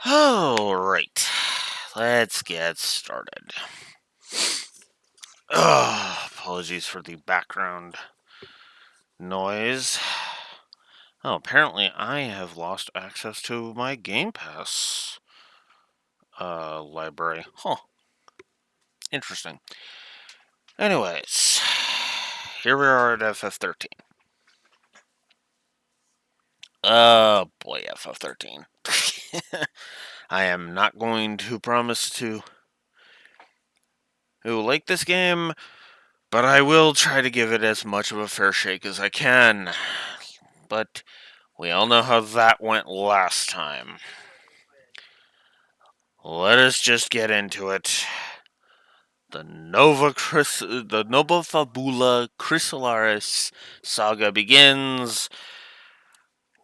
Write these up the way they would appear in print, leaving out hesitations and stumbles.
Alright, let's get started. Apologies for the background noise. Oh, apparently I have lost access to my Game Pass library. Huh. Interesting. Anyways, here we are at FF13. Boy, FF13. I am not going to promise to like this game, but I will try to give it as much of a fair shake as I can. But we all know how that went last time. Let us just get into it. The Nova Fabula Chrysolaris saga begins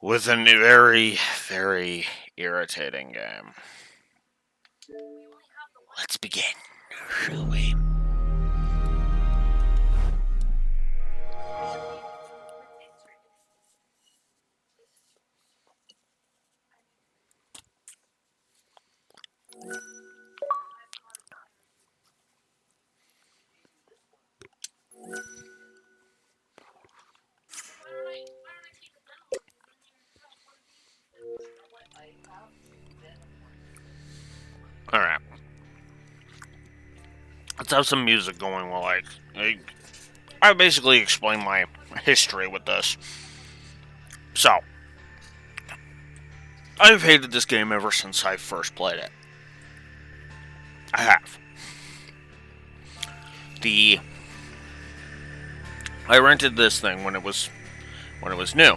with a very, very irritating game. Let's begin, shall we? Alright. Let's have some music going while I basically explain my history with this. So, I've hated this game ever since I first played it. I have. I rented this thing when it was new.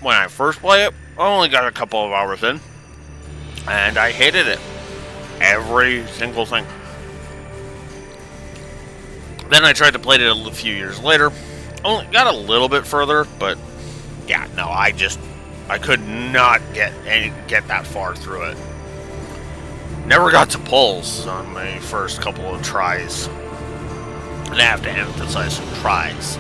When I first played it, I only got a couple of hours in, and I hated it. Every single thing. Then I tried to play it a few years later. Only got a little bit further, but yeah, no, I could not get that far through it. Never got to pulls on my first couple of tries. And I have to emphasize tries.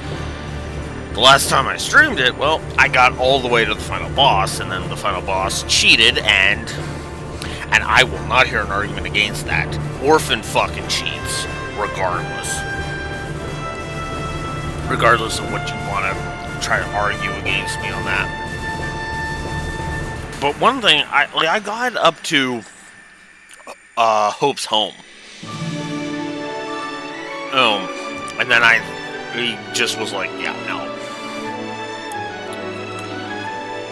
The last time I streamed it, well, I got all the way to the final boss, and then the final boss cheated, and I will not hear an argument against that. Orphan fucking cheats, regardless. Regardless of what you want to try to argue against me on that. But one thing, I got up to Hope's home. And then he just was like, yeah, no.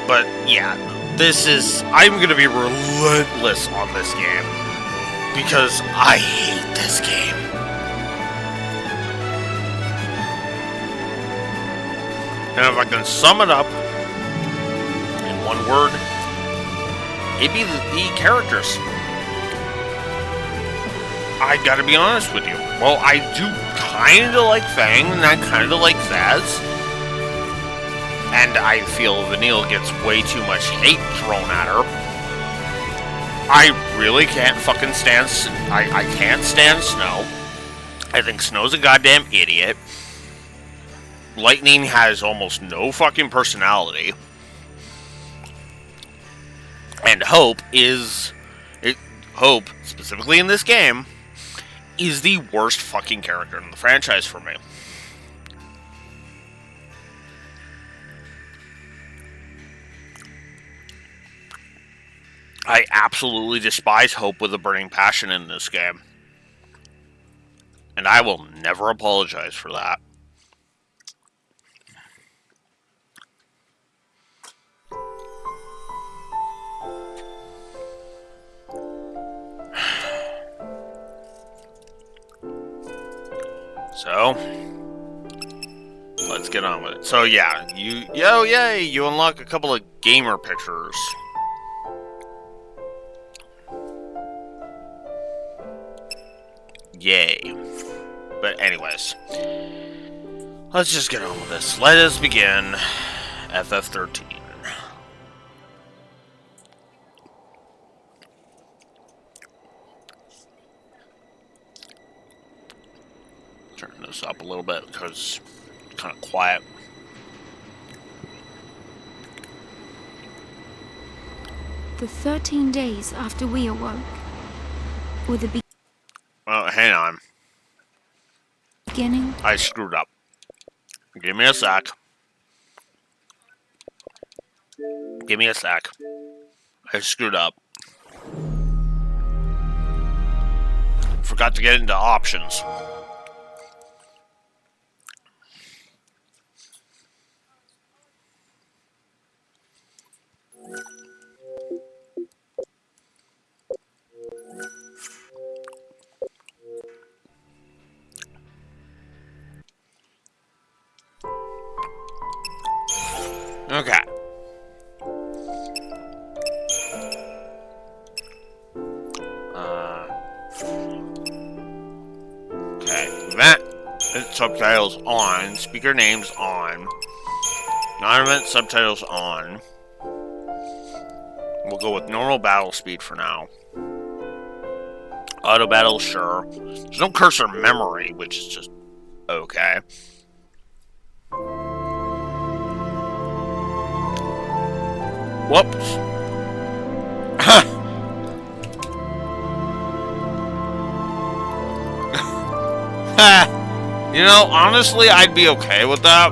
But yeah, I'm gonna be relentless on this game. Because I hate this game. And if I can sum it up in one word, it'd be the characters. I gotta be honest with you. Well, I do kinda like Fang, and I kinda like Zaz. And I feel Vanille gets way too much hate thrown at her. I really can't fucking stand... I can't stand Snow. I think Snow's a goddamn idiot. Lightning has almost no fucking personality. And Hope, specifically in this game, is the worst fucking character in the franchise for me. I absolutely despise Hope with a burning passion in this game. And I will never apologize for that. So, let's get on with it. So yeah, you unlock a couple of gamer pictures. Yay. But anyways, let's just get on with this. Let us begin FF13. Turn this up a little bit because it's kind of quiet. The 13 days after we awoke were the Well, hang on. beginning. I screwed up. Give me a sec. Give me a sec. I screwed up. Forgot to get into options. Okay. Okay. Event subtitles on. Speaker names on. Non-event subtitles on. We'll go with normal battle speed for now. Auto battle, sure. There's no cursor memory, which is just okay. Whoops. You know, honestly, I'd be okay with that.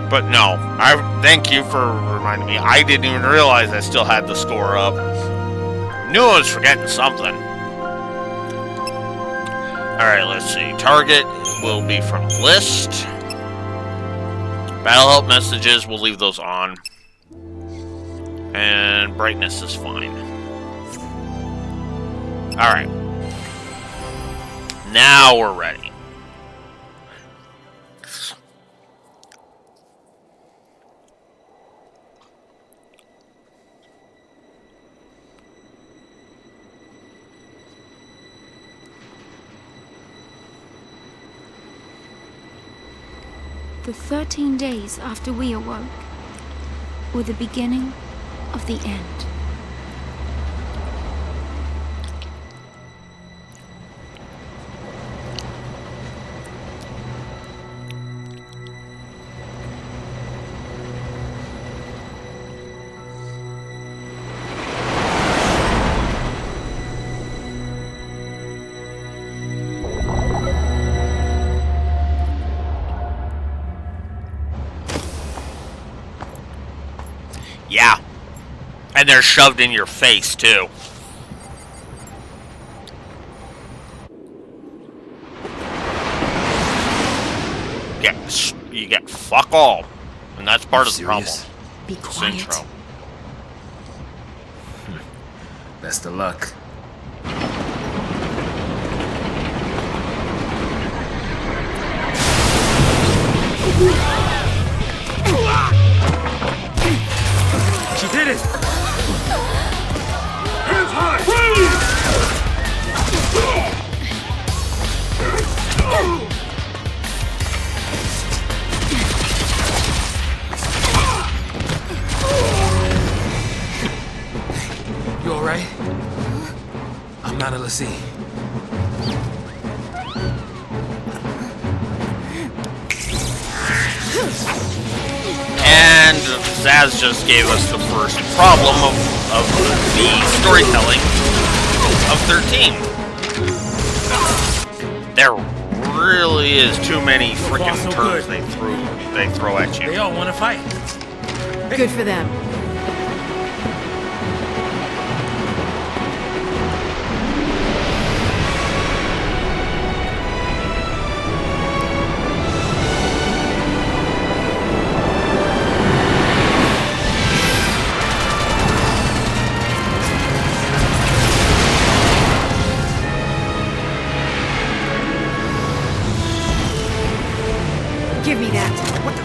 But no, thank you for reminding me. I didn't even realize I still had the score up. Knew I was forgetting something. Alright, let's see. Target will be from list. Battle help messages, we'll leave those on. And brightness is fine. Alright. Now we're ready. The 13 days after we awoke were the beginning of the end. Yeah. And they're shoved in your face, too. You get fuck all. And that's part of the problem. Be quiet. Intro. Best of luck. She did it! Hands high! You alright? I'm not a Lassie. And Zaz just gave us the first problem of the storytelling of 13. There really is too many freaking terms they throw at you. They all want to fight. Good for them. Give me that. What the...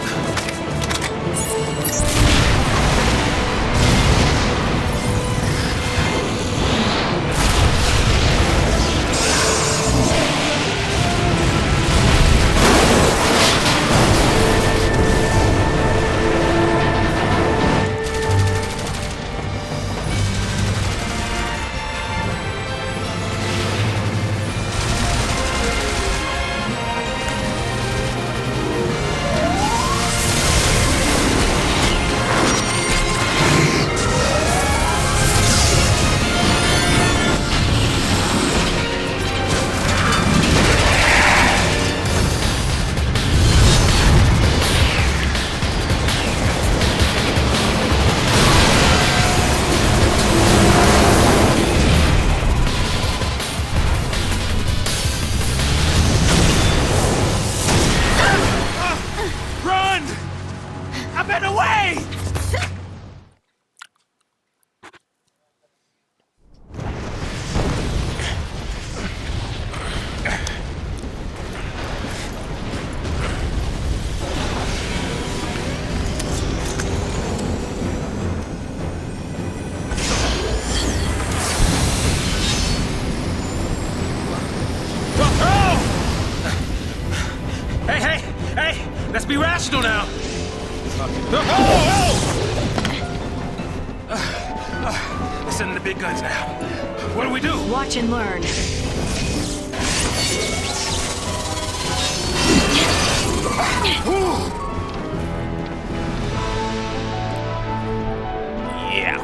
be rational now. They're sending the big guns now. What do we do? Watch and learn. Yeah.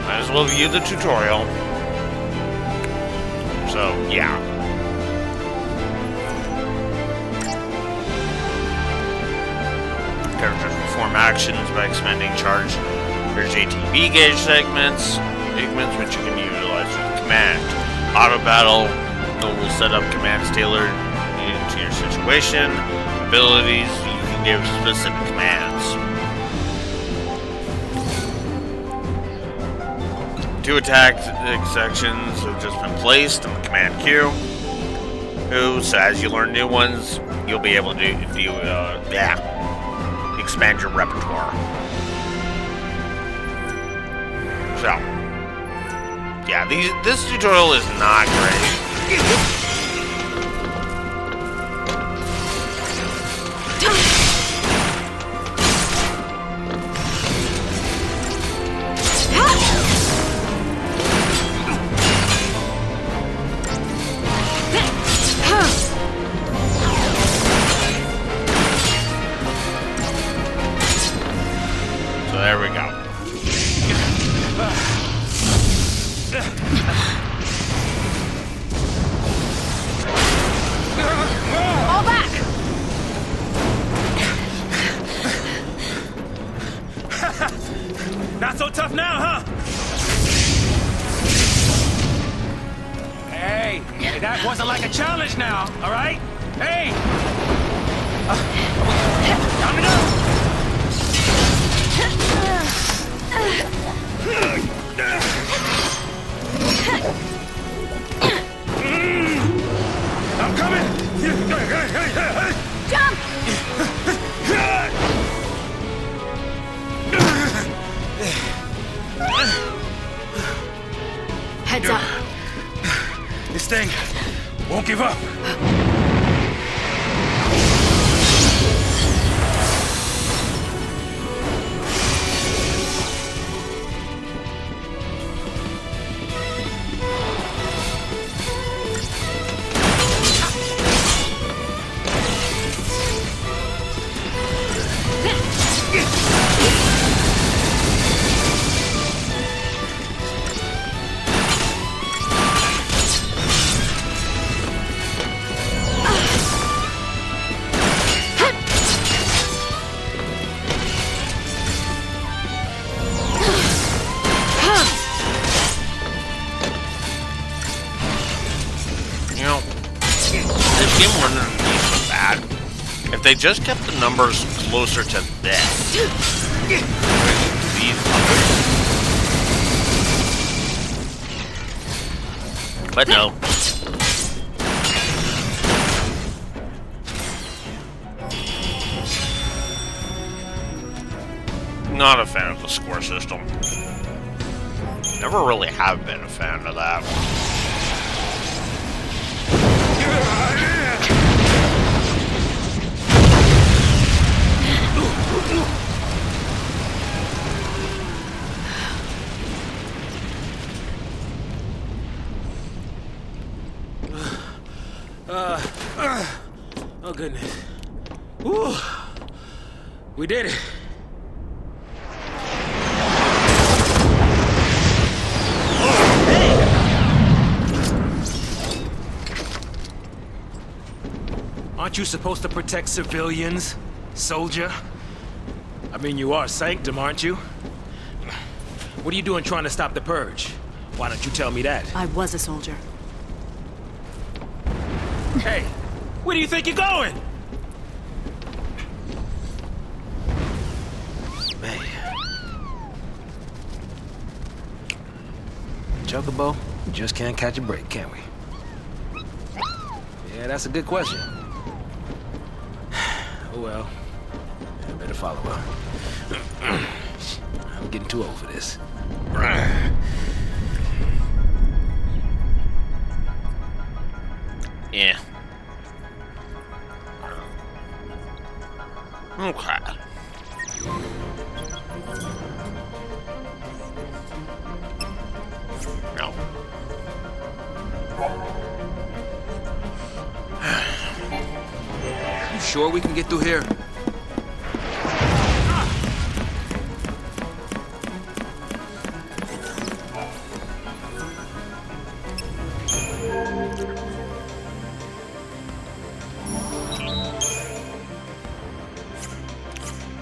Might as well view the tutorial. So, yeah. Characters perform actions by expending charge. There's ATB gauge segments, which you can utilize with command. Auto battle will set up commands tailored to your situation. Abilities, you can give specific commands. 2 attack sections have just been placed in the command queue. So as you learn new ones, you'll be able to expand your repertoire. So, yeah, this tutorial is not great. So there we go. All back! Not so tough now, huh? Hey, that wasn't like a challenge now, all right? Hey! Calm it down! I'm coming! Jump! Heads up. This thing won't give up. If they just kept the numbers closer to this, these numbers. But no. Not a fan of the score system. Never really have been a fan of that. Oh goodness. Woo. We did it. Aren't you supposed to protect civilians, soldier? I mean, you are Sanctum, aren't you? What are you doing trying to stop the purge? Why don't you tell me that? I was a soldier. Hey, where do you think you're going? Man. Chocobo, we just can't catch a break, can we? Yeah, that's a good question. Oh well. I better follow her. I'm getting too old for this. Yeah. Okay. No. You sure we can get through here?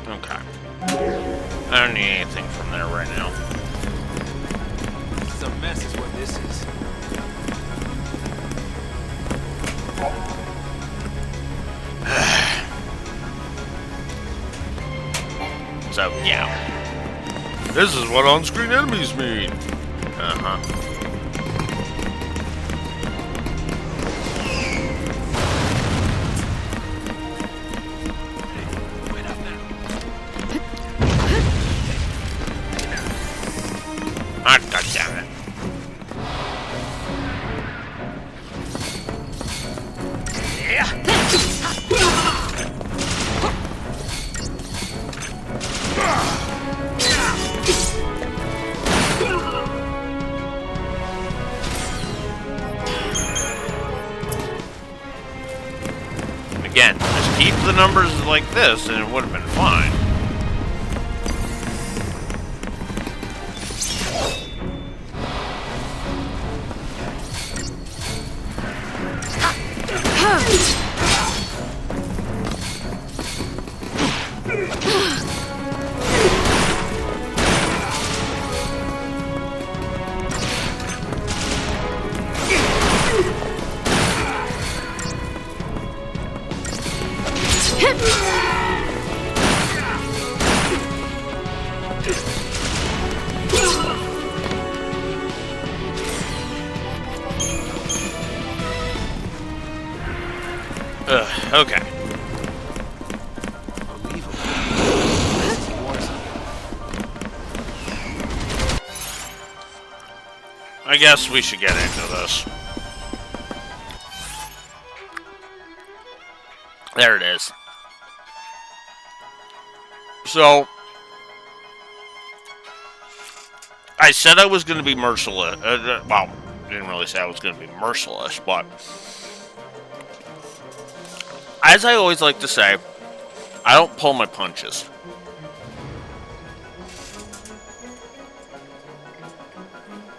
Okay. I don't need anything from there right now. This is a mess is what this is. So, yeah. This is what on-screen enemies mean. Uh-huh. Wait up now. Ah, goddammit. Again, just keep the numbers like this and it would have been fine. Okay. I guess we should get into this. There it is. So, I said I was going to be merciless. Well, didn't really say I was going to be merciless, but as I always like to say, I don't pull my punches.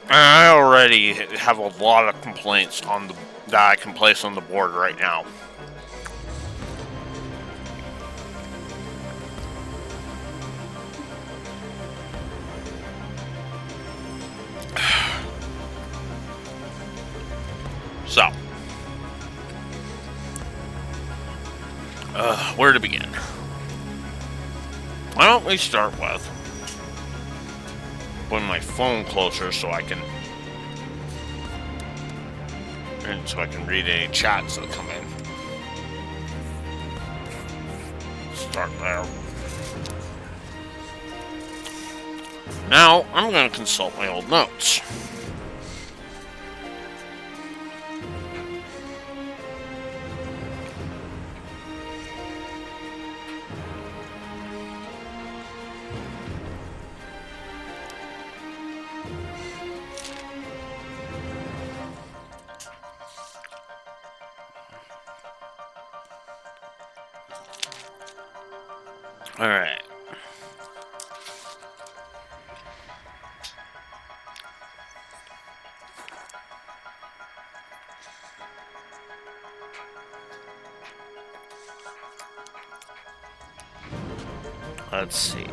And I already have a lot of complaints on the that I can place on the board right now. So, where to begin? Why don't we start with putting my phone closer so I can read any chats that come in. Start there. Now I'm going to consult my old notes. All right. Let's see.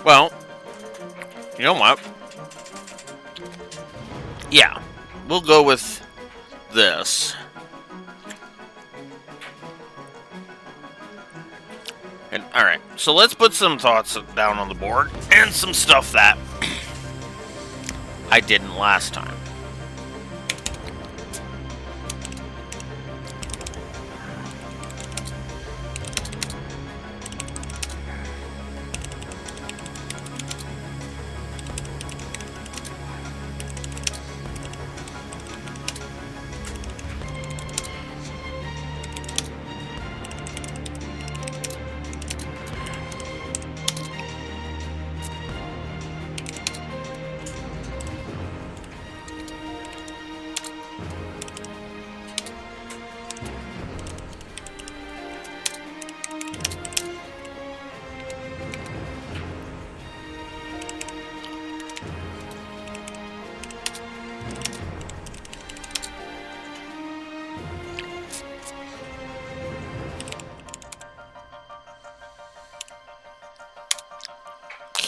Well, you know what? Yeah, we'll go with this. And alright, so let's put some thoughts down on the board and some stuff that I didn't last time.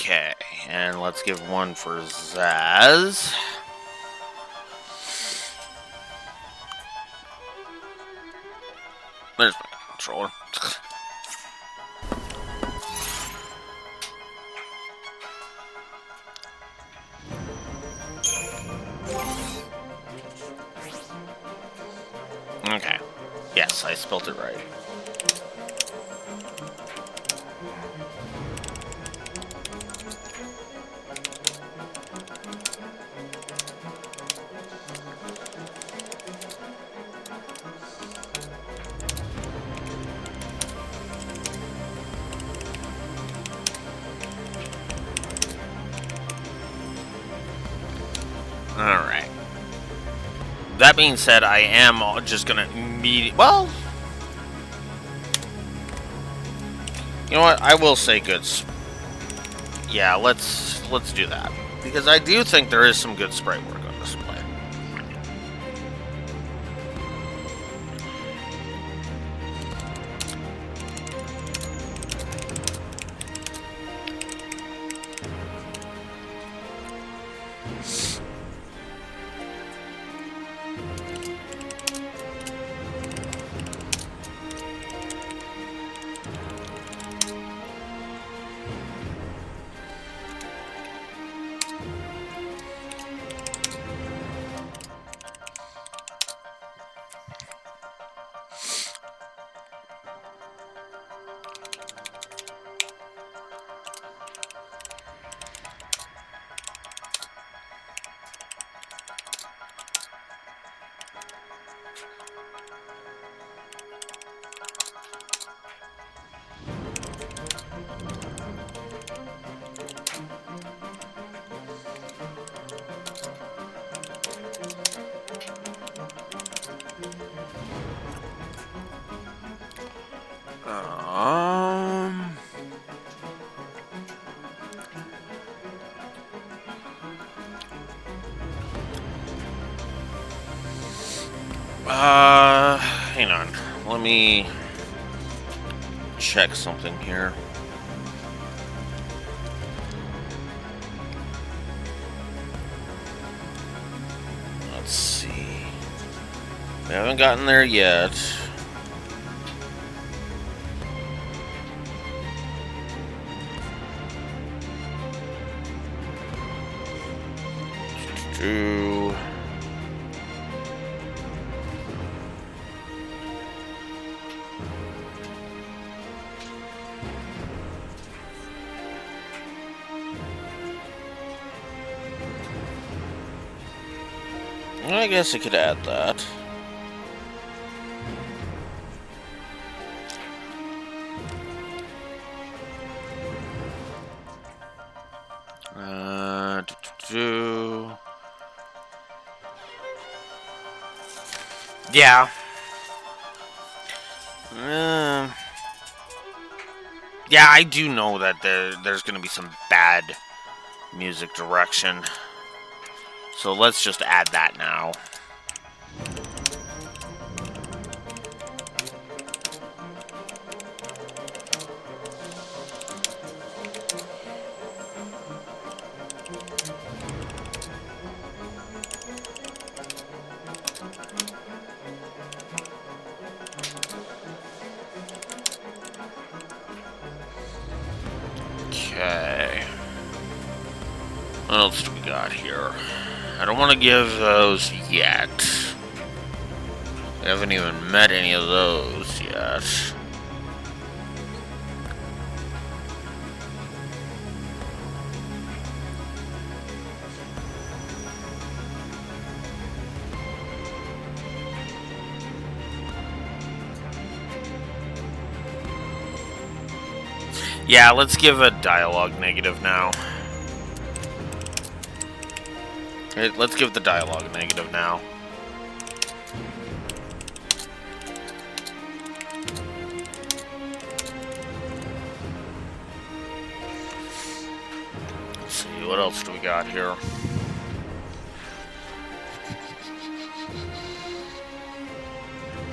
Okay, and let's give one for Zaz. There's my controller. Okay. Yes, I spelled it right. Alright. That being said, I am just gonna immediately... Well... You know what? I will say good... Yeah, let's do that. Because I do think there is some good spray work on this play. Um... Hang on. Let me check something here. Let's see. We haven't gotten there yet. I guess I could add that. Yeah. Yeah, I do know that there's going to be some bad music direction. So let's just add that now. Okay. What else do we got here? I don't want to give those yet. We haven't even met any of those yet. Yeah, let's give a dialogue negative now. Let's give the dialogue negative now. Let's see, what else do we got here?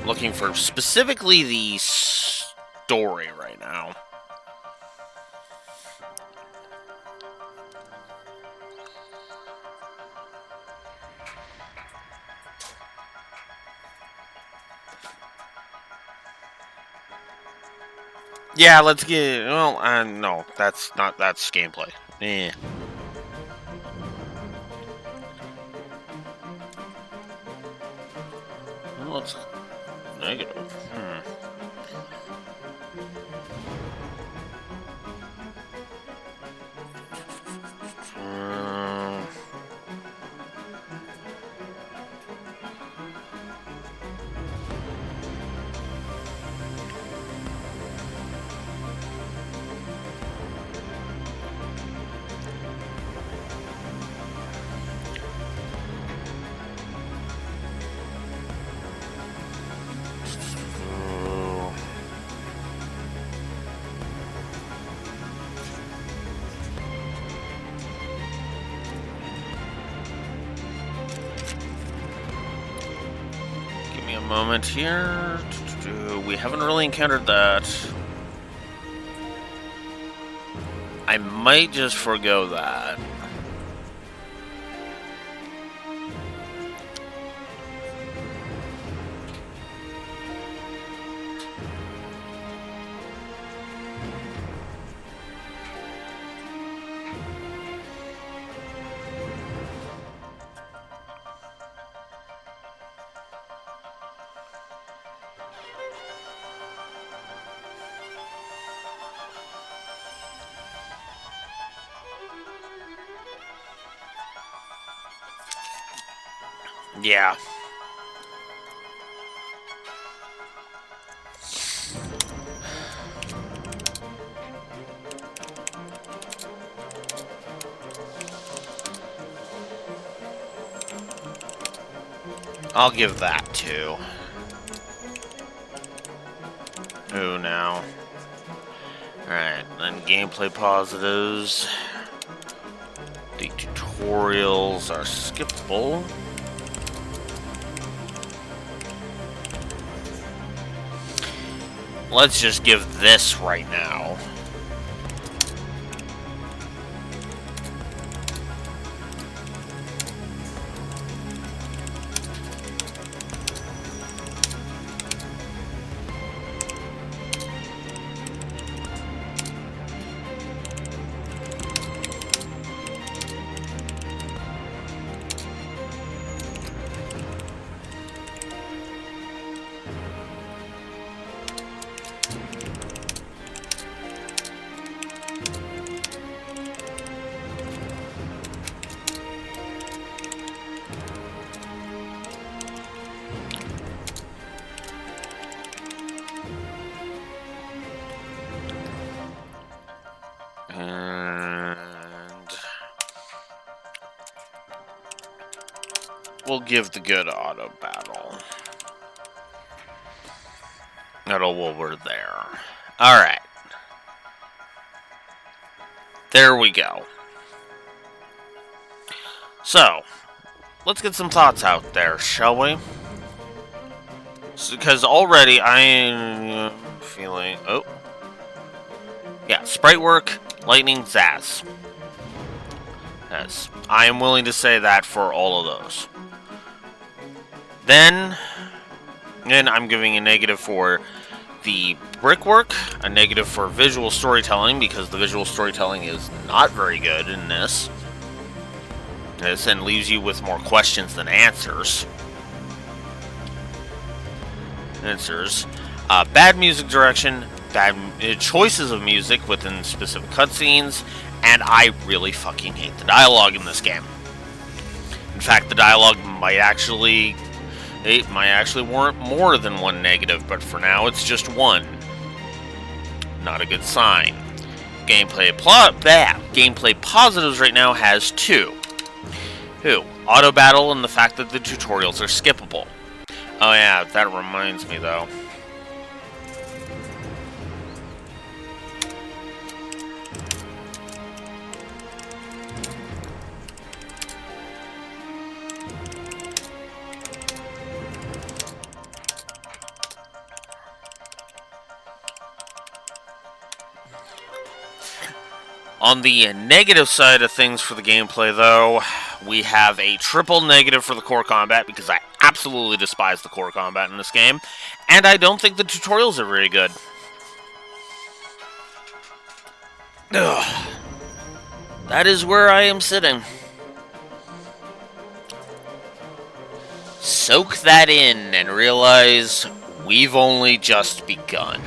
Looking for specifically the story right now. Yeah, let's get. Well, no, that's gameplay. Eh. Well, let's negative. Hmm. Give me a moment here. We haven't really encountered that. I might just forego that. Yeah. I'll give that too. Ooh, now. Alright, then gameplay positives. The tutorials are skippable. Let's just give this right now. We'll give the good auto battle. That'll while we're there. Alright. There we go. So, let's get some thoughts out there, shall we? Because already I am feeling... Oh. Yeah, sprite work, lightning, Zaz. Yes, I am willing to say that for all of those. Then I'm giving a negative for the brickwork, a negative for visual storytelling, because the visual storytelling is not very good in this. And leaves you with more questions than answers. Bad music direction, bad choices of music within specific cutscenes, and I really fucking hate the dialogue in this game. In fact, the dialogue might actually warrant more than one negative, but for now it's just one. Not a good sign. Gameplay positives right now has two. Auto battle and the fact that the tutorials are skippable. Oh yeah, that reminds me though. On the negative side of things for the gameplay, though, we have a triple negative for the core combat, because I absolutely despise the core combat in this game, and I don't think the tutorials are very good. Ugh. That is where I am sitting. Soak that in and realize we've only just begun.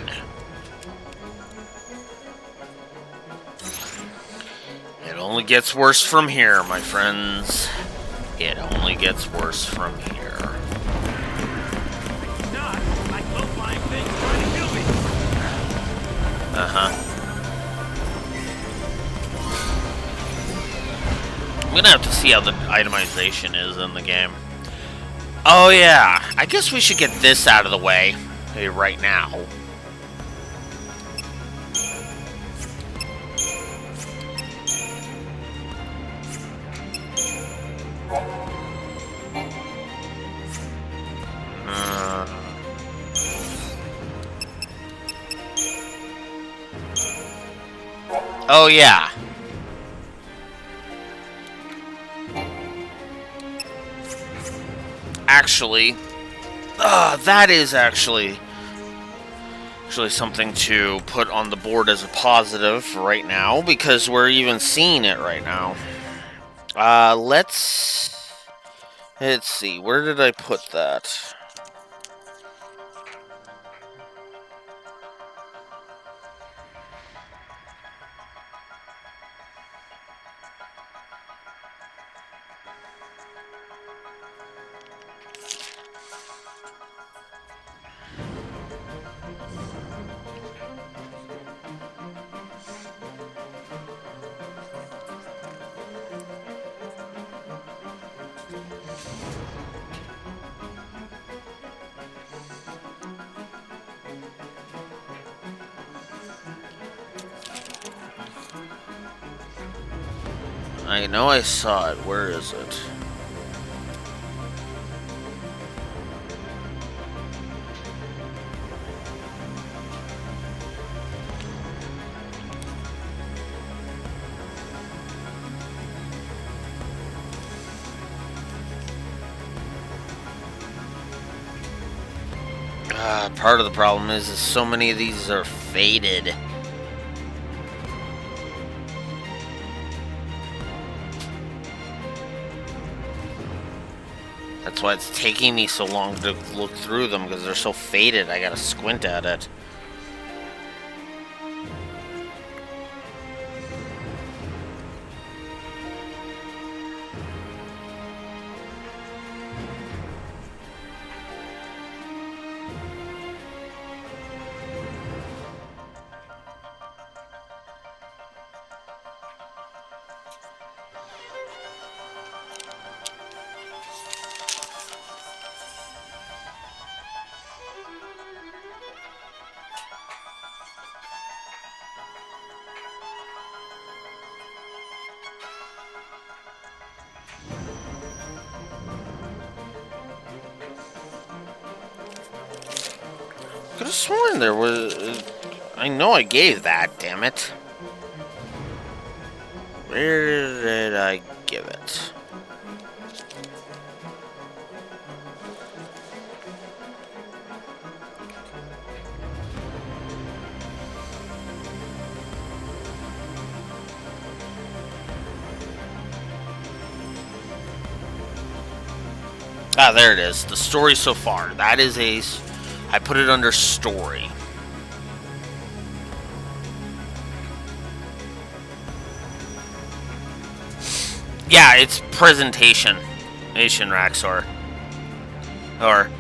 It only gets worse from here, my friends. It only gets worse from here. Not like low-flying things trying to kill me. Uh-huh. I'm gonna have to see how the itemization is in the game. Oh yeah, I guess we should get this out of the way right now. Oh yeah. Actually, that is actually something to put on the board as a positive right now, because we're even seeing it right now. Let's see, where did I put that? I know I saw it. Where is it? Part of the problem is so many of these are faded. That's why it's taking me so long to look through them, because they're so faded. I gotta squint at it. Could have sworn there was... I know I gave that, damn it. Where did I give it? Ah, there it is. The story so far. That is a... I put it under story. Yeah, it's presentation. Nation Raxor. Or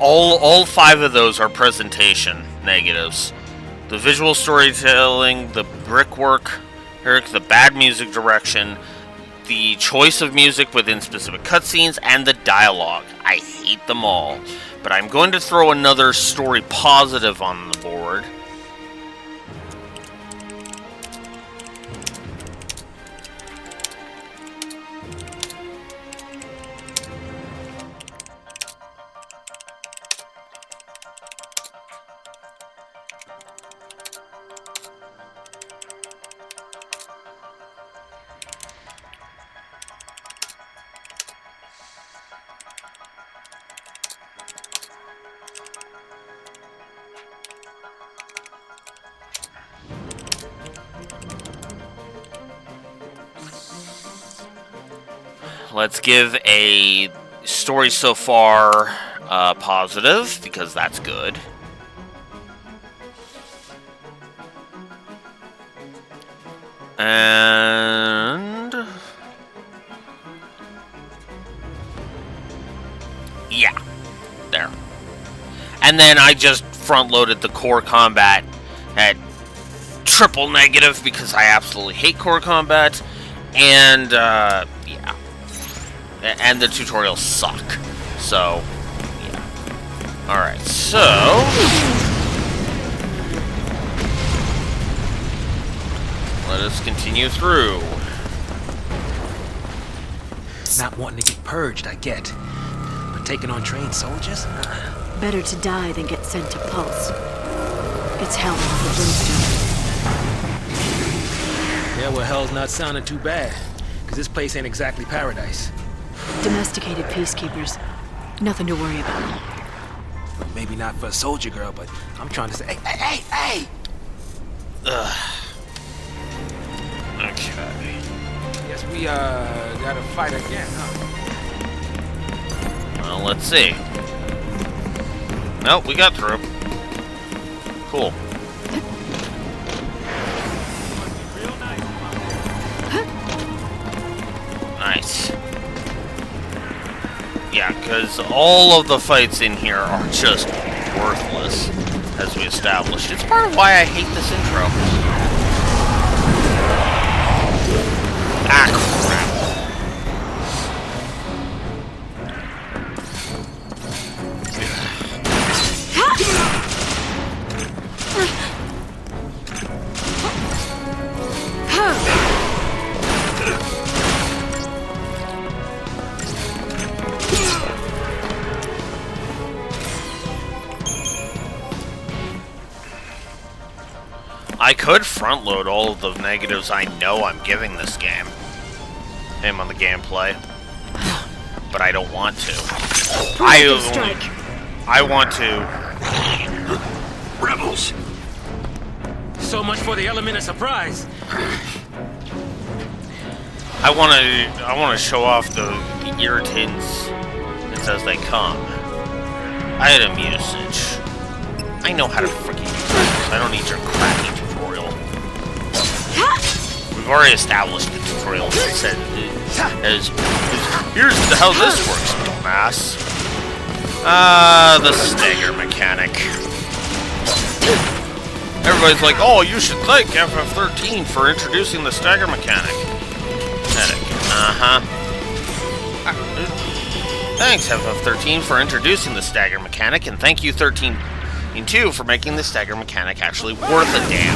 all 5 of those are presentation negatives. The visual storytelling, the brickwork, the bad music direction, the choice of music within specific cutscenes, and the dialogue. I hate them all. But I'm going to throw another story positive on the board. let's give a story so far positive, because that's good. And yeah, there. And then I just front-loaded the core combat at triple negative because I absolutely hate core combat. And yeah, and the tutorials suck. So yeah. All right, so let us continue through. Not wanting to get purged, I get. But taking on trained soldiers? Better to die than get sent to Pulse. It's hell on the brimstone. Yeah, well, hell's not sounding too bad. Because this place ain't exactly paradise. Domesticated peacekeepers. Nothing to worry about. Maybe not for a soldier girl, but I'm trying to say, hey! Ugh. Okay. Guess we, gotta fight again, huh? Well, let's see. Nope, we got through. Cool. Nice. Yeah, because all of the fights in here are just worthless, as we established. It's part of why I hate this intro. Ah, crap. I could front load all of the negatives I know I'm giving this game. Him on the gameplay. But I don't want to. I want to. Rebels! So much for the element of surprise. I want to show off the irritants as they come. Item usage. I know how to freaking use this. I don't need your crappy tutorial. We've already established the tutorial that said here's how this works, dumbass. The stagger mechanic. Everybody's like, oh, you should thank FF13 for introducing the stagger mechanic. Thanks, FF13, for introducing the stagger mechanic, and thank you, 13-2, for making the stagger mechanic actually worth a damn.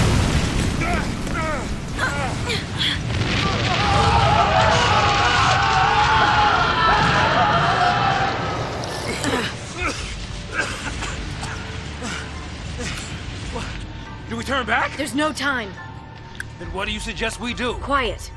Do we turn back? There's no time. Then what do you suggest we do? Quiet.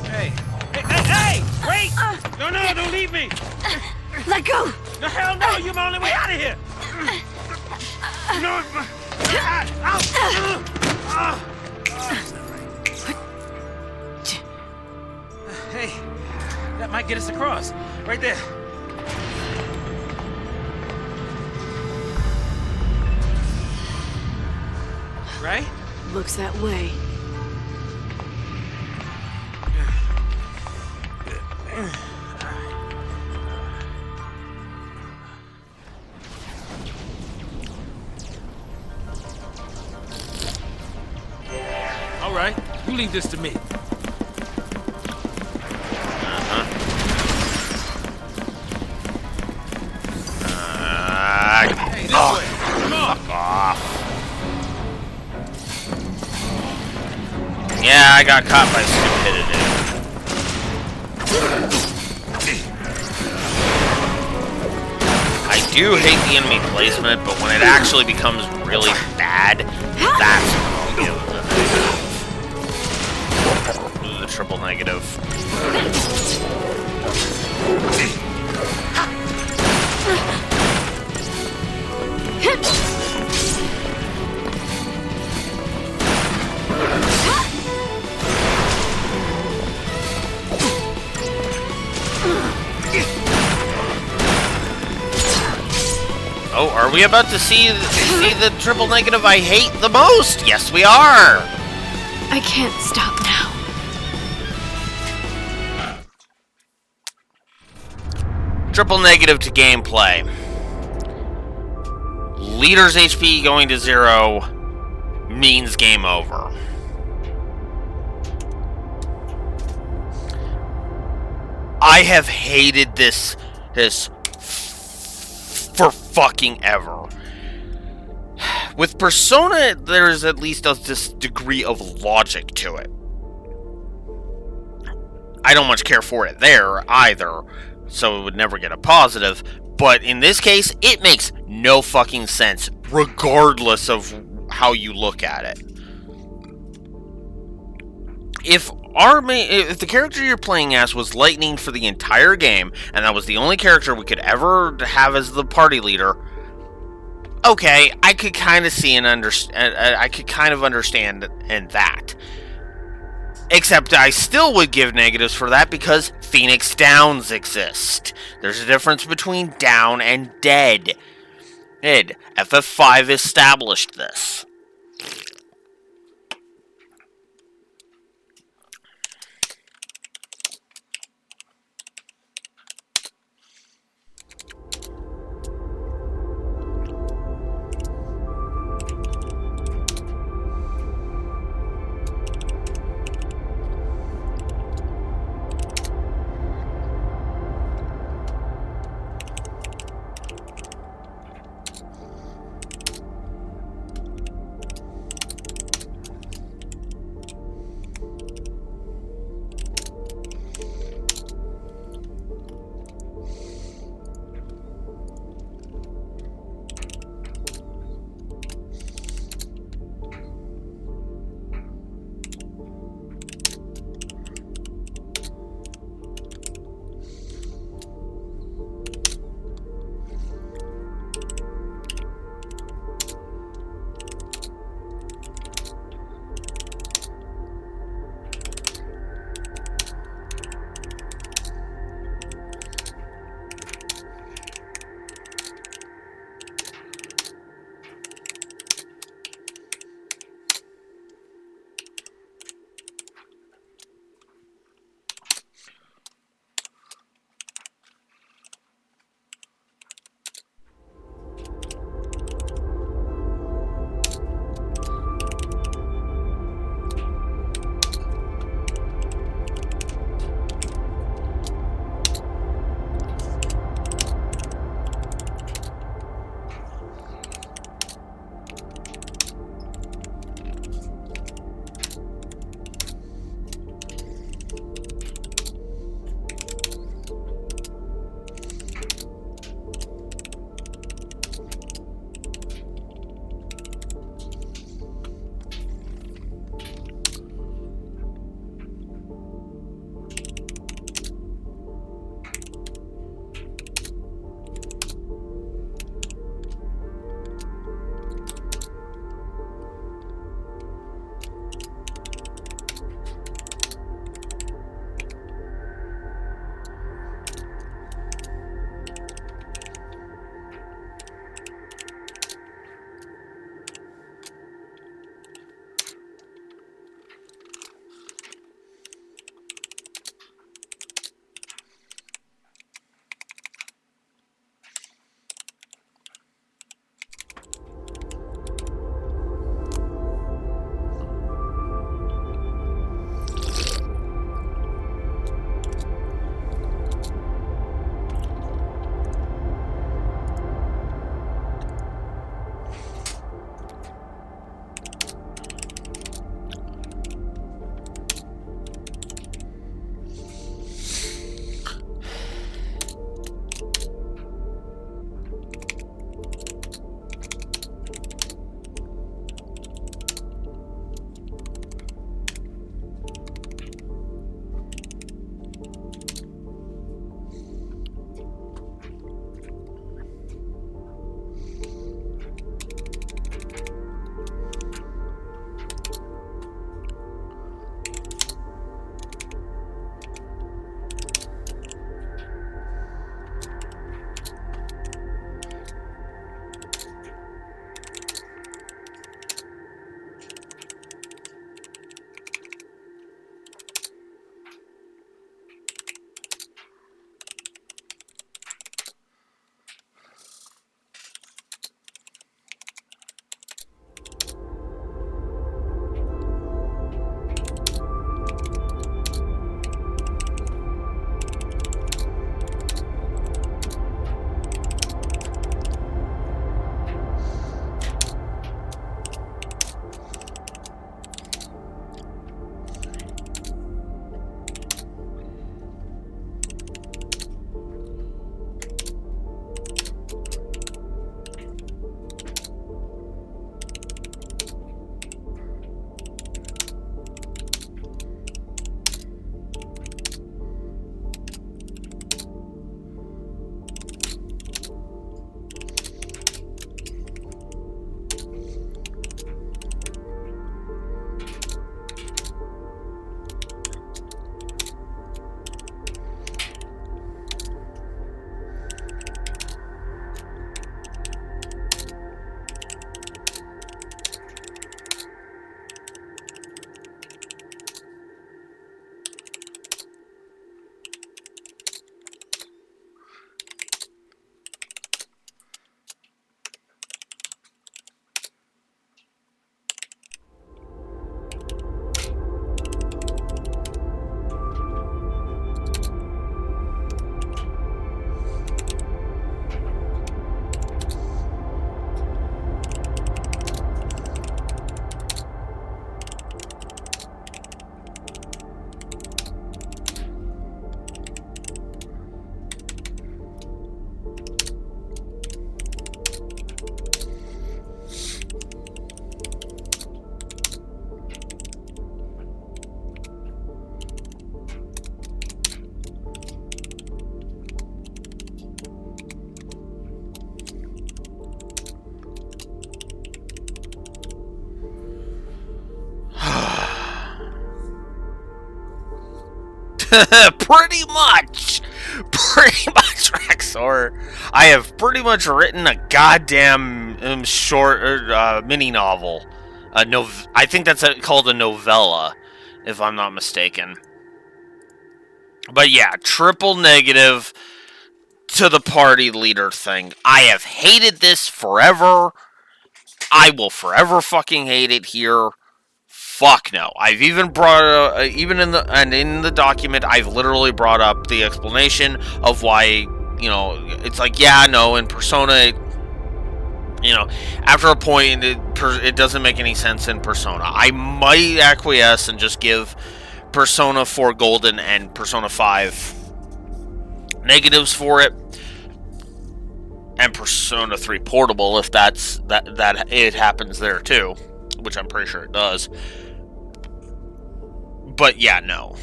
Hey! Wait! No, don't leave me! Let go! No, hell no! You're my only way out of here! No! Hey, that might get us across. Right there. Right? Looks that way. All right, you leave this to me. Hey, this way. Come on. Fuck off. Yeah, I got caught by stupidity. I do hate the enemy placement, but when it actually becomes really bad, that's when I'll give the triple negative. Oh, are we about to see the triple negative I hate the most? Yes, we are. I can't stop now. Triple negative to gameplay. Leader's HP going to 0 means game over. I have hated this for fucking ever. With Persona, there is at least this degree of logic to it. I don't much care for it there either, so it would never get a positive. But in this case, it makes no fucking sense, regardless of how you look at it. If the character you're playing as was Lightning for the entire game, and that was the only character we could ever have as the party leader, okay, I could kind of see and understand. I could kind of understand in that. Except I still would give negatives for that because Phoenix Downs exist. There's a difference between down and dead. FF5 established this. Pretty much. Pretty much, Rexor. I have pretty much written a goddamn short mini novel. I think that's called a novella, if I'm not mistaken. But yeah, triple negative to the party leader thing. I have hated this forever. I will forever fucking hate it here. Fuck no. I've even brought even in the document, I've literally brought up the explanation of why, it's like, yeah, no, in Persona, after a point, it doesn't make any sense in Persona. I might acquiesce and just give Persona 4 Golden and Persona 5 negatives for it, and Persona 3 Portable if that it happens there too, which I'm pretty sure it does. But yeah, no.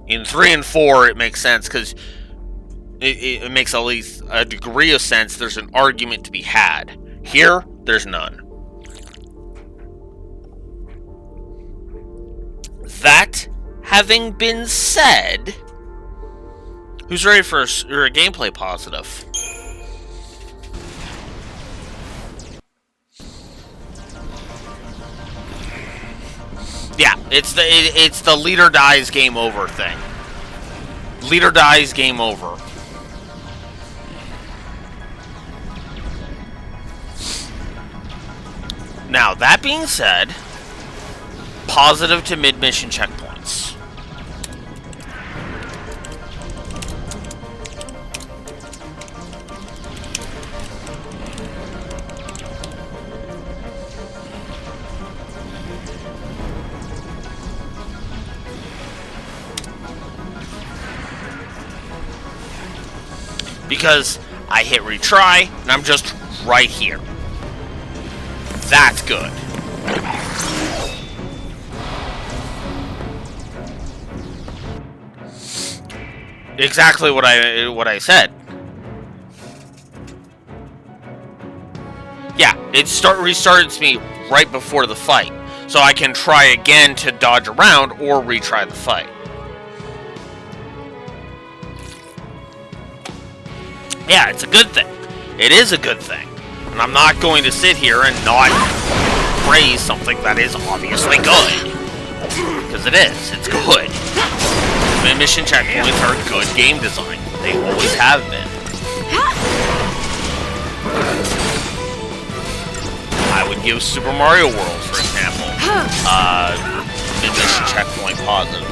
In 3 and 4, it makes sense because it makes at least a degree of sense. There's an argument to be had. Here, there's none. That having been said, who's ready for a gameplay positive? Yeah, it's the leader dies, game over thing. Leader dies, game over. Now, that being said, positive to mid-mission checkpoints. Because I hit retry, and I'm just right here. That's good. Exactly what I said. Yeah, it restarts me right before the fight, so I can try again to dodge around or retry the fight. Yeah, it's a good thing. It is a good thing. And I'm not going to sit here and not praise something that is obviously good. Because it is. It's good. Mission checkpoints are good game design. They always have been. I would give Super Mario World, for example, mission checkpoint positive.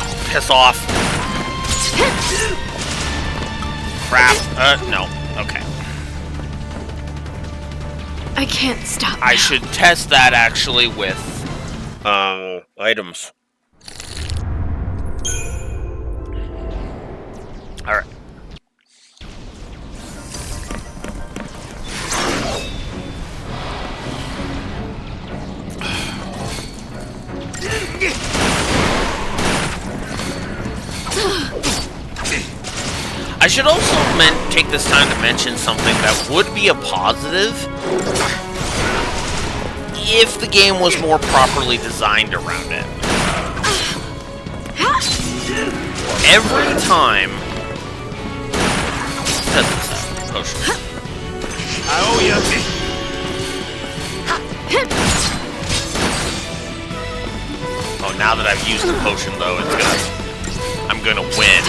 Oh, piss off. Crap. No. Okay. I can't stop. I should test that actually with items. Alright. I should also take this time to mention something that would be a positive if the game was more properly designed around it. Every time... Test this out. Potion. I owe you. Oh, now that I've used the potion, though, I'm gonna win.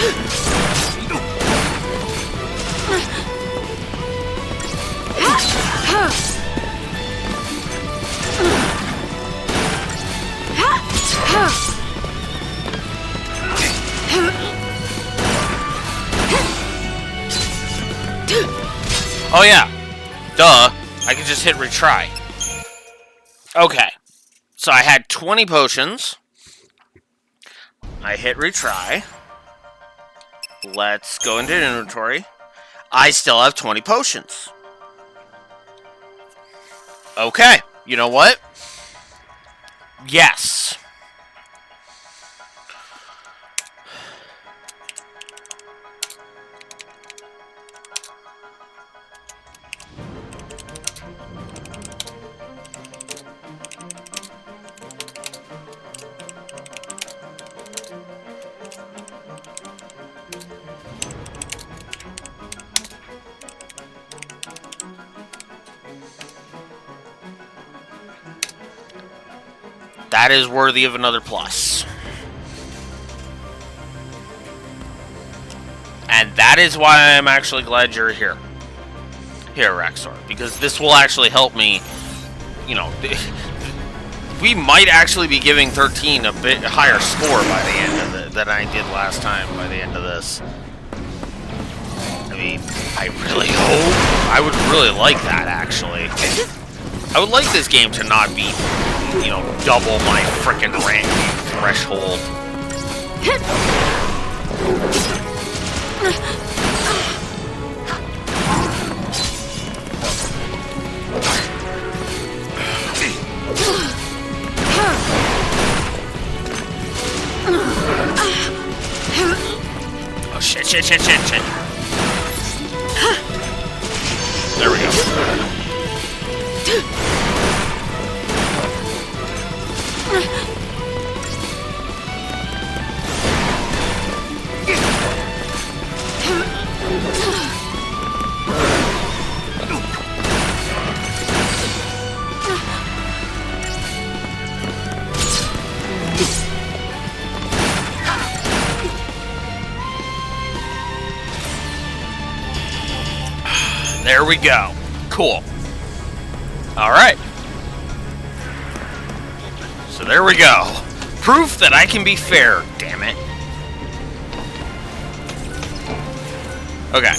Oh yeah, duh, I can just hit retry. Okay, so I had 20 potions. I hit retry. Let's go into inventory. I still have 20 potions. Okay, you know what? Yes. that is worthy of another plus. And that is why I'm actually glad you're here. Here, Rexor. Because this will actually help me, you know... We might actually be giving 13 a bit higher score by the end of than I did last time by the end of this. I mean, I really hope. I would really like that, actually. I would like this game to not be, you know, double my frickin' rank threshold. Oh shit, shit, shit, shit, shit. There we go. There we go. Cool. Alright. So there we go. Proof that I can be fair, damn it. Okay.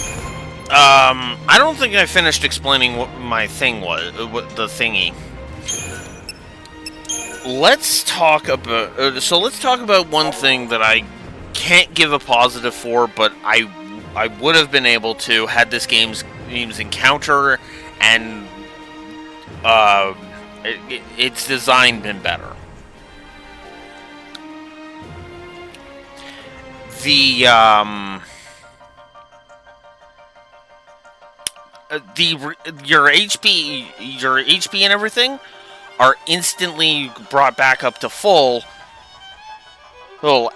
I don't think I finished explaining what my thing was, what the thingy. Let's talk about, let's talk about one thing that I can't give a positive for, but I would have been able to had this game's encounter and its design been better. Your HP and everything are instantly brought back up to full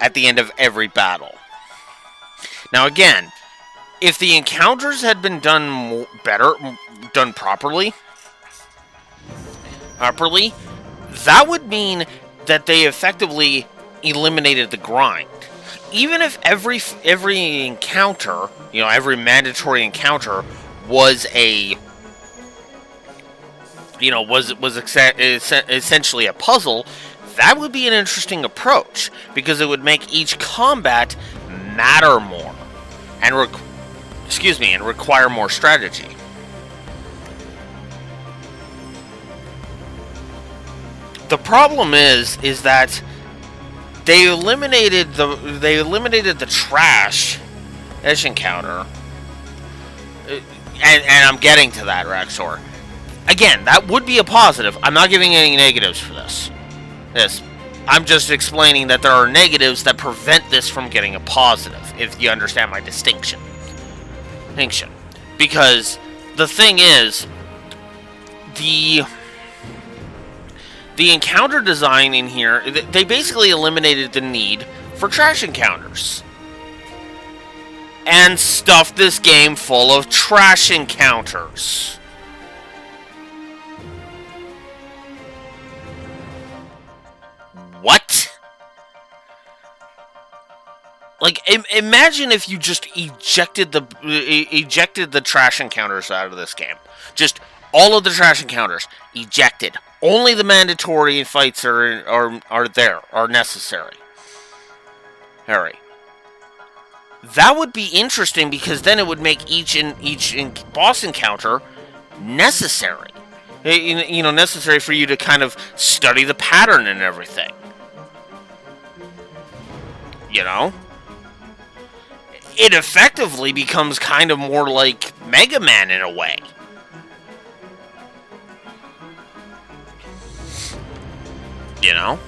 at the end of every battle. Now again, if the encounters had been done done properly, that would mean that they effectively eliminated the grind. Even if every encounter, you know, every mandatory encounter was a, you know, was essentially a puzzle, that would be an interesting approach because it would make each combat matter more and require more strategy. The problem is that they eliminated the trash encounter, and I'm getting to that, Rexor. Again, that would be a positive. I'm not giving any negatives for this. I'm just explaining that there are negatives that prevent this from getting a positive, if you understand my distinction. Because the thing is, the encounter design in here, they basically eliminated the need for trash encounters. And stuffed this game full of trash encounters. What? Like, imagine if you just ejected the trash encounters out of this game. Just all of the trash encounters ejected. Only the mandatory fights are necessary. Harry. That would be interesting because then it would make each boss encounter necessary. You know, necessary for you to kind of study the pattern and everything. You know? It effectively becomes kind of more like Mega Man in a way. You know?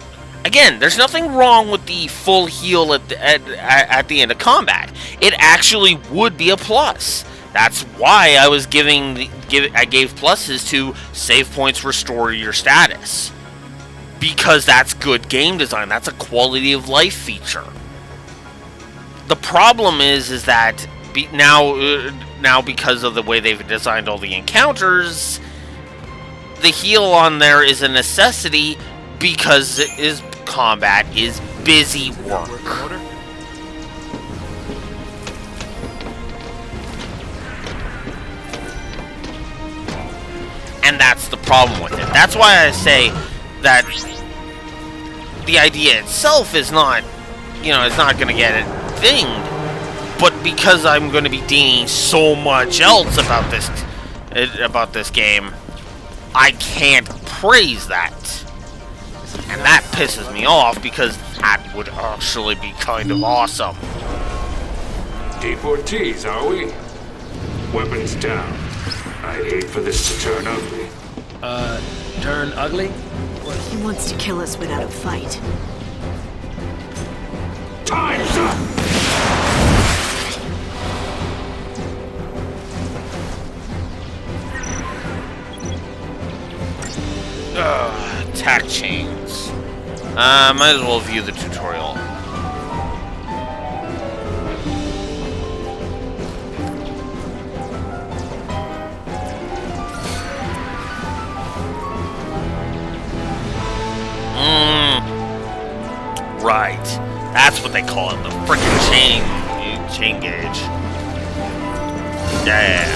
Again, there's nothing wrong with the full heal at the end of combat. It actually would be a plus. That's why I was I gave pluses to save points restore your status. Because that's good game design. That's a quality of life feature. The problem is that now because of the way they've designed all the encounters, the heal on there is a necessity because his combat is busy work. And that's the problem with it. That's why I say that the idea itself is not, you know, it's not going to get it dinged. But because I'm going to be dinging so much else about this game, I can't praise that. And that pisses me off because that would actually be kind of awesome. Deportees, are we? Weapons down. I'd hate for this to turn ugly. Turn ugly? He wants to kill us without a fight. Time's up! Attack chains. Might as well view the tutorial. Right. That's what they call it, the frickin' chain gauge. Yeah.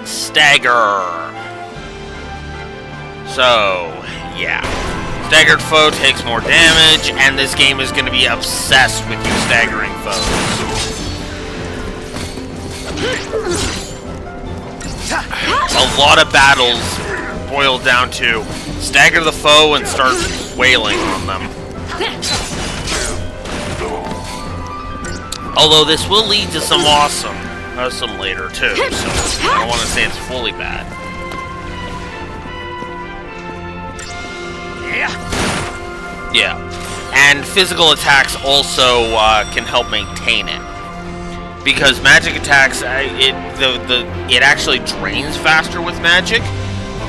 Stagger. So, yeah. Staggered foe takes more damage, and this game is going to be obsessed with you staggering foes. A lot of battles boil down to stagger the foe and start wailing on them. Although this will lead to some awesome later too, so I don't want to say it's fully bad. Yeah, and physical attacks also can help maintain it, because magic attacks it actually drains faster with magic,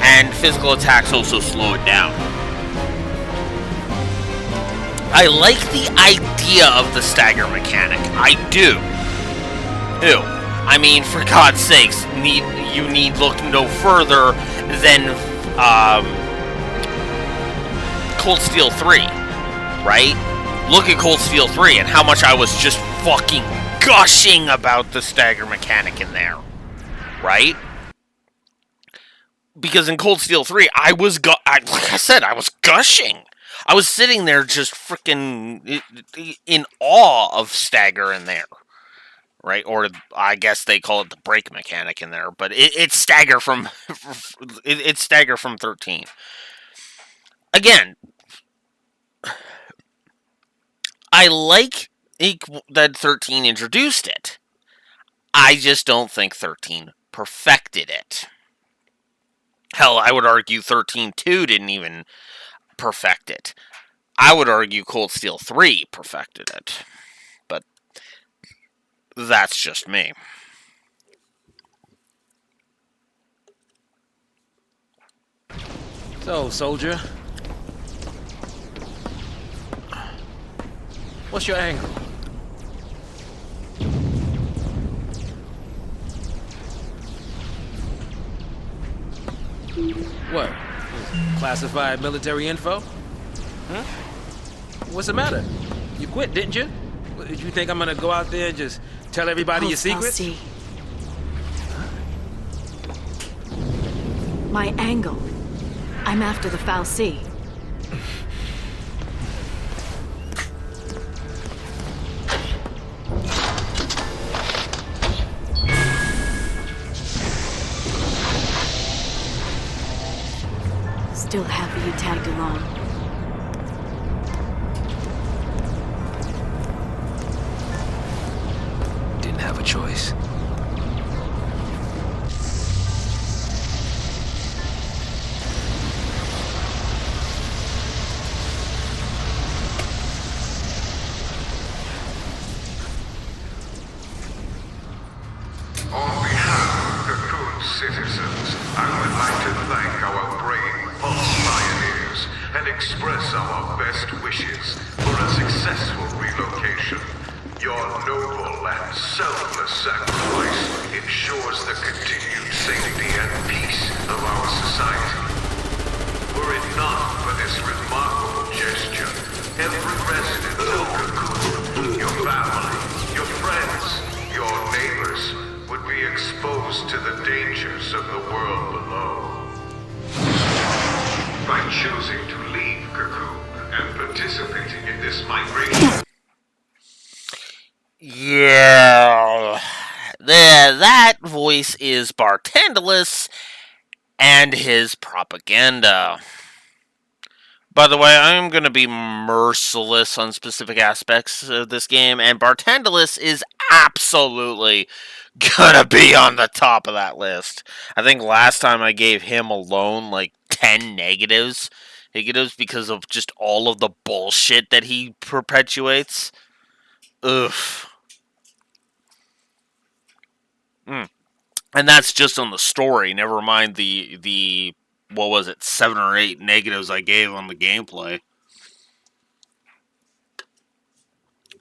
and physical attacks also slow it down. I like the idea of the stagger mechanic. I do. Ew. I mean, for God's sakes, you need look no further than Cold Steel 3, right? Look at Cold Steel 3 and how much I was just fucking gushing about the stagger mechanic in there, right? Because in Cold Steel 3, like I said, I was gushing. I was sitting there just freaking in awe of stagger in there, right? Or I guess they call it the break mechanic in there, but it's stagger from it's stagger from 13. Again, I like that 13 introduced it. I just don't think 13 perfected it. Hell, I would argue 13.2 didn't even perfect it. I would argue Cold Steel 3 perfected it. But that's just me. So, soldier. What's your angle? What? Classified military info? Huh? What's the matter? You quit, didn't you? Did you think I'm gonna go out there and just tell everybody your secrets? I'll see. My angle. I'm after the Foul Sea. Still happy you tagged along. Didn't have a choice. On behalf of the good citizens, I would like to thank our brave pulse pioneers and express our best wishes for a successful relocation. Your noble and selfless sacrifice ensures the continued safety and peace of our society. Were it not for this remarkable gesture, every resident of Cocoon, your family, your friends, your neighbors, would be exposed to the dangers of the world below. By choosing to leave Cocoon and participating in this migration. Yeah. That voice is Bartendalus and his propaganda. By the way, I am going to be merciless on specific aspects of this game, and Bartendalus is absolutely going to be on the top of that list. I think last time I gave him alone like 10 negatives because of just all of the bullshit that he perpetuates. Ugh. And that's just on the story. Never mind the what was it, 7 or 8 negatives I gave on the gameplay.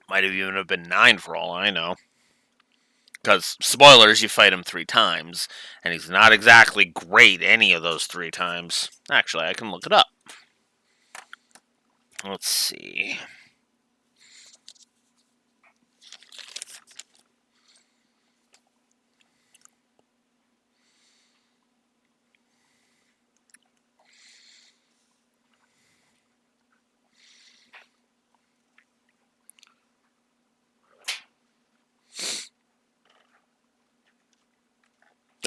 Might have even have been 9 for all I know. Because, spoilers, you fight him 3 times, and he's not exactly great any of those 3 times. Actually, I can look it up. Let's see.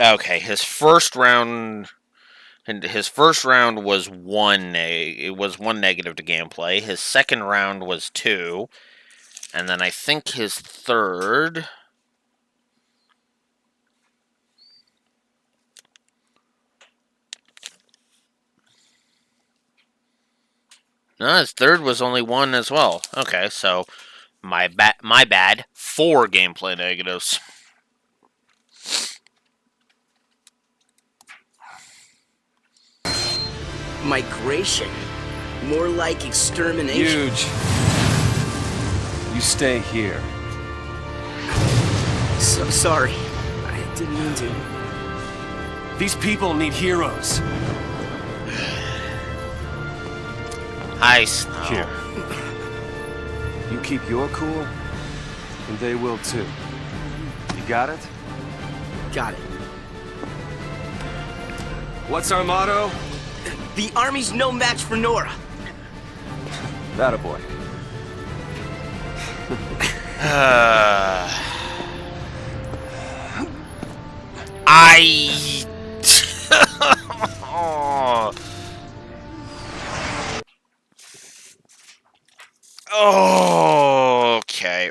Okay, his first round was one negative to gameplay. His second round was 2, and then I think his third. No, his third was only 1 as well. Okay, so my bad. 4 gameplay negatives. Migration? More like extermination. Huge. You stay here. So sorry. I didn't mean to. These people need heroes. Hi, Snow. Here. You keep your cool, and they will too. You got it? Got it. What's our motto? The army's no match for Nora. That boy. I. Oh, okay.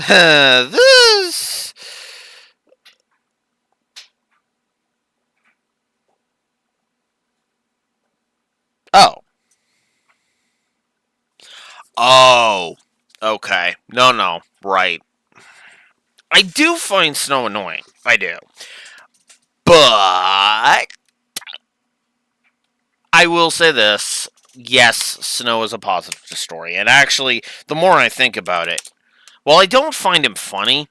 This. Oh. Oh. Okay. No. Right. I do find Snow annoying. I do. But I will say this. Yes, Snow is a positive to story. And actually, the more I think about it, while I don't find him funny,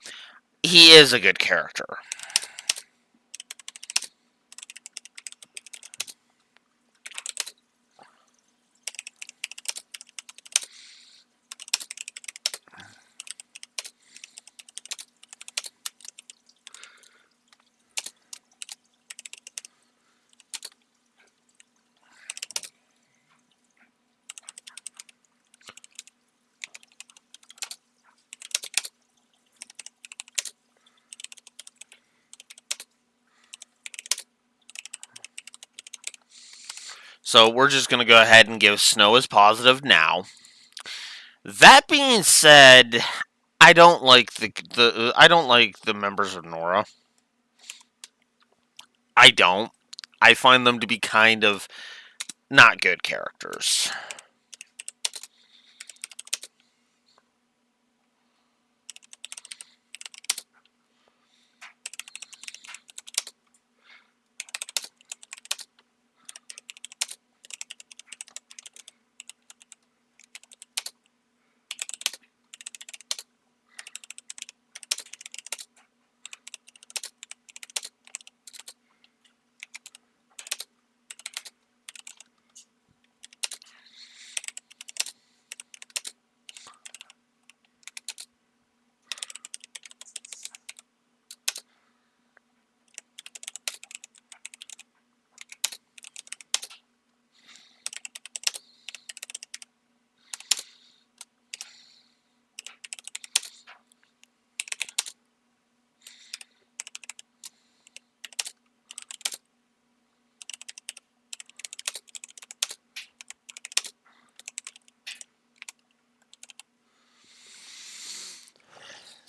he is a good character. So we're just going to go ahead and give Snow as positive now. That being said, I don't like the members of Nora. I don't. I find them to be kind of not good characters.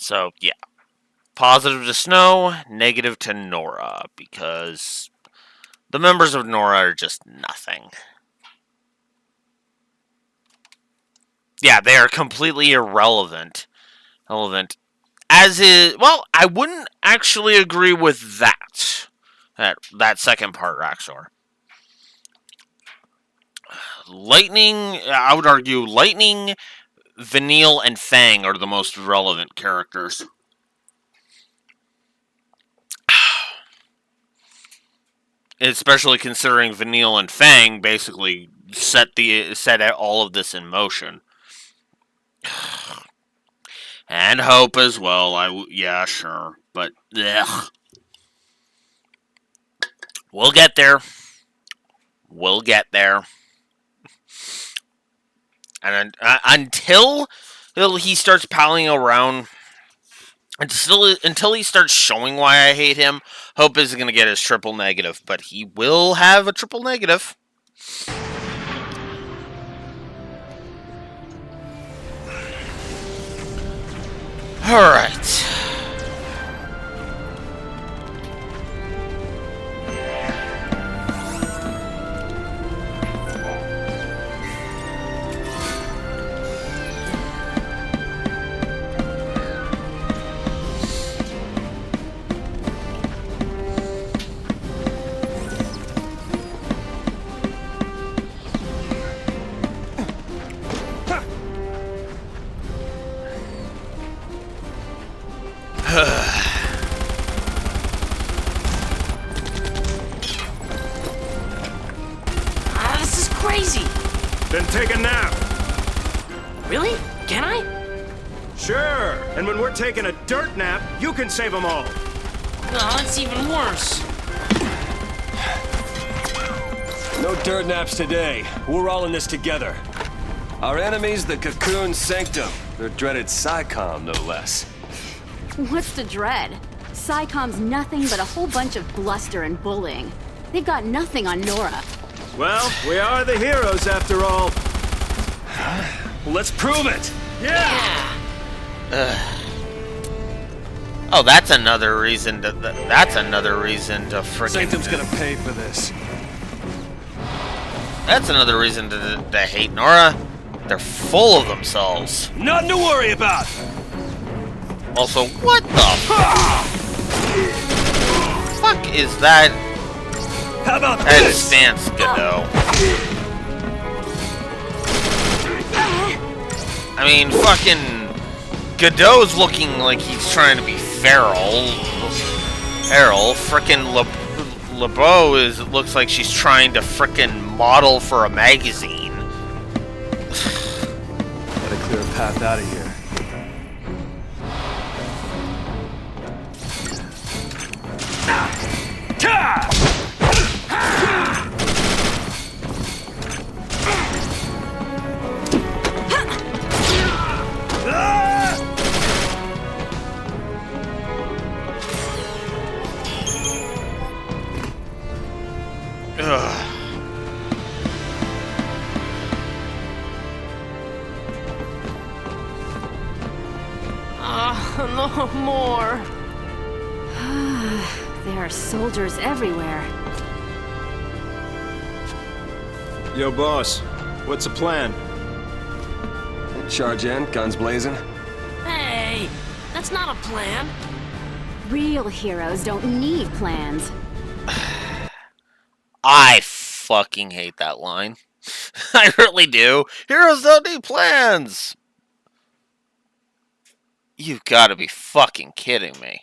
So, yeah. Positive to Snow, negative to Nora, because the members of Nora are just nothing. Yeah, they are completely irrelevant. As is, well, I wouldn't actually agree with that. That second part, Raxor. Lightning, I would argue, Lightning, Vanille, and Fang are the most relevant characters. Especially considering Vanille and Fang basically set all of this in motion. And Hope as well. Yeah, sure, but ugh. We'll get there. And until he starts palling around, until he starts showing why I hate him, Hope isn't going to get his triple negative, but he will have a triple negative. Alright. This is crazy. Then take a nap. Really? Can I? Sure. And when we're taking a dirt nap, you can save them all. Oh, that's even worse. No dirt naps today. We're all in this together. Our enemy's the Cocoon Sanctum. Their dreaded SciComm, no less. What's the dread? SciComm's nothing but a whole bunch of bluster and bullying. They've got nothing on Nora. Well, we are the heroes after all. Well, let's prove it! Yeah! Oh, that's another reason to frickin' Sanctum's gonna pay for this. That's another reason to hate Nora. They're full of themselves. Nothing to worry about! Also, what the fuck is that? How about That this? stance, Godot. I mean, fucking Godot's looking like he's trying to be feral. Frickin' LeBeau looks like she's trying to frickin' model for a magazine. Gotta clear a path out of here. No more. There are soldiers everywhere. Yo, boss. What's the plan? Charge in, guns blazing. Hey, that's not a plan. Real heroes don't need plans. I fucking hate that line. I really do. Heroes don't need plans. You've got to be fucking kidding me.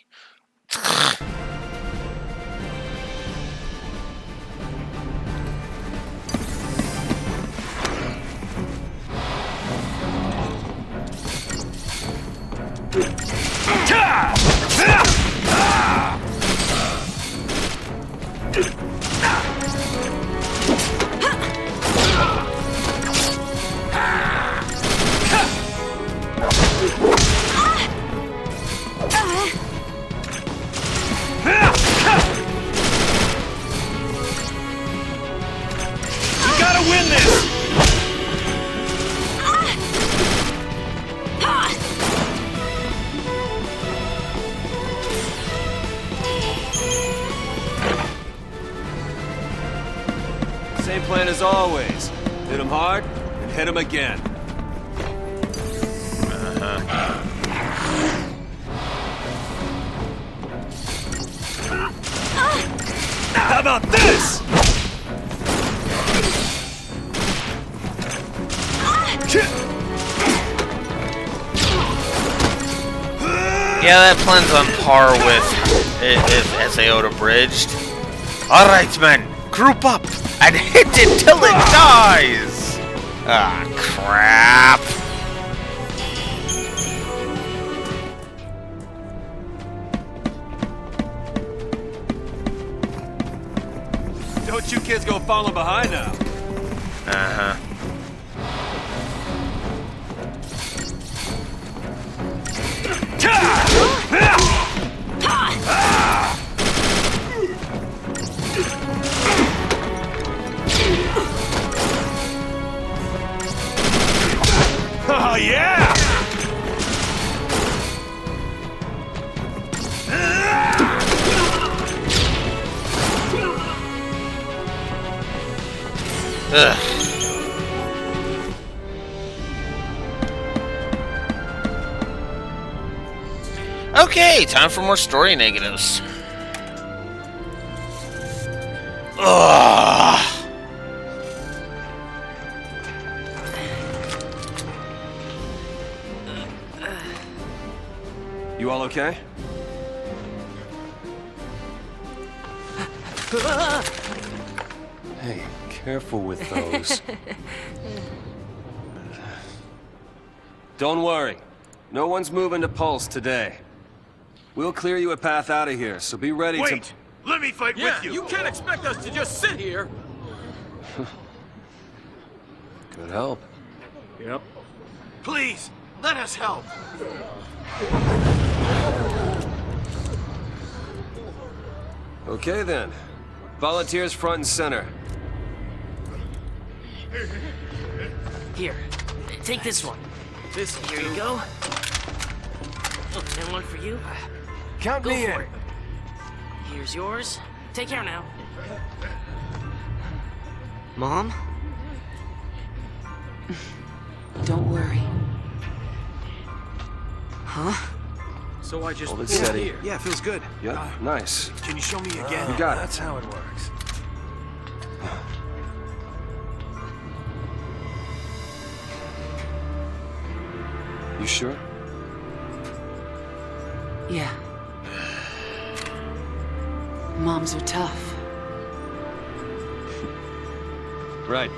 You gotta win this! Same plan as always. Hit him hard, and hit him again. How about this? Yeah, that plan's on par with if SAO abridged. Alright, men, group up and hit it till it dies! Ah, crap. Don't you kids go falling behind now. Uh-huh. Oh, yeah! Ugh. Okay, time for more story negatives. Ugh. You all okay? Hey, careful with those. Don't worry. No one's moving to Pulse today. We'll clear you a path out of here, so be ready to... Wait! Let me fight with you! You can't expect us to just sit here. Good help. Yep. Please, let us help! Okay then. Volunteers front and center. Here, take this one. Here you go. And one for you. Count Go me for in. it. Here's yours. Take care now. Mom? Don't worry. Huh? So I just... Hold it steady. Yeah, feels good. Yeah, nice. Can you show me again? You got it. That's how it works. You sure? Yeah. Moms are tough. Right.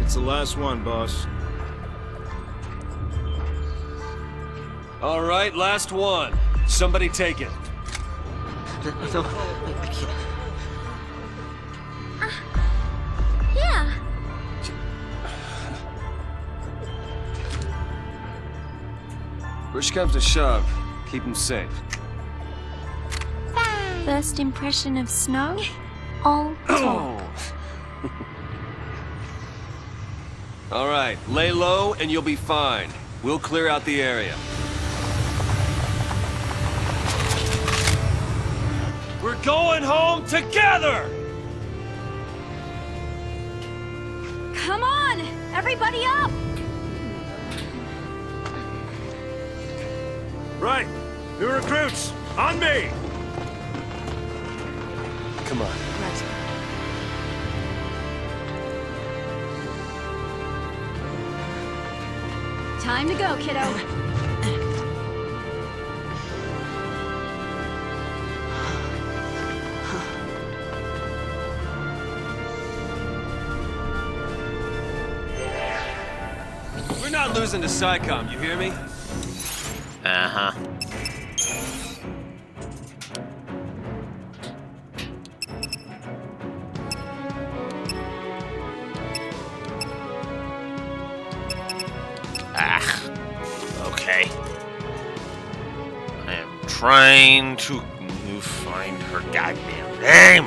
It's the last one, boss. All right, last one. Somebody take it. No, I can't. Yeah. Push comes to shove. Keep him safe. First impression of snow? All talk. All right, lay low and you'll be fine. We'll clear out the area. We're going home together! Come on! Everybody up! Right! New recruits! On me! Come on. Right. Time to go, kiddo. We're not losing to SciComm, you hear me? Uh-huh. Okay. I am trying to find her goddamn name.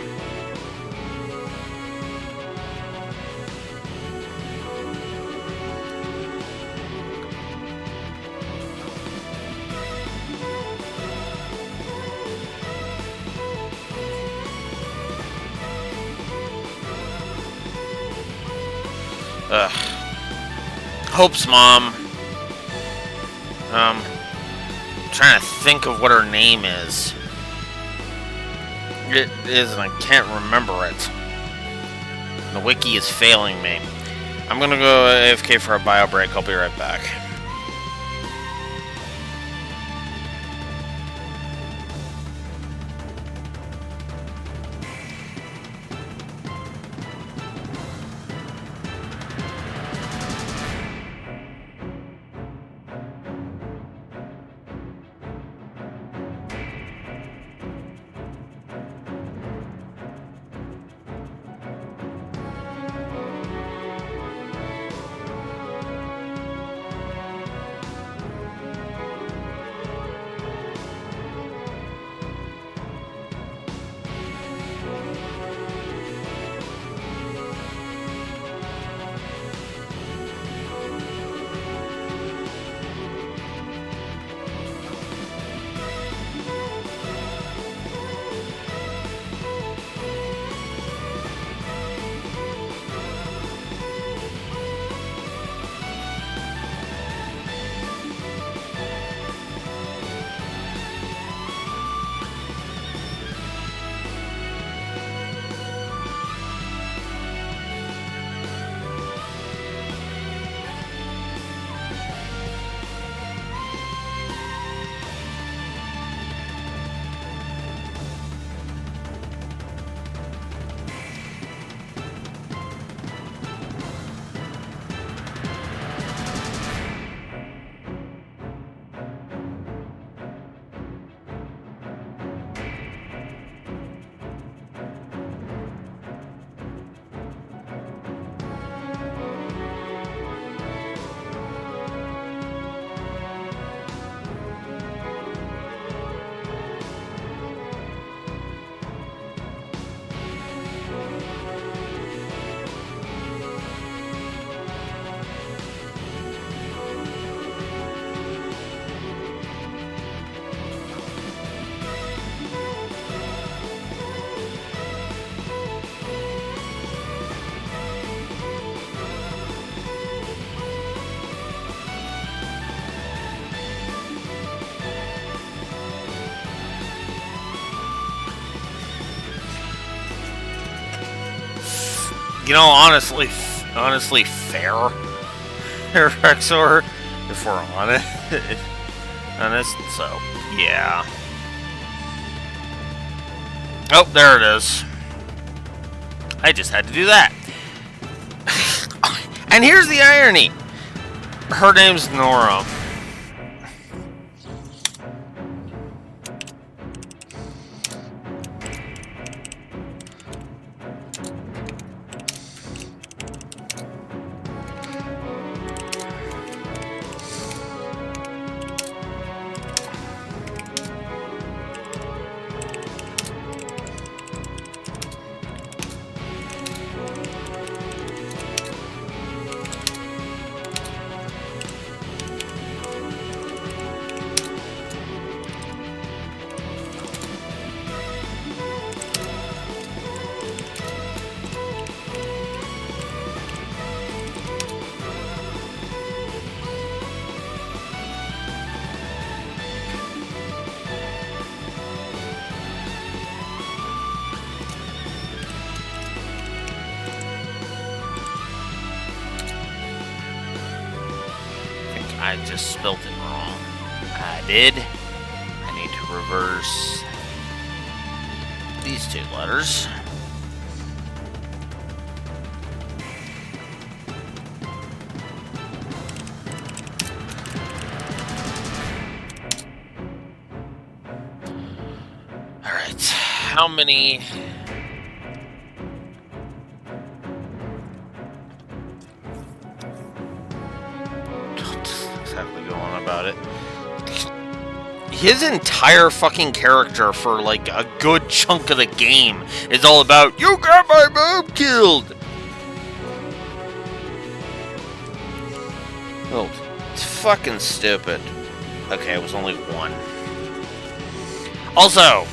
Hope's mom. Trying to think of what her name is. It is, and I can't remember it. The wiki is failing me. I'm gonna go AFK for a bio break. I'll be right back. You know, honestly, fair, Rexor, if we're honest, so, yeah. Oh, there it is. I just had to do that. And here's the irony. Her name's Nora. I just spelled it wrong. I did. I need to reverse these two letters. Alright, how many... about it. His entire fucking character for like a good chunk of the game is all about, you got my mom killed! Oh, it's fucking stupid. Okay, it was only one. Also,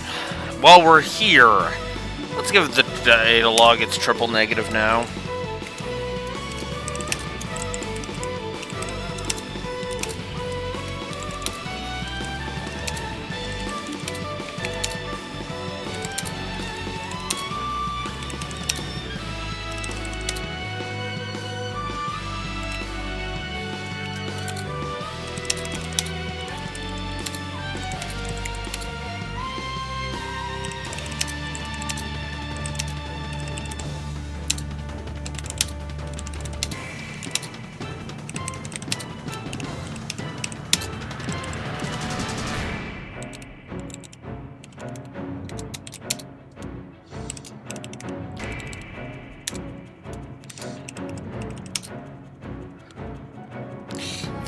while we're here, let's give the data log its triple negative now.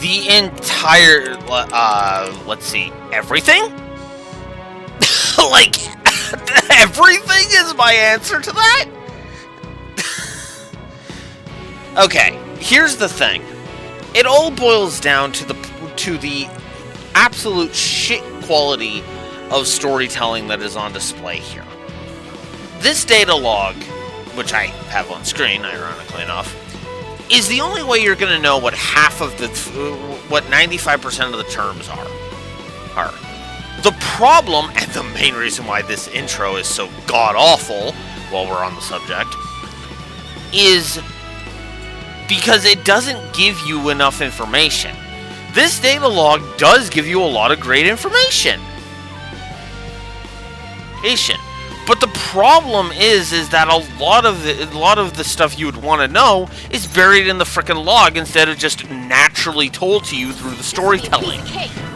The entire, let's see, everything? Like, everything is my answer to that? Okay, here's the thing. It all boils down to the absolute shit quality of storytelling that is on display here. This data log, which I have on screen, ironically enough, is the only way you're going to know what 95% of the terms are. The problem, and the main reason why this intro is so god-awful, while we're on the subject, is because it doesn't give you enough information. This data log does give you a lot of great information. But the problem is that a lot of the stuff you would want to know is buried in the frickin' log instead of just naturally told to you through the storytelling.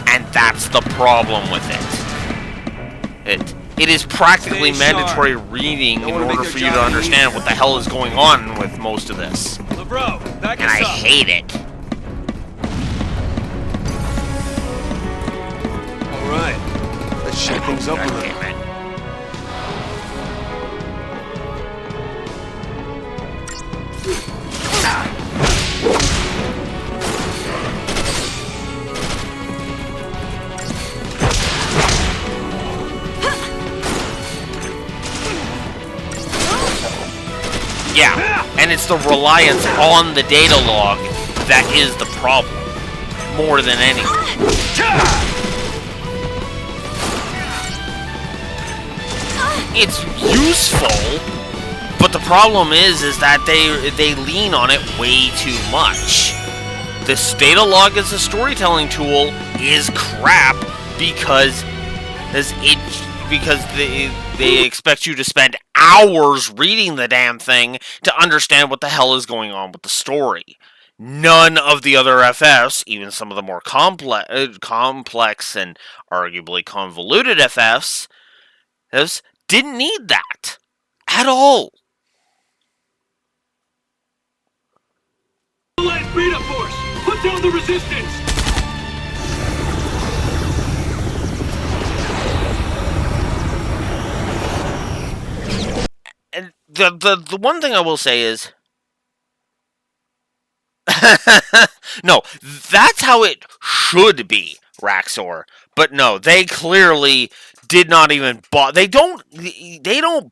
And that's the problem with it. It is practically mandatory reading in order for you to understand what the hell is going on with most of this. And I hate it. Alright, let's shake things up a little. Yeah, and it's the reliance on the data log that is the problem, more than anything. It's useful, but the problem is that they lean on it way too much. This data log as a storytelling tool is crap because they expect you to spend hours reading the damn thing to understand what the hell is going on with the story. None of the other FFs, even some of the more complex and arguably convoluted FFs, didn't need that at all. Last beta force! Put down the resistance! And the one thing I will say is, no, that's how it should be, Raxor. But no, they clearly did not even bother. They don't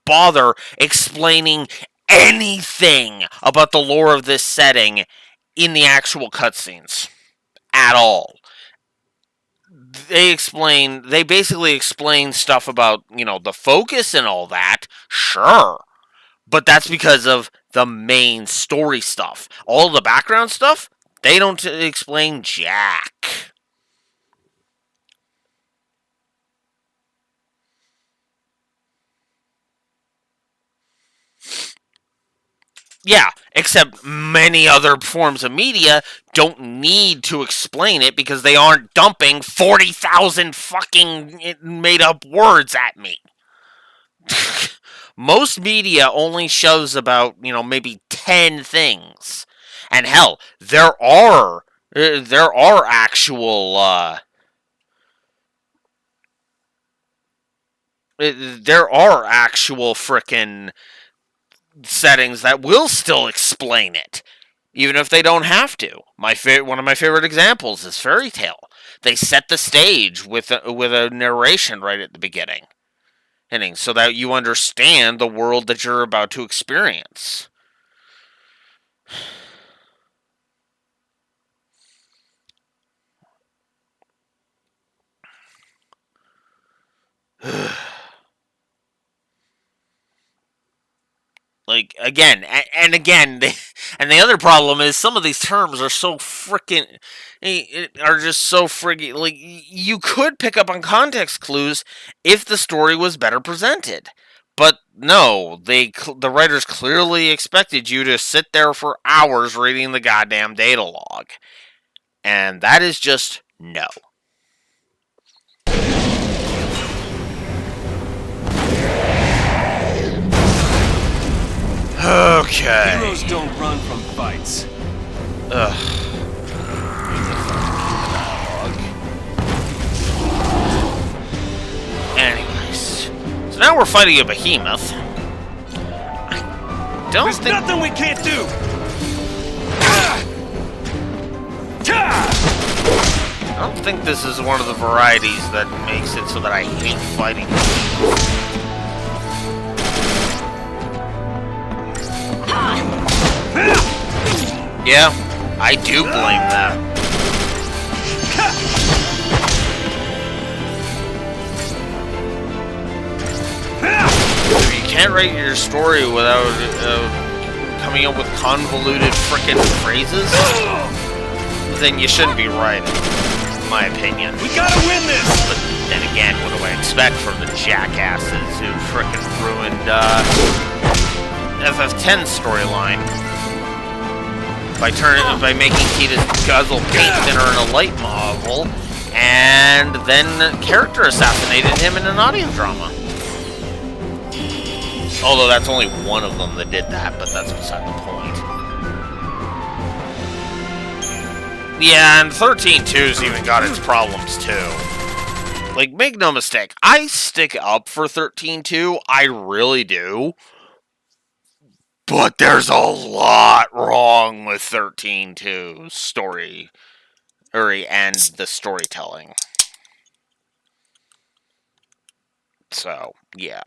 bother explaining anything about the lore of this setting in the actual cutscenes at all. They basically explain stuff about, the focus and all that, sure. But that's because of the main story stuff. All the background stuff, they don't explain jack. Yeah, except many other forms of media don't need to explain it because they aren't dumping 40,000 fucking made-up words at me. Most media only shows about, maybe 10 things. And hell, there are actual, frickin' settings that will still explain it, even if they don't have to. One of my favorite examples is Fairy Tail. They set the stage with a narration right at the beginning, so that you understand the world that you're about to experience. Like, again, and the other problem is some of these terms are so freaking, like, you could pick up on context clues if the story was better presented. But no, the writers clearly expected you to sit there for hours reading the goddamn data log. And that is just no. Okay. Heroes don't run from fights. Ugh. now we're fighting a behemoth. There's nothing we can't do! I don't think this is one of the varieties that makes it so that I hate fighting. Yeah, I do blame that. If you can't write your story without coming up with convoluted frickin' phrases, then you shouldn't be writing, in my opinion. We gotta win this! But then again, what do I expect from the jackasses who frickin' ruined FF10's storyline by making Tita's guzzle paint thinner in a light novel, and then character assassinated him in an audio drama. Although that's only one of them that did that, but that's beside the point. Yeah, and 13-2's even got its problems too. Like, make no mistake, I stick up for 13-2, I really do. But there's a lot wrong with 13-2's story, and the storytelling. So, yeah.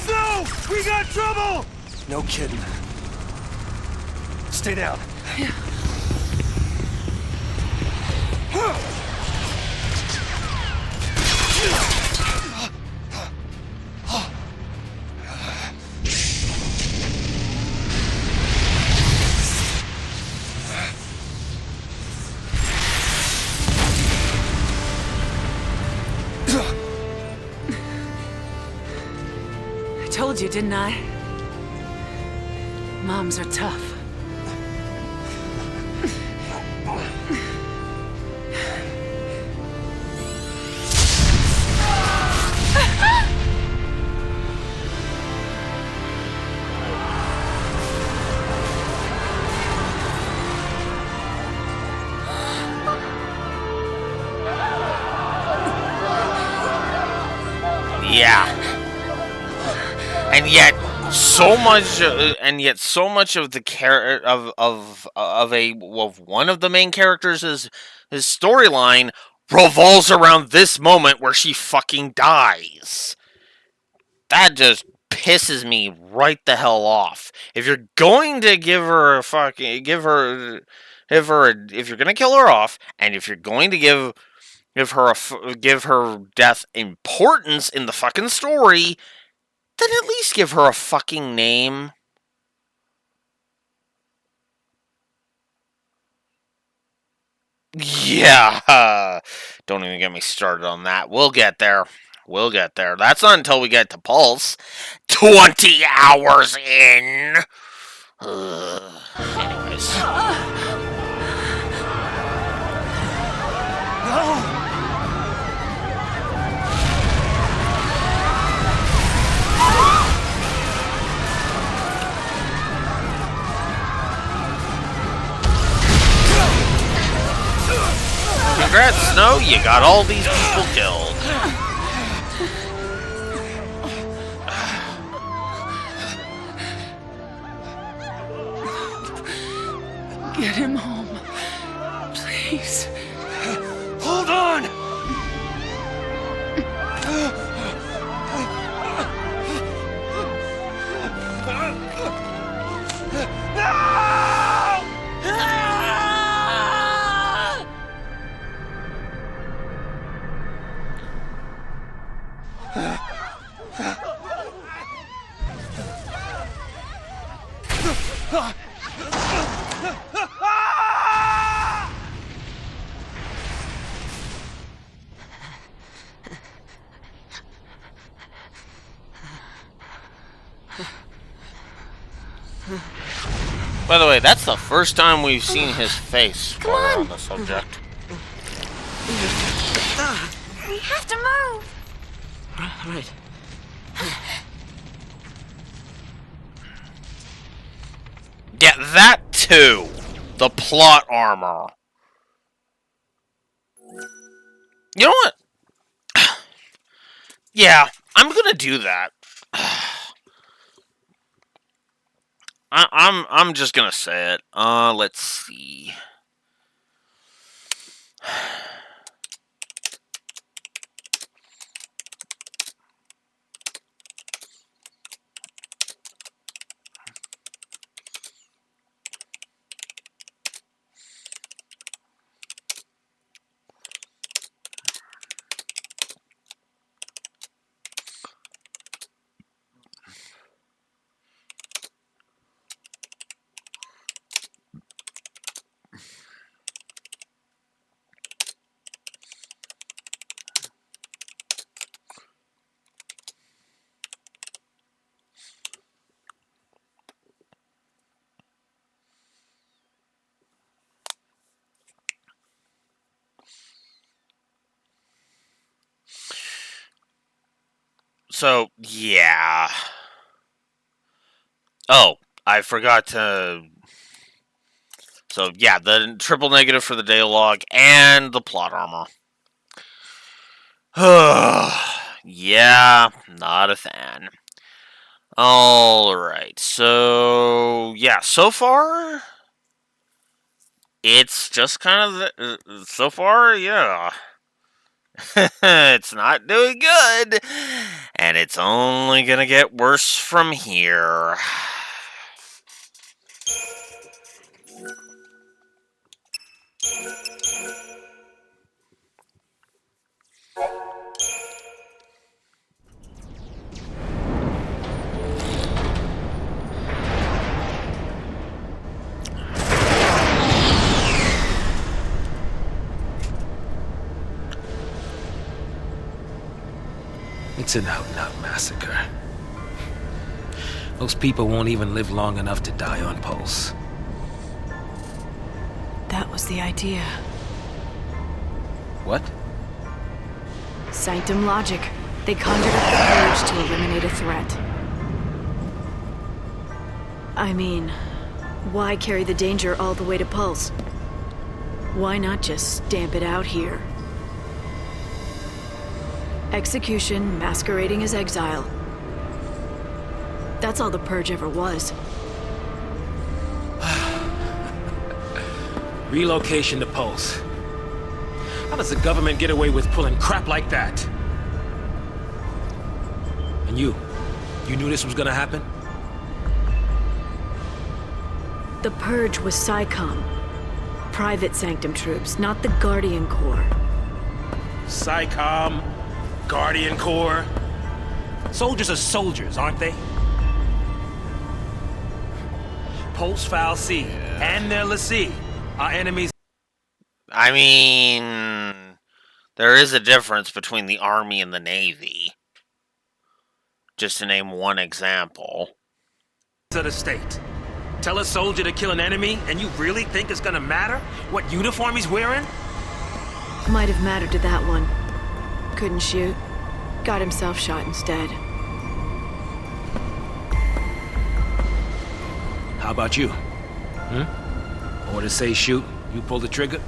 No! We got trouble! No kidding. Stay down. Yeah. I told you, didn't I? Moms are tough. Yeah. And yet so much of the of one of the main characters' his storyline revolves around this moment where she fucking dies. That just pisses me right the hell off. If you're going to if you're gonna kill her off, and if you're going to give her death importance in the fucking story, then at least give her a fucking name. Yeah, don't even get me started on that. We'll get there. We'll get there. That's not until we get to Pulse. 20 hours in. Anyways. No! Congrats, Snow, you got all these people killed. Get him home. Please. Hold on! By the way, that's the first time we've seen his face while we're on the subject. We have to move. Right. Yeah, that too. The plot armor. You know what? Yeah, I'm gonna do that. I'm just gonna say it. Let's see. So, yeah. Oh, I forgot to... So, yeah, the triple negative for the dialogue and the plot armor. Yeah, not a fan. Alright, so... Yeah, so far... It's just kind of... so far, yeah. It's not doing good. And it's only gonna get worse from here. It's an out-and-out massacre. Those people won't even live long enough to die on Pulse. That was the idea. What? Sanctum logic. They conjured up the Purge to eliminate a threat. I mean, why carry the danger all the way to Pulse? Why not just stamp it out here? Execution masquerading as exile. That's all the Purge ever was. Relocation to Pulse. How does the government get away with pulling crap like that? And you knew this was gonna happen? The Purge was SciComm. Private Sanctum troops, not the Guardian Corps. SciComm? Guardian Corps? Soldiers are soldiers, aren't they? Pulse Foul C and their lessee are enemies. I mean, there is a difference between the Army and the Navy. Just to name one example. Of the state. Tell a soldier to kill an enemy, and you really think it's gonna matter what uniform he's wearing? Might have mattered to that one. Couldn't shoot. Got himself shot instead. How about you? Orders say shoot, you pull the trigger?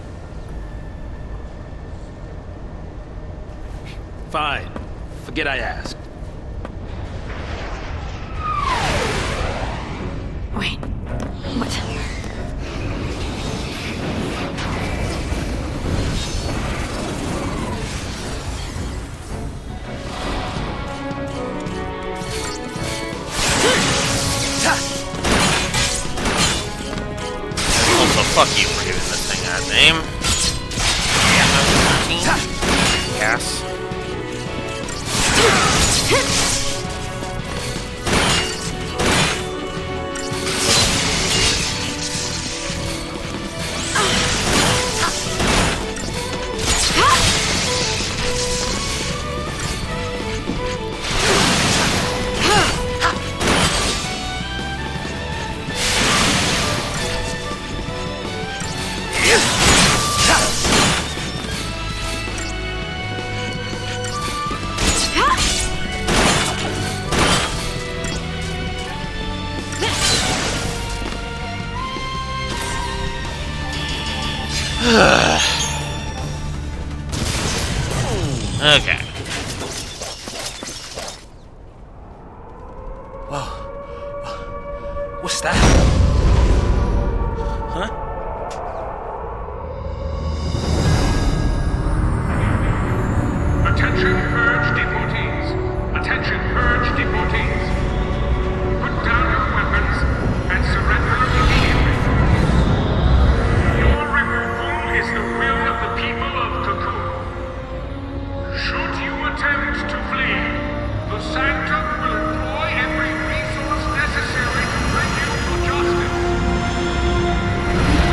Fine. Forget I asked. Wait. What? Also, fuck you for giving this thing a name. Yes. Okay. Whoa. What's that? Huh? Attention purge deportees. Attention purge deportees. Put down your weapons and surrender immediately. Your removal is the will of the people of Cocoon. Should you attempt to flee, the Sanctum will employ every resource necessary to bring you to justice.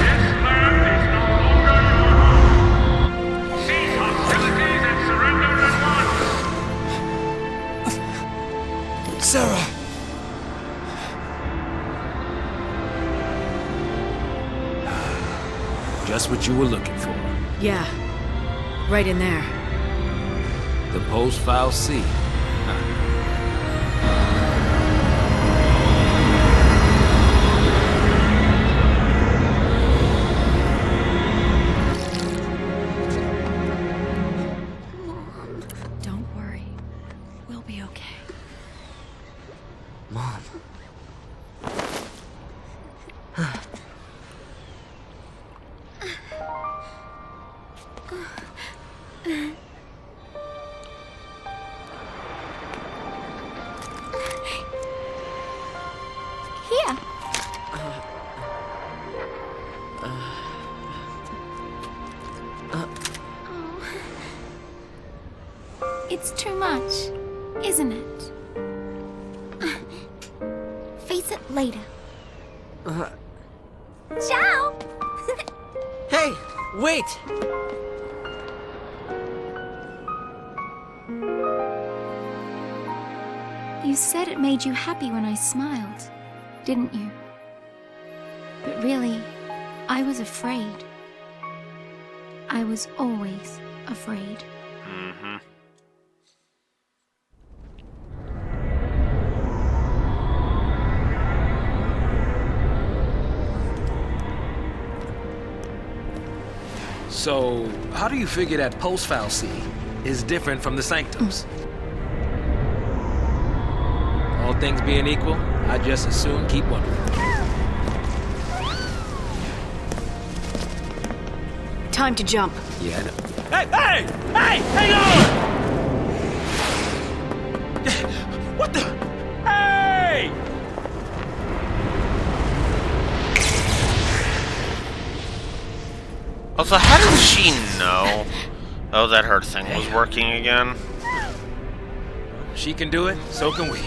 This land is no longer your home. Cease hostilities and surrender at once. Sarah! Just what you were looking for. Yeah. Right in there. The post-file C. Don't worry. We'll be okay. Mom. Here. It's too much, isn't it? Face it later. Ciao! Hey, wait! You said it made you happy when I smiled, didn't you? But really, I was afraid. I was always afraid. Mm-hmm. So, how do you figure that post-file C is different from the Sanctums? All things being equal, I just as soon keep wondering. Time to jump. Yeah, I know. Hey, hey! Hey! Hang on! What the? Hey! Also, how did she know? Oh, that her thing was working again? She can do it, so can we.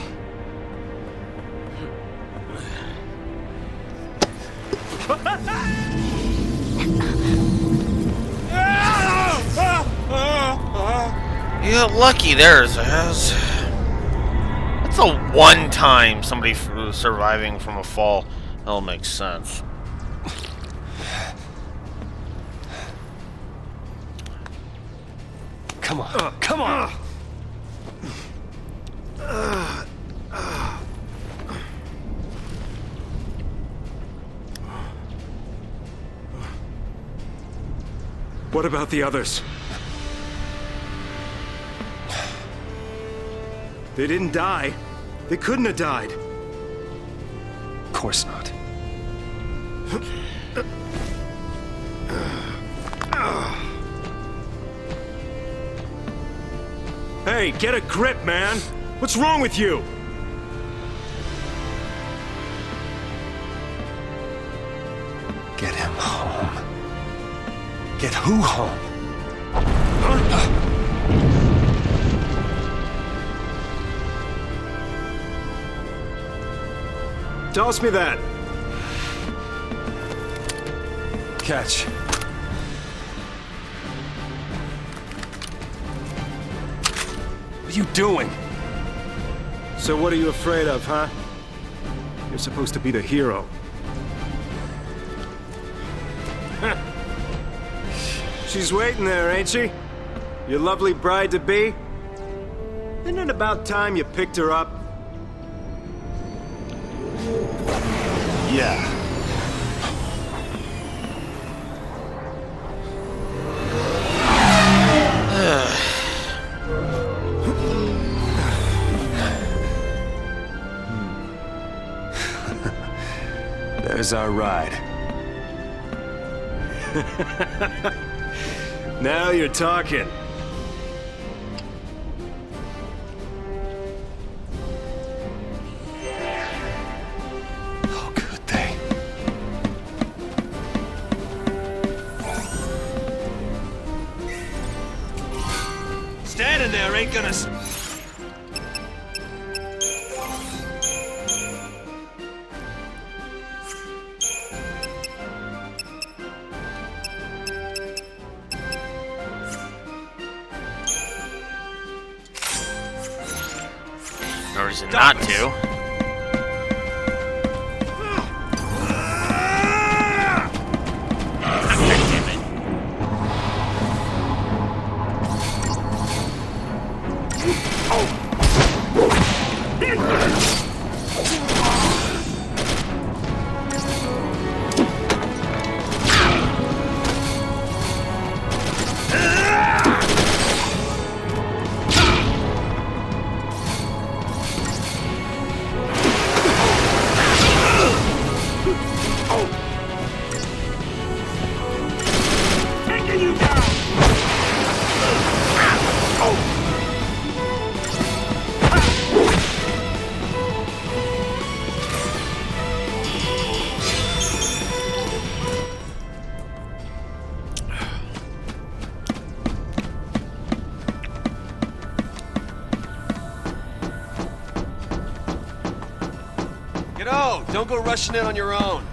Yeah, lucky theirs is. That's a one time somebody surviving from a fall. That'll make sense. Come on, come on! What about the others? They didn't die. They couldn't have died. Of course not. Hey, get a grip, man! What's wrong with you? Get him home. Get who home? Toss me that. Catch. What are you doing? So what are you afraid of, huh? You're supposed to be the hero. She's waiting there, ain't she? Your lovely bride-to-be? Isn't it about time you picked her up? Yeah. as our ride. Now you're talking. Oh, could they? Standing there ain't gonna... No reason not to. Don't go rushing in on your own.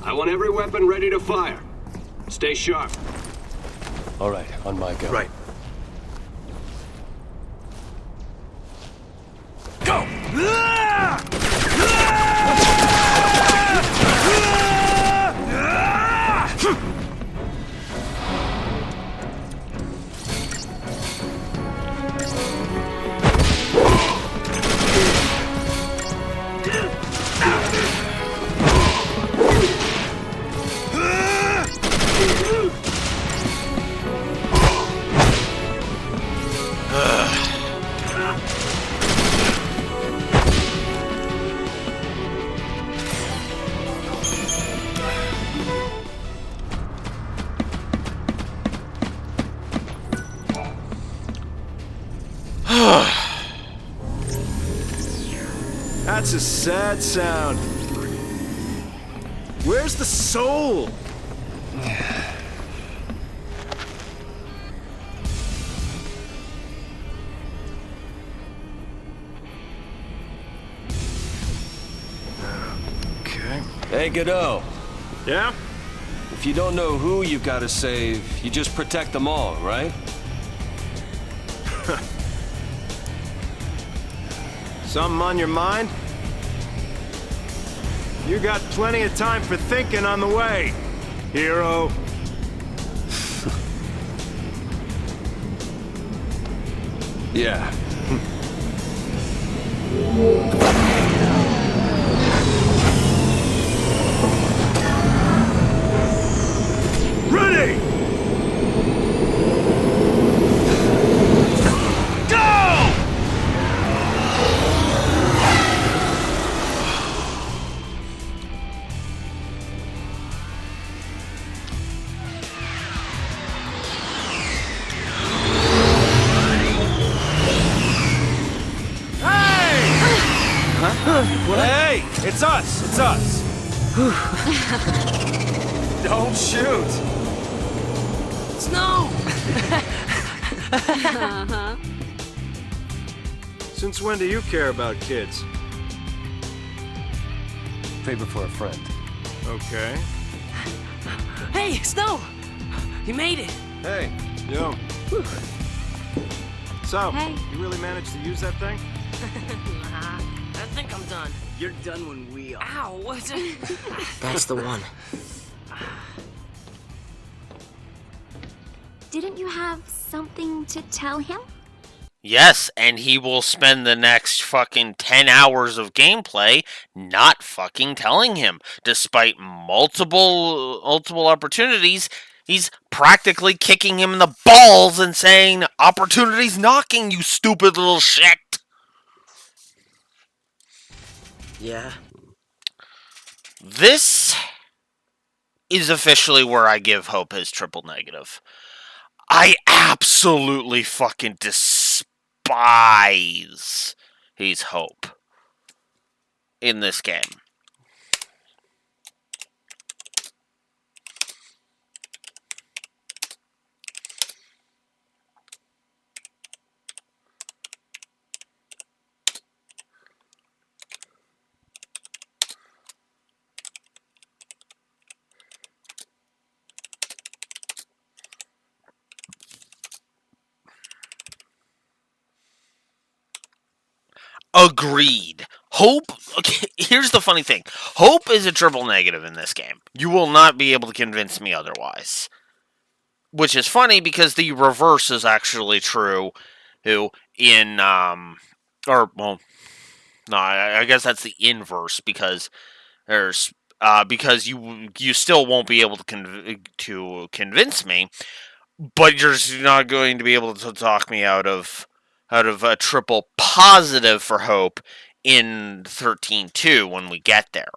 I want every weapon ready to fire. Stay sharp. All right, on my go. Right. That's a sad sound. Where's the soul? Okay. Hey, Godot. Yeah? If you don't know who you've got to save, you just protect them all, right? Something on your mind? You got plenty of time for thinking on the way, hero. Yeah. Ready! Hey! It's us! It's us! Don't shoot! Snow! Since when do you care about kids? Favor for a friend. Okay. Hey, Snow! You made it! Hey. Yo. So, Hey. you really managed to use that thing? I think I'm done. You're done when we are. Ow, what's it? That's the one. Didn't you have something to tell him? Yes, and he will spend the next fucking 10 hours of gameplay not fucking telling him, despite multiple opportunities. He's practically kicking him in the balls and saying, "Opportunity's knocking, you stupid little shit." Yeah? This is officially where I give Hope his triple negative. I absolutely fucking despise his Hope in this game. Agreed. Hope. Okay, here's the funny thing. Hope is a triple negative in this game. You will not be able to convince me otherwise. Which is funny because the reverse is actually true. Who in or well, no, I guess that's the inverse because because you still won't be able to convince me, but you're just not going to be able to talk me out of a triple positive for Hope in 13-2 when we get there.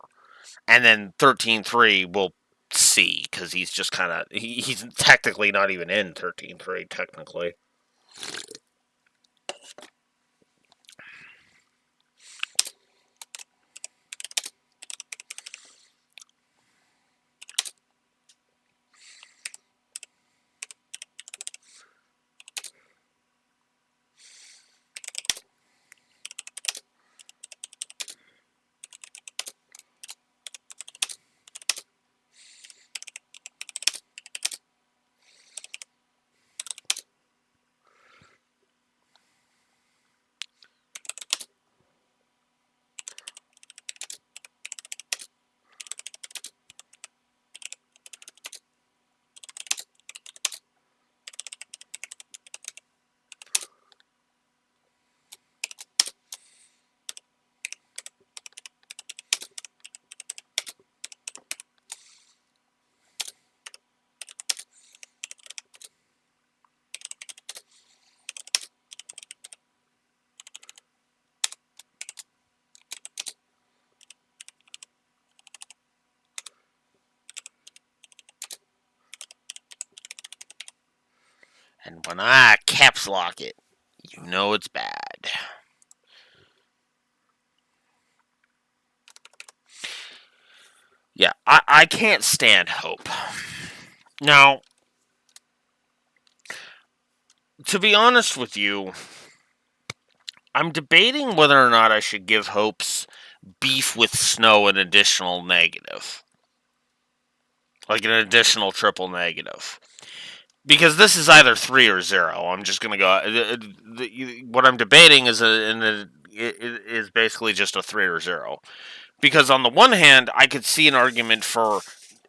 And then 13-3 we'll see, because he's just kind of... He's technically not even in 13-3, technically. And when I caps lock it, you know it's bad. Yeah, I can't stand Hope. Now, to be honest with you, I'm debating whether or not I should give Hope's beef with Snow an additional negative. Like an additional triple negative. Because this is either 3 or 0. I'm just going to go... What I'm debating is is basically just a 3 or 0. Because on the one hand, I could see an argument for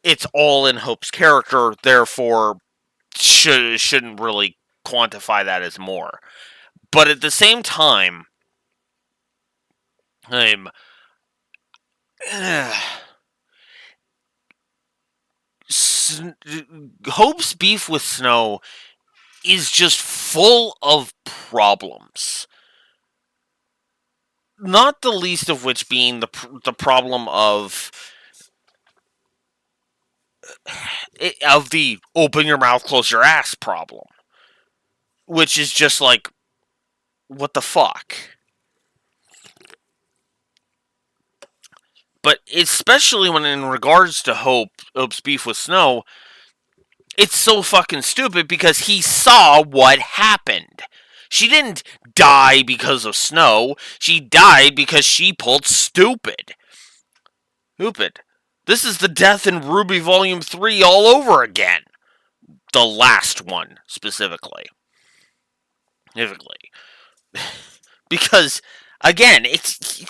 it's all in Hope's character, therefore shouldn't really quantify that as more. But at the same time, Hope's beef with Snow is just full of problems. Not the least of which being the problem of the open your mouth, close your ass problem. Which is just like, what the fuck? But especially when in regards to Hope's beef with Snow, it's so fucking stupid because he saw what happened. She didn't die because of Snow. She died because she pulled stupid. Stupid. This is the death in Ruby Volume 3 all over again. The last one, specifically. Because, again, it's...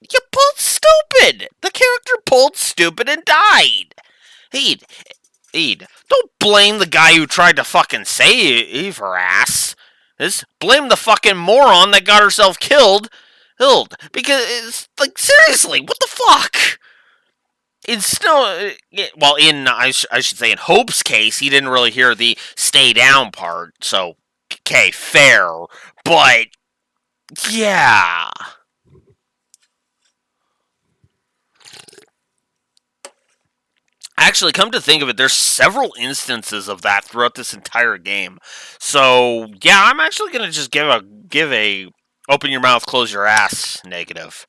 You pulled stupid! The character pulled stupid and died! Eid, don't blame the guy who tried to fucking save her ass. Blame the fucking moron that got herself killed. Because, it's, like, seriously, what the fuck? It's still, well, I should say in Hope's case, he didn't really hear the stay down part, so, okay, fair, but, yeah. Actually, come to think of it, there's several instances of that throughout this entire game. So, yeah, I'm actually gonna just give a open your mouth, close your ass negative.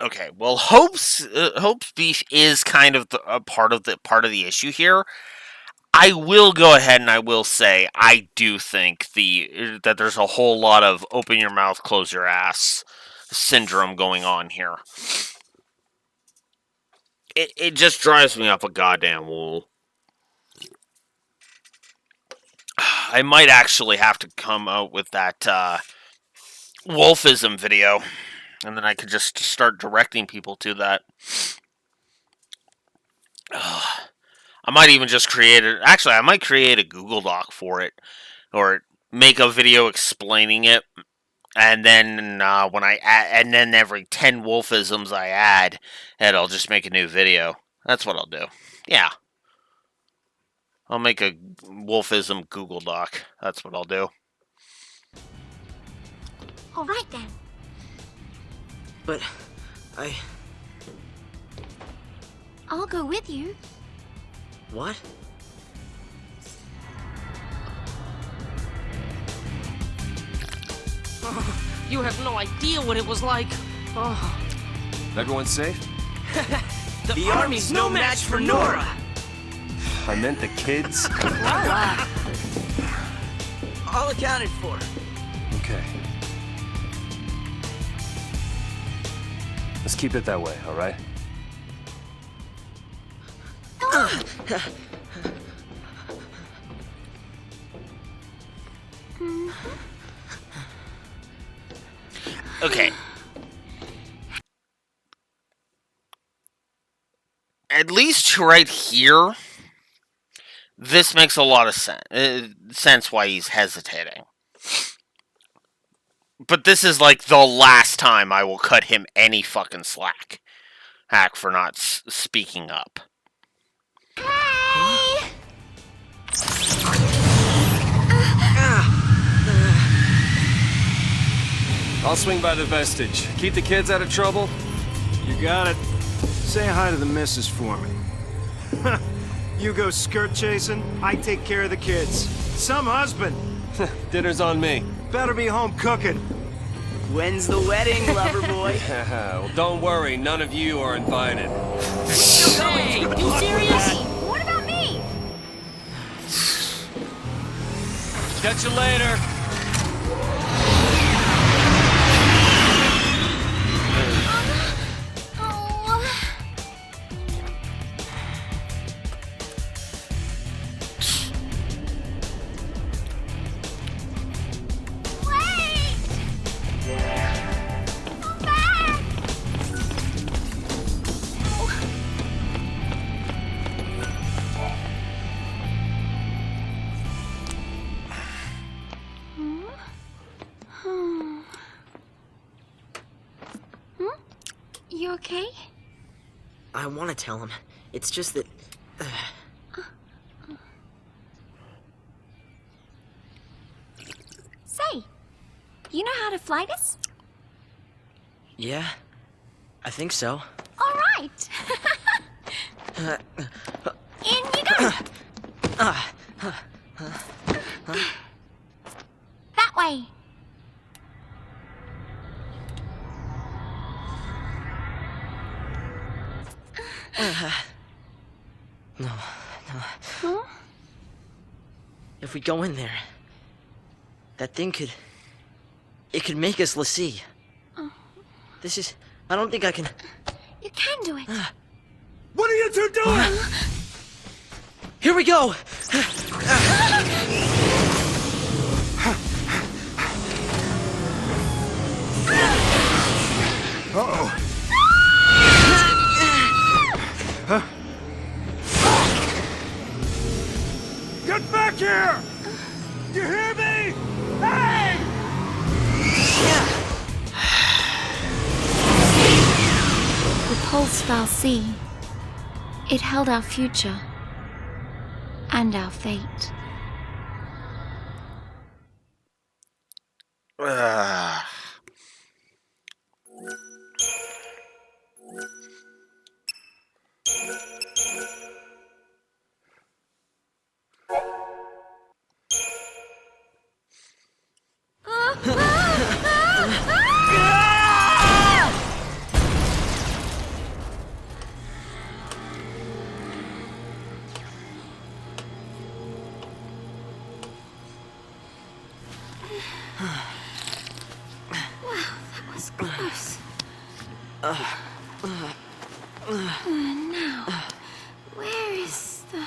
Okay, well, Hope's beef is kind of a part of the issue here. I will go ahead and I will say I do think that there's a whole lot of open your mouth, close your ass syndrome going on here. It just drives me up a goddamn wall. I might actually have to come out with that wolfism video, and then I could just start directing people to that. I might even just create it. Actually, I might create a Google Doc for it, or make a video explaining it, and then when I add, and then every 10 wolfisms I add, and I'll just make a new video. That's what I'll do. Yeah, I'll make a wolfism Google Doc. That's what I'll do. All right then. But I'll go with you. What? Oh, you have no idea what it was like. Oh. Everyone safe? The army's no match for Nora. I meant the kids. All accounted for. Okay. Let's keep it that way, all right? Okay. At least right here, this makes a lot of sense why he's hesitating. But this is like the last time I will cut him any fucking slack. Hack for not speaking up. Hey! I'll swing by the vestige. Keep the kids out of trouble. You got it. Say hi to the missus for me. You go skirt chasing, I take care of the kids. Some husband. Dinner's on me. Better be home cooking. When's the wedding, lover boy? Well, don't worry, none of you are invited. Hey, you serious? What about me? Catch you later. You okay? I want to tell him. It's just that... Say, you know how to fly this? Yeah, I think so. All right. In you go. That way. No. Huh? If we go in there, that thing could... It could make us l'Cie. This is... I don't think I can... You can do it. What are you two doing? Here we go! Uh-oh. Get back here! You hear me? Hey! The pulse fal'Cie. It held our future. And our fate. Now, where is the...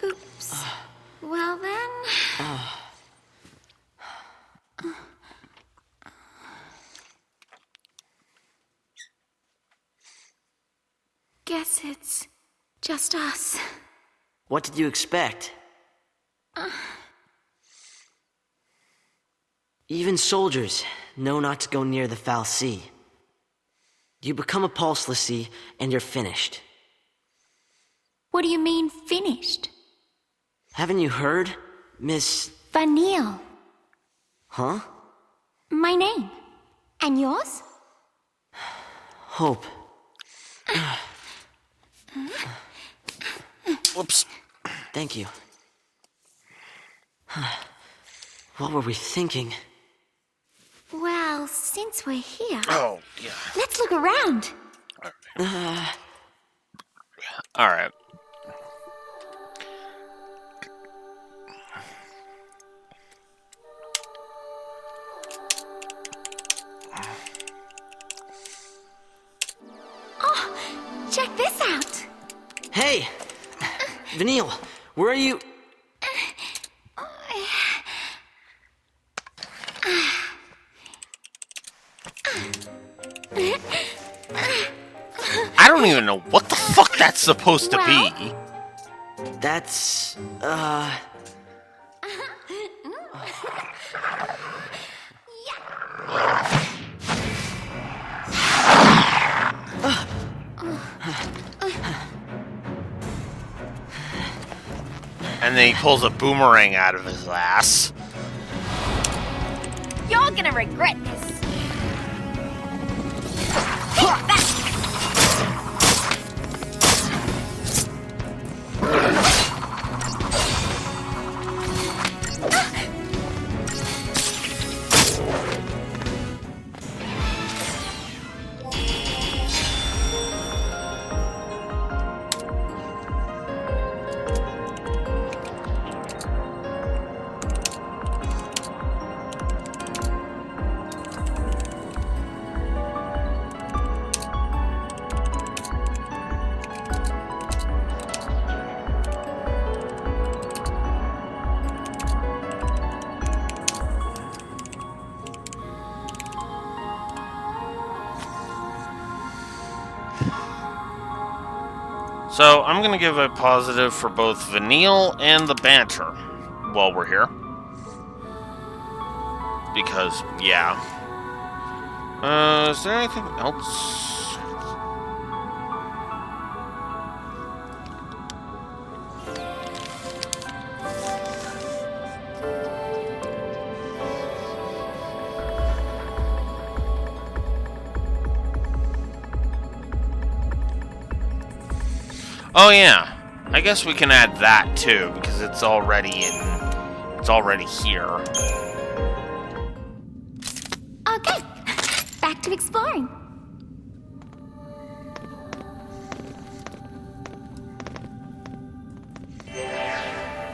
Oops. Well then... Guess it's just us. What did you expect? Even soldiers know not to go near the fal'Cie. You become a pulse l'Cie, and you're finished. What do you mean, finished? Haven't you heard, Miss... Vanille. Huh? My name. And yours? Hope. Whoops. Thank you. What were we thinking? Well, since we're here... Oh, yeah. Let's look around. All right. Oh, check this out. Hey! Vanille, where are you? I don't even know what the fuck that's supposed to be. That's, And then he pulls a boomerang out of his ass. You're gonna regret this. Take that. So I'm gonna give a positive for both Vanille and the banter while we're here. Because, yeah. Is there anything else? Oh yeah, I guess we can add that too because it's already here. Okay, back to exploring.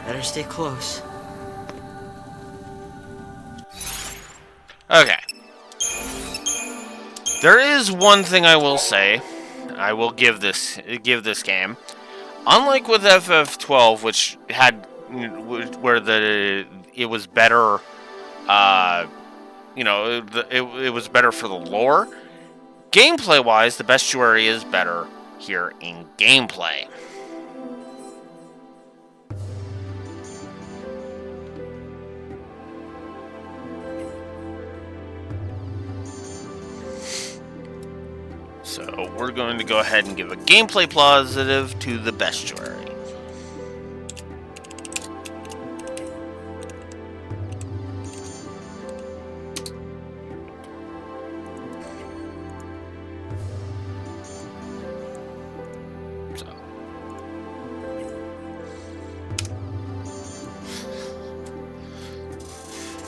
Better stay close. Okay. There is one thing I will say. I will give this game. Unlike with FF12, which had where it was better, it was better for the lore. Gameplay-wise, the bestiary is better here in gameplay. So we're going to go ahead and give a gameplay positive to the bestiary.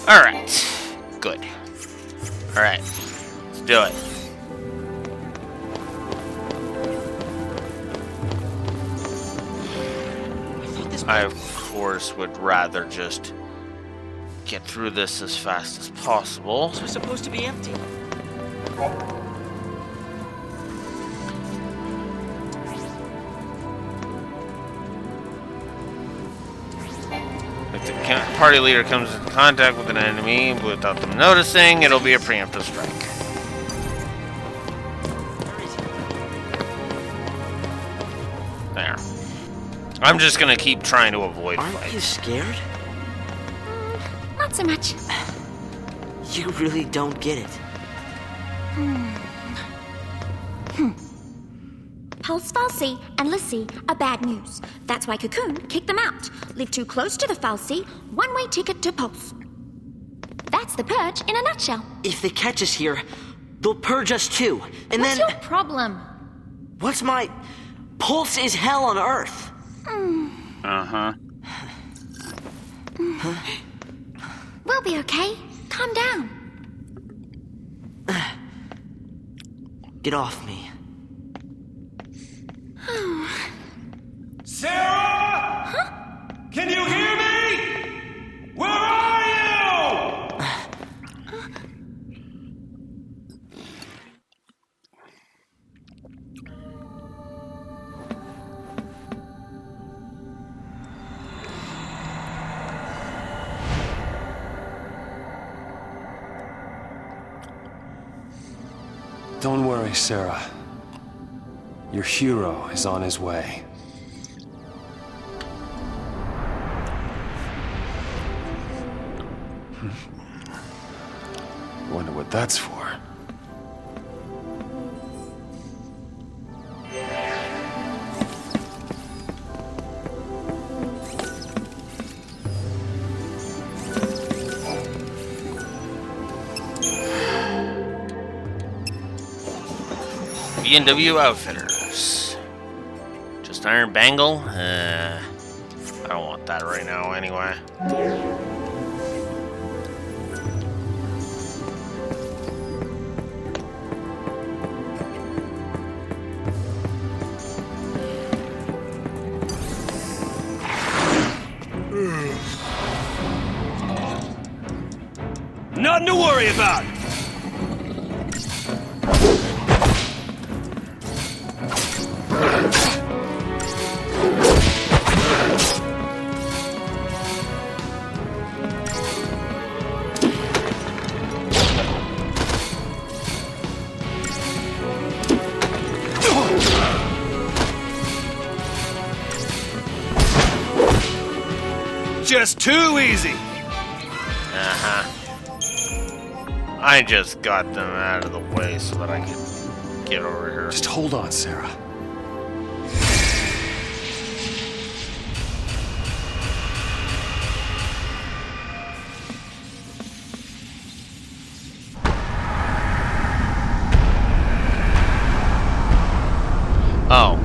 Alright. Good. Alright. Let's do it. I, of course, would rather just get through this as fast as possible. This was supposed to be empty. If the party leader comes in contact with an enemy without them noticing, it'll be a preemptive strike. There. I'm just gonna keep trying to avoid fights. Aren't you scared? Not so much. You really don't get it. Pulse Falsey and Lissy are bad news. That's why Cocoon kicked them out. Live too close to the Falsey, one-way ticket to Pulse. That's the purge in a nutshell. If they catch us here, they'll purge us too. And What's then... your problem? What's my... Pulse is hell on Earth. Uh-huh. We'll be okay. Calm down. Get off me. Sarah! Huh? Can you hear me? Where are you? Don't worry, Sarah. Your hero is on his way. Wonder what that's for. B&W Outfitters. Just Iron Bangle? I don't want that right now anyway. Nothing to worry about. Too easy. Uh-huh. I just got them out of the way so that I could get over here. Just hold on, Sarah. Oh.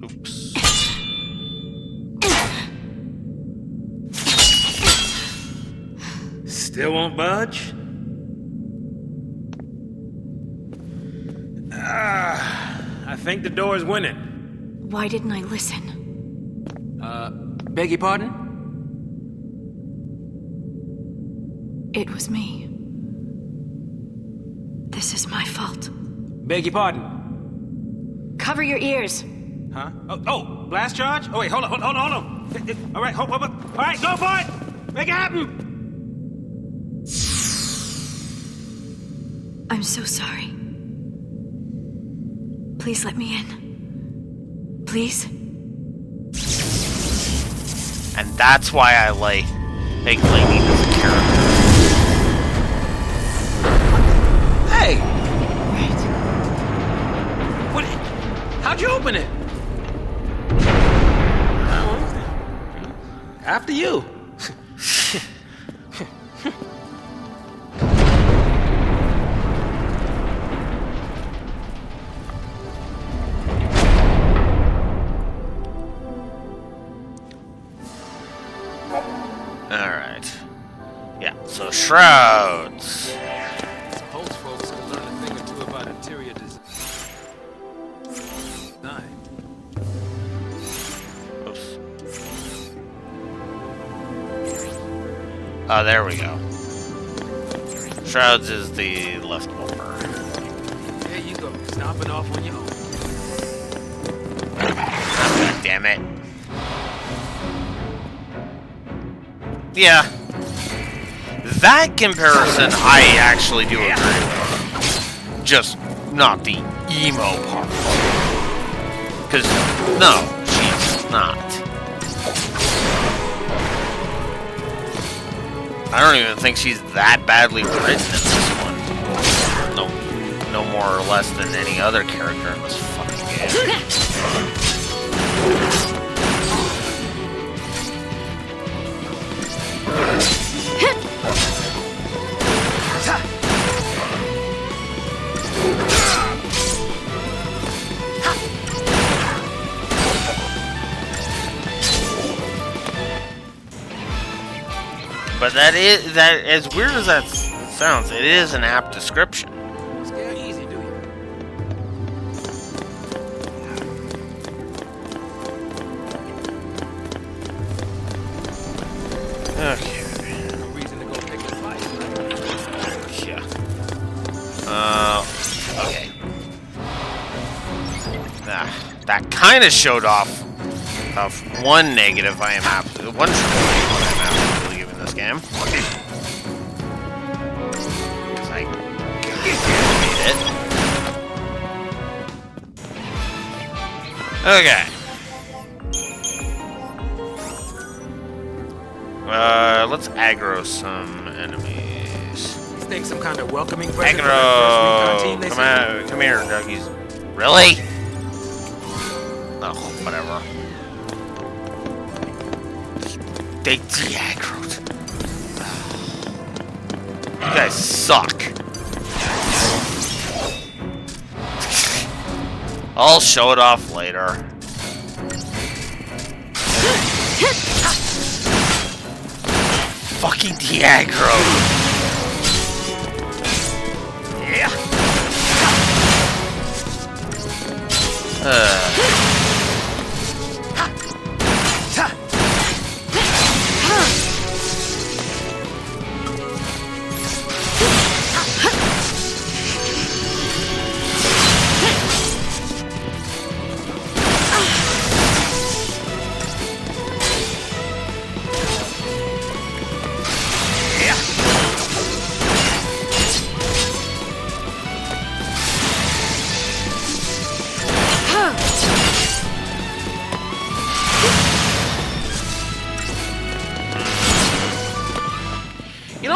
Oops. Still won't budge? I think the door is winning. Why didn't I listen? Beg your pardon? It was me. This is my fault. Beg your pardon? Cover your ears. Huh? Oh, blast charge? Oh, wait, hold on. All right, hold. All right, go for it! Make it happen! I'm so sorry. Please let me in. Please? And that's why I make Lainey as a character. Hey! Wait. What? How'd you open it? After you. Alright. Yeah, so shrouds. Suppose folks could learn a thing or two about interior design. Oops. Oh, there we go. Shrouds is the left bumper. There you go, stomping off on your own. God damn it. Yeah. That comparison I actually do agree with. Just not the emo part. Because, no, she's not. I don't even think she's that badly written in this one. No more or less than any other character in this fucking game. But that as weird as that sounds, it is an apt description. Scare easy, do you? Okay. No reason to go pick a fight. Yeah. Okay. That kind of showed off of one negative I am absolutely, one triple negative I am absolutely giving this game. Because I hate it. Okay. Let's aggro some enemies. You think some kind of welcoming present Aggro! Come here, Dougies. Really? Oh, whatever. They de-aggroed. You guys suck. I'll show it off later. Fucking de-aggroed. Yeah.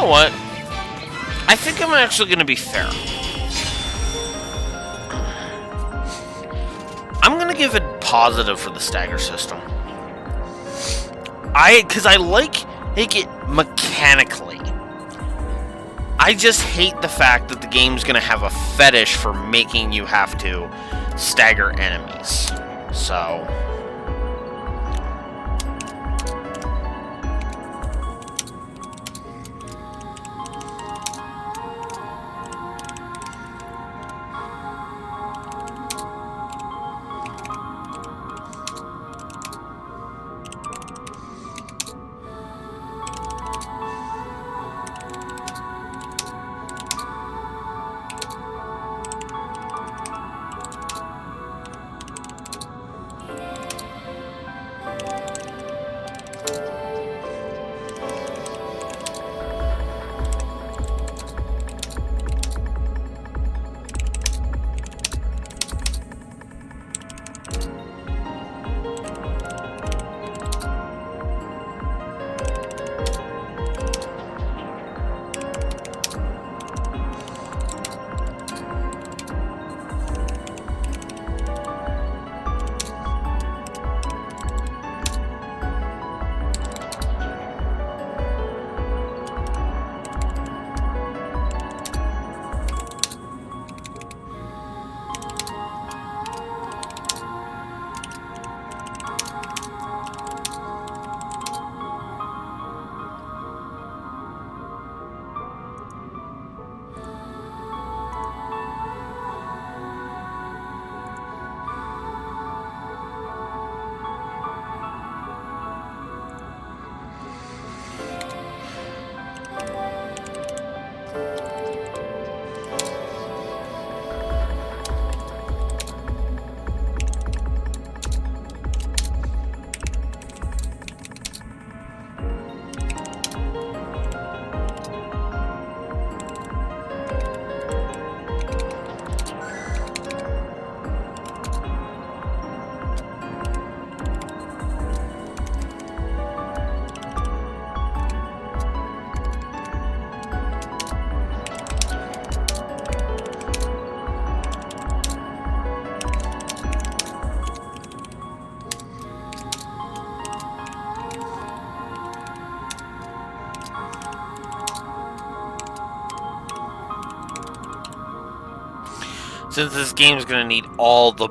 know what? I think I'm actually going to be fair. I'm going to give it positive for the stagger system. Because I like it mechanically. I just hate the fact that the game's going to have a fetish for making you have to stagger enemies. So... Since this game's gonna need all the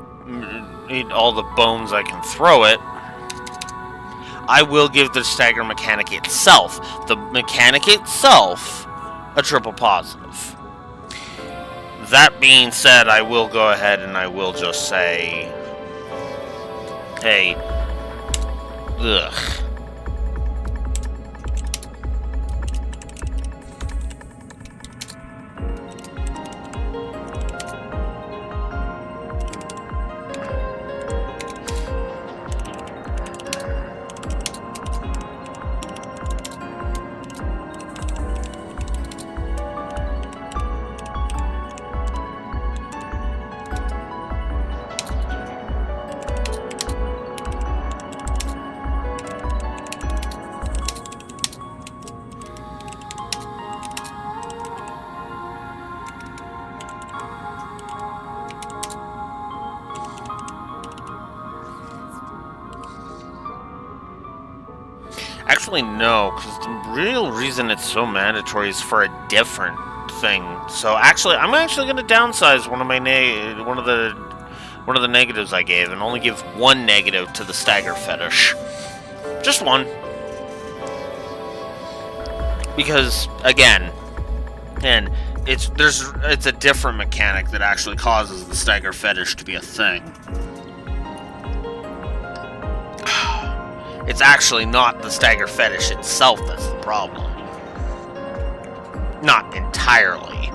bones I can throw it, I will give the stagger mechanic itself, a triple positive. That being said, I will go ahead and I will just say, hey, ugh. Actually, no, because the real reason it's so mandatory is for a different thing. So actually, I'm actually going to downsize one of the negatives I gave, and only give one negative to the stagger fetish. Just one. Because again, and it's a different mechanic that actually causes the stagger fetish to be a thing. It's actually not the stagger fetish itself that's the problem. Not entirely.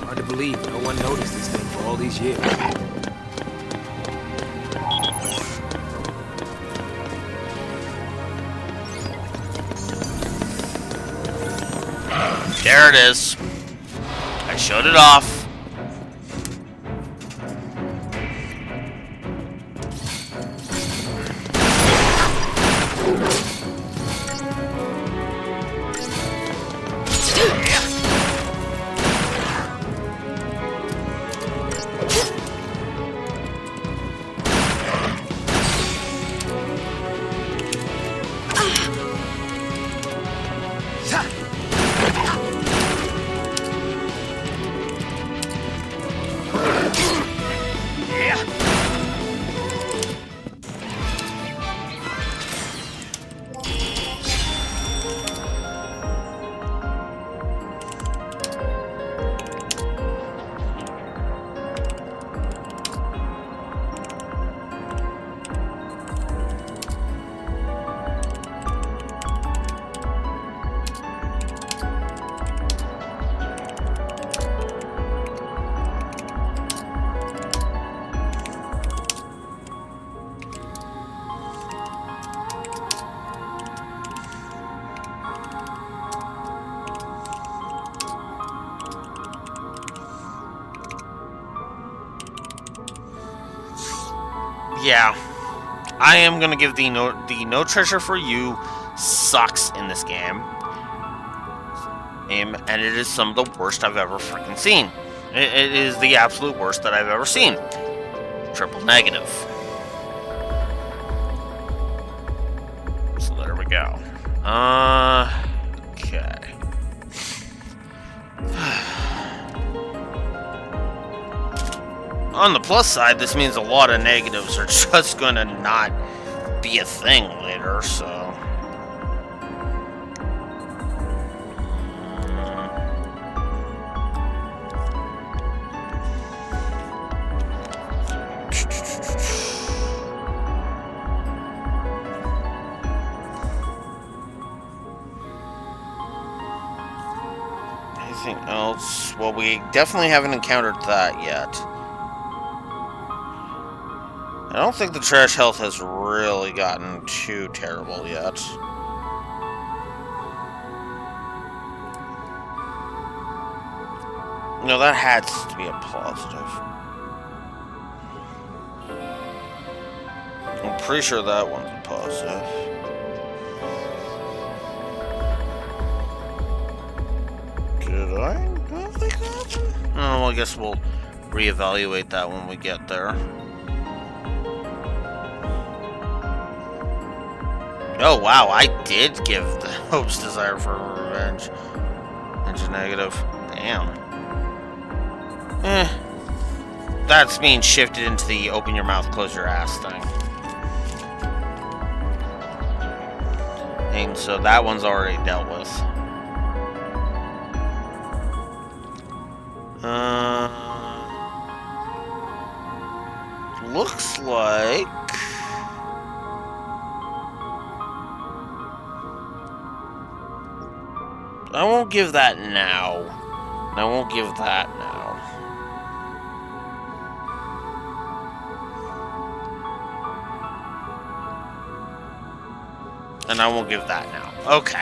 Hard to believe no one noticed this thing for all these years. There There it is. I showed it off. Yeah, I am gonna give the no treasure for you sucks in this game, and it is some of the worst I've ever freaking seen. It is the absolute worst that I've ever seen. Triple negative. So there we go. Okay. On the plus side, this means a lot of negatives are just gonna not be a thing later, so... Anything else? Well, we definitely haven't encountered that yet. I don't think the trash health has really gotten too terrible yet. No, that has to be a positive. I'm pretty sure that one's a positive. Did I not think that? Oh, well, I guess we'll reevaluate that when we get there. Oh wow, I did give the Hope's Desire for Revenge. Into negative. Damn. That's being shifted into the open your mouth, close your ass thing. And so that one's already dealt with. Looks like... I won't give that now. I won't give that now. And I won't give that now. Okay.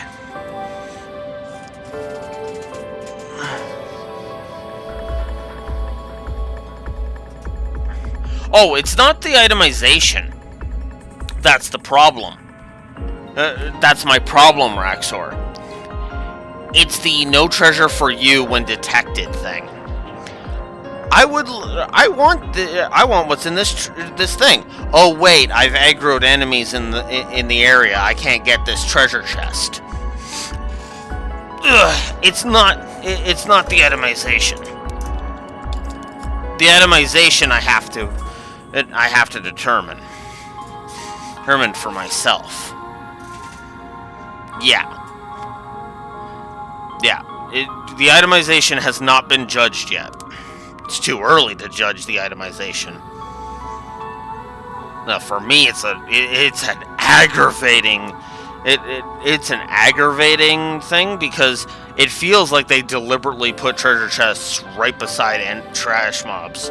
Oh, it's not the itemization. That's the problem. That's my problem, Raxor. It's the no treasure for you when detected thing. I want what's in this thing. Oh wait, I've aggroed enemies in the area. I can't get this treasure chest. Ugh, it's not the itemization. The itemization I have to determine for myself. Yeah. Yeah, the itemization has not been judged yet. It's too early to judge the itemization. Now, for me, it's an aggravating. It's an aggravating thing because it feels like they deliberately put treasure chests right beside trash mobs,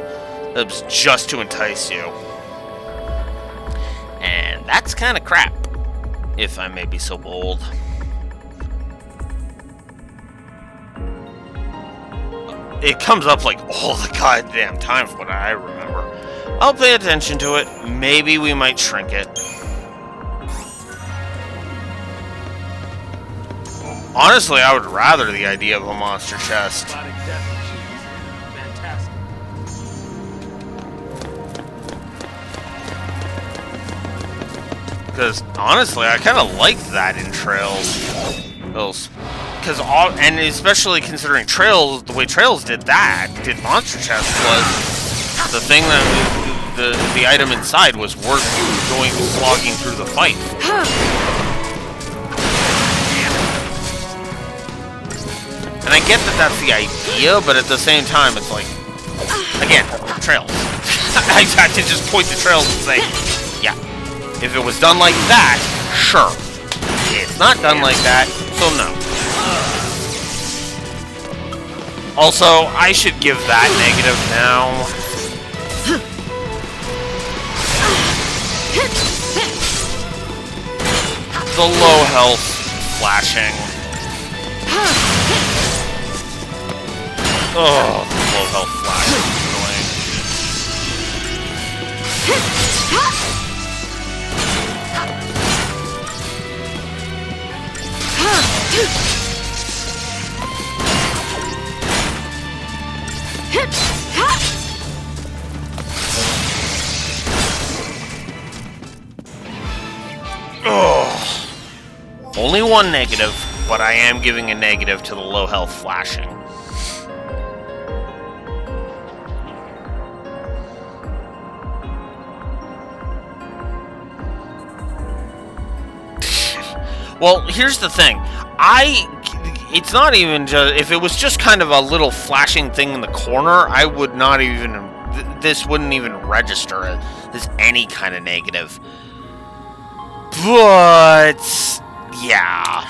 just to entice you. And that's kind of crap, if I may be so bold. it comes up like all the goddamn time from what I remember. I'll pay attention to it. Maybe we might shrink it. Honestly, I would rather the idea of a monster chest. Fantastic. Because honestly, I kind of liked that in Trails. Because all, and especially considering Trails, the way Trails did monster chest was the thing that the item inside was worth going slogging through the fight. And I get that that's the idea, but at the same time, it's like, again, Trails. I can just point to Trails and say, yeah, if it was done like that, sure. It's not done like that, so no. Also, I should give that negative now. The low health flashing. Oh, the low health flashing Oh, only one negative, but I am giving a negative to the low health flashing. Well, here's the thing. It's not even just, if it was just kind of a little flashing thing in the corner, I would not even, this wouldn't even register as any kind of negative. But, yeah.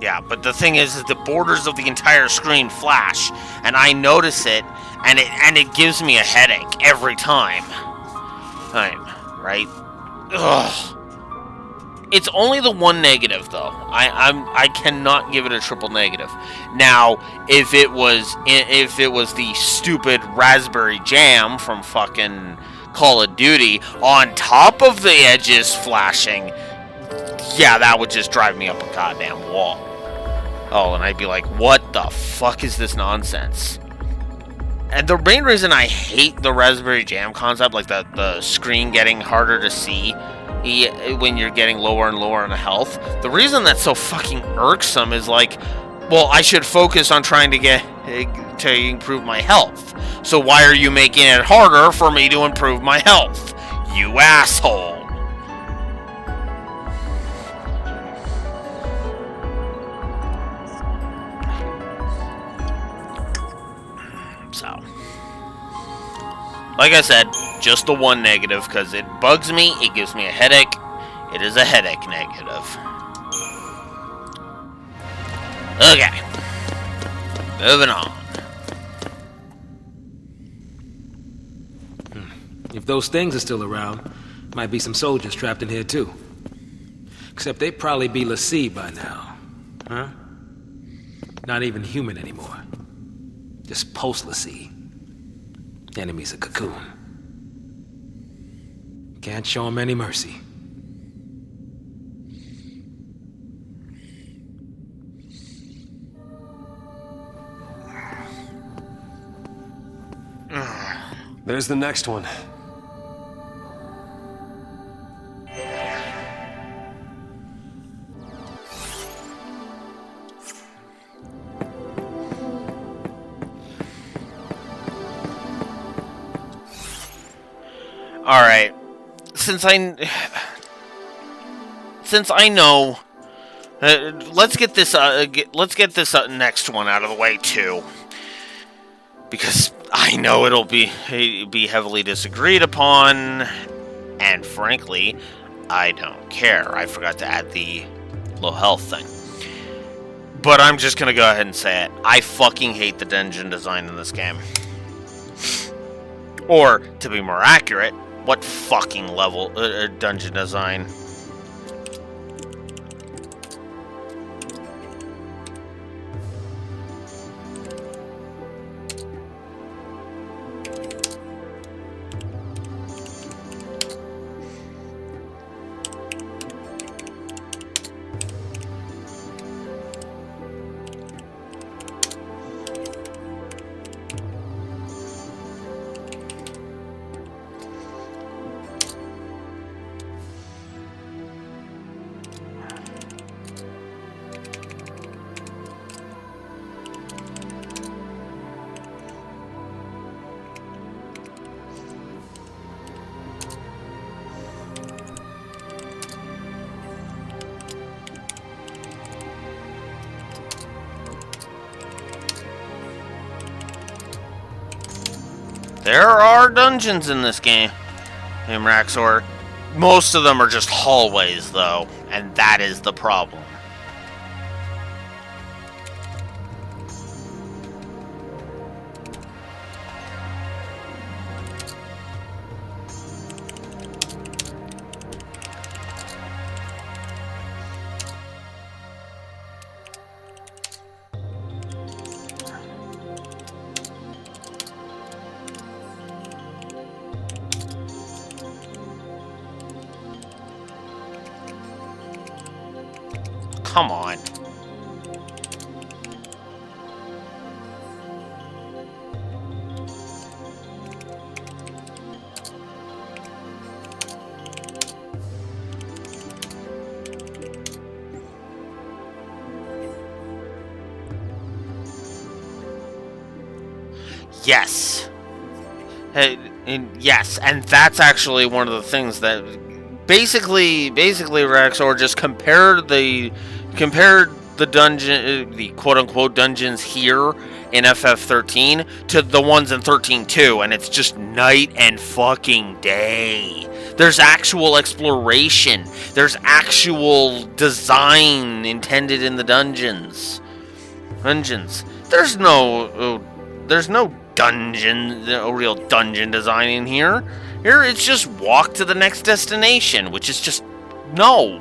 Yeah, but the thing is the borders of the entire screen flash, and I notice it, and it gives me a headache every time. Right? Ugh. It's only the one negative, though. I cannot give it a triple negative. Now, if it was the stupid raspberry jam from fucking Call of Duty on top of the edges flashing, yeah, that would just drive me up a goddamn wall. Oh, and I'd be like, what the fuck is this nonsense? And the main reason I hate the raspberry jam concept, like the screen getting harder to see when you're getting lower and lower in health, the reason that's so fucking irksome is like, well, I should focus on trying to improve my health. So why are you making it harder for me to improve my health? You asshole. So, like I said, just the one negative, because it bugs me, it gives me a headache. It is a headache negative. Okay. Moving on. If those things are still around, might be some soldiers trapped in here too. Except they'd probably be l'Cie by now. Huh? Not even human anymore. Just post-l'Cie. Enemies of Cocoon. Can't show them any mercy. There's the next one. Alright. Since I know, let's get this next one out of the way too, because I know it'll be heavily disagreed upon, and frankly, I don't care. I forgot to add the low health thing, but I'm just gonna go ahead and say it. I fucking hate the dungeon design in this game, or to be more accurate, what fucking level dungeon design. There are dungeons in this game, Raxor. Most of them are just hallways, though, and that is the problem. Come on. Yes. Yes, and that's actually one of the things that basically Raxor just compared the dungeon, the quote-unquote dungeons here in FF13 to the ones in 13 too, and it's just night and fucking day. There's actual exploration. There's actual design intended in the dungeons. There's no dungeon, no real dungeon design in here. Here it's just walk to the next destination, which is just no.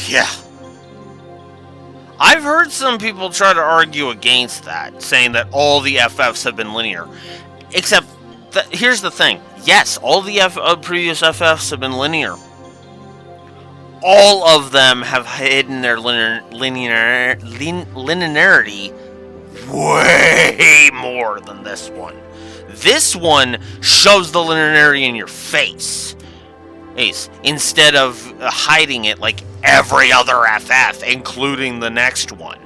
Yeah. I've heard some people try to argue against that, saying that all the FFs have been linear. Except, here's the thing. Yes, all the previous FFs have been linear. All of them have hidden their linearity way more than this one. This one shows the linearity in your face. Instead of hiding it like every other FF, including the next one.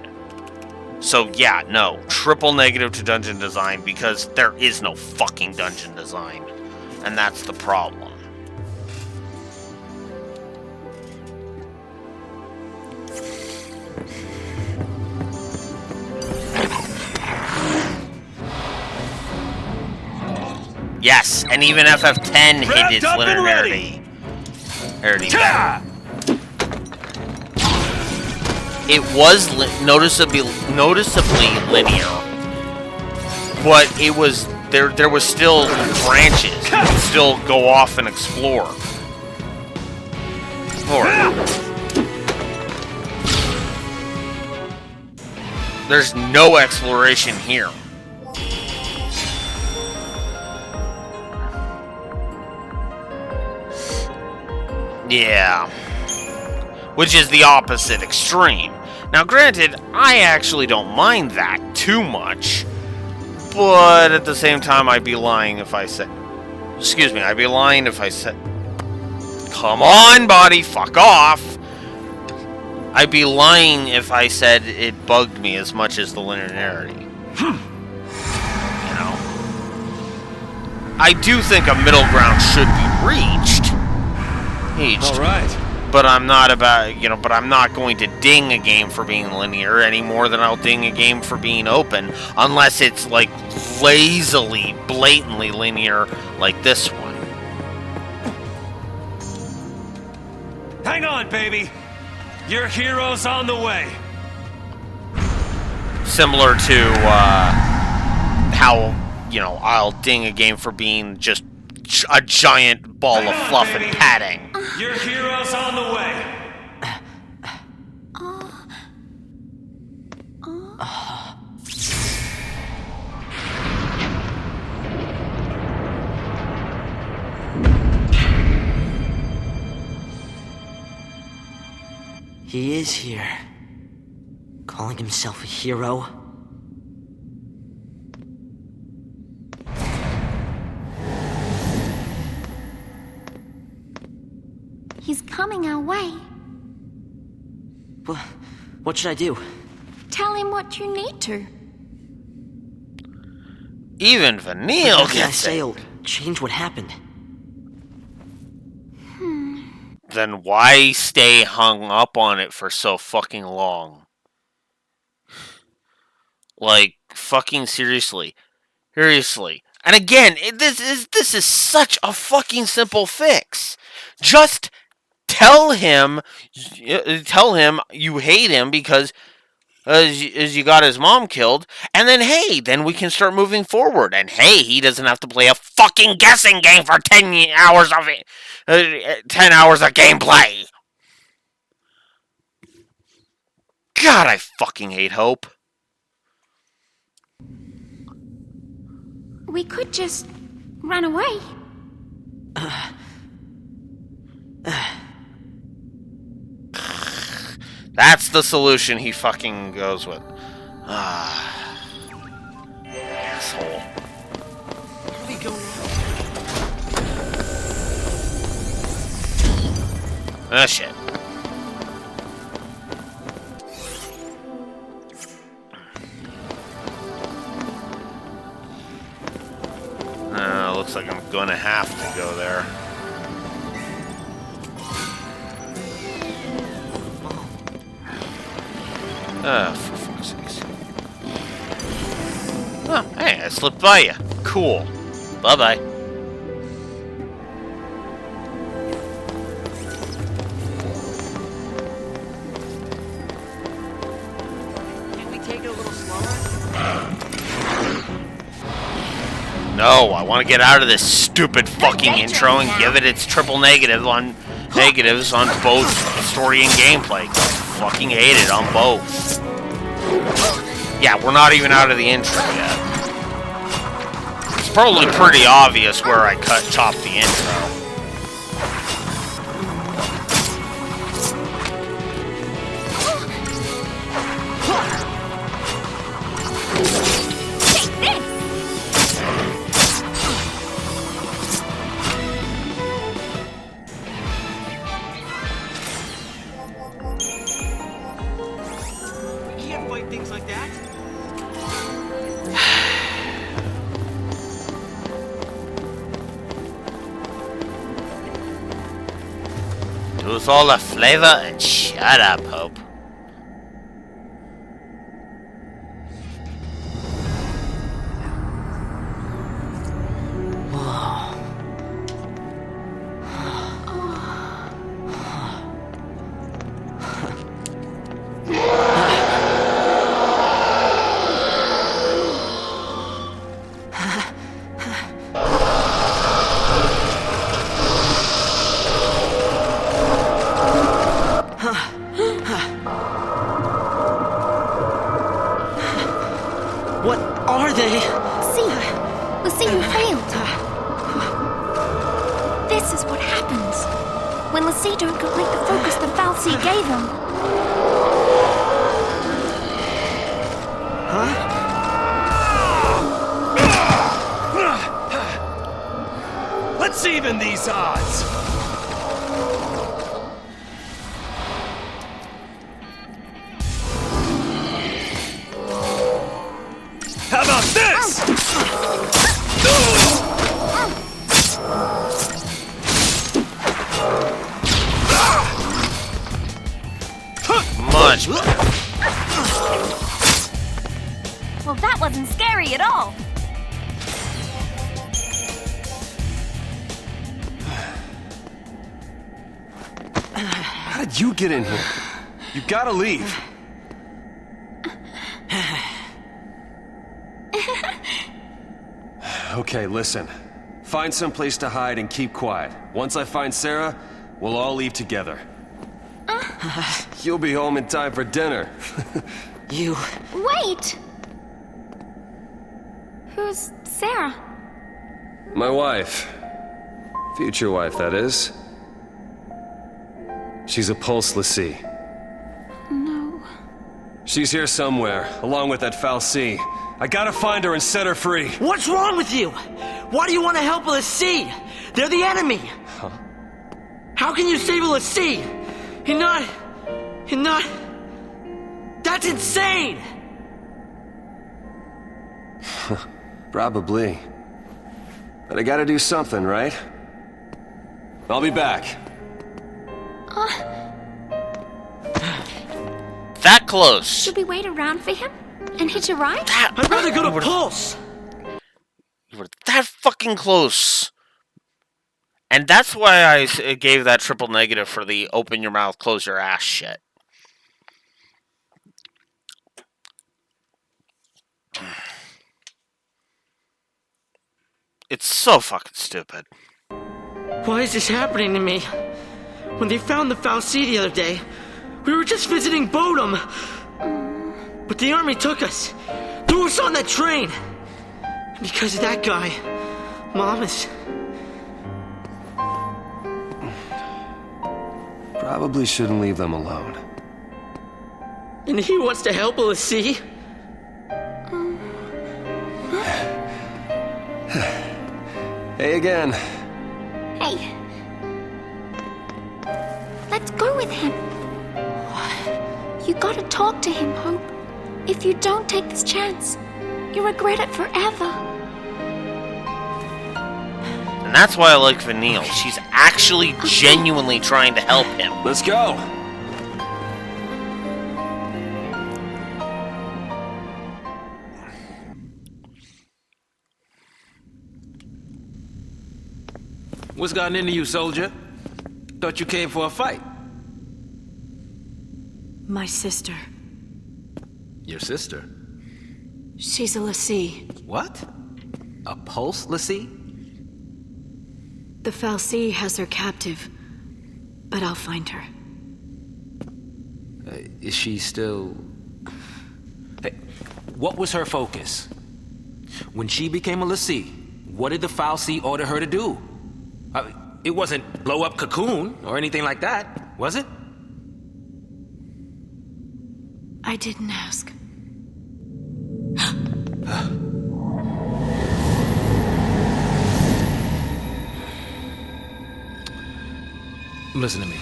So yeah, no, triple negative to dungeon design, because there is no fucking dungeon design. And that's the problem. Yes, and even FF10 hit its linearity. It was noticeably linear, but it was there was still branches. You could still go off and explore. There's no exploration here. Yeah. Which is the opposite extreme. Now, granted, I actually don't mind that too much. But at the same time, I'd be lying if I said... Excuse me, I'd be lying if I said... Come on, buddy, fuck off! I'd be lying if I said it bugged me as much as the linearity. You know? I do think a middle ground should be reached. All right. But I'm not but I'm not going to ding a game for being linear any more than I'll ding a game for being open, unless it's like lazily, blatantly linear like this one. Hang on, baby. Your hero's on the way. Similar to how, I'll ding a game for being just a giant ball of fluff and padding. Your hero's on the way. He is here. Calling himself a hero? He's coming our way. What should I do? Tell him what you need to. Even Vanille gets I sailed. Change what happened. Then why stay hung up on it for so fucking long? Like, fucking seriously. Seriously. And again, this is such a fucking simple fix. Just tell him you hate him because as you got his mom killed, and then hey, then we can start moving forward. And hey, he doesn't have to play a fucking guessing game for 10 hours of it, 10 hours of gameplay. God, I fucking hate Hope. We could just run away. That's the solution he fucking goes with. Asshole. Where do we go now? Ah, shit. Looks like I'm gonna have to go there. For fuck's sakes. Oh, hey, I slipped by you. Cool. Bye-bye. Can't we take it a little slower? No, I want to get out of this stupid fucking intro and give it its triple negatives on both story and gameplay. I fucking hate it on both. Yeah, we're not even out of the intro yet. It's probably pretty obvious where I chopped the intro. Things like that? Lose all the flavor and shut up, Hope. What are they? See, you failed. This is what happens when Lassie don't complete the focus the fal'Cie gave him. Let's even these odds. How about this? Much better. Well, that wasn't scary at all. How did you get in here? You gotta leave. Okay, listen. Find some place to hide and keep quiet. Once I find Sarah, we'll all leave together. You'll be home in time for dinner. You... Wait! Who's Sarah? My wife. Future wife, that is. She's a Pulse Lassie. No. She's here somewhere, along with that fal'Cie. I gotta find her and set her free. What's wrong with you? Why do you want to help a Lassie? They're the enemy. Huh? How can you save a Lassie? You're not... That's insane! Probably. But I gotta do something, right? I'll be back. That close. Should we wait around for him and hitch a ride? I'd rather go to Pulse. You were that fucking close. And that's why I gave that triple negative for the open your mouth, close your ass shit. It's so fucking stupid. Why is this happening to me? When they found the fal'Cie the other day, we were just visiting Bodum. But the army took us, threw us on that train. And because of that guy, Mom is... Probably shouldn't leave them alone. And he wants to help a Lassie? Hey again. Hey. Let's go with him. You gotta talk to him, Hope. If you don't take this chance, you'll regret it forever. And that's why I like Vanille. She's actually genuinely trying to help him. Let's go. What's gotten into you, soldier? Thought you came for a fight. My sister. Your sister? She's a Lassie. What? A Pulse Lassie? The fal'Cie has her captive, but I'll find her. Is she still... Hey, what was her focus? When she became a Lassie, what did the fal'Cie order her to do? It wasn't blow up Cocoon or anything like that, was it? I didn't ask. Listen to me.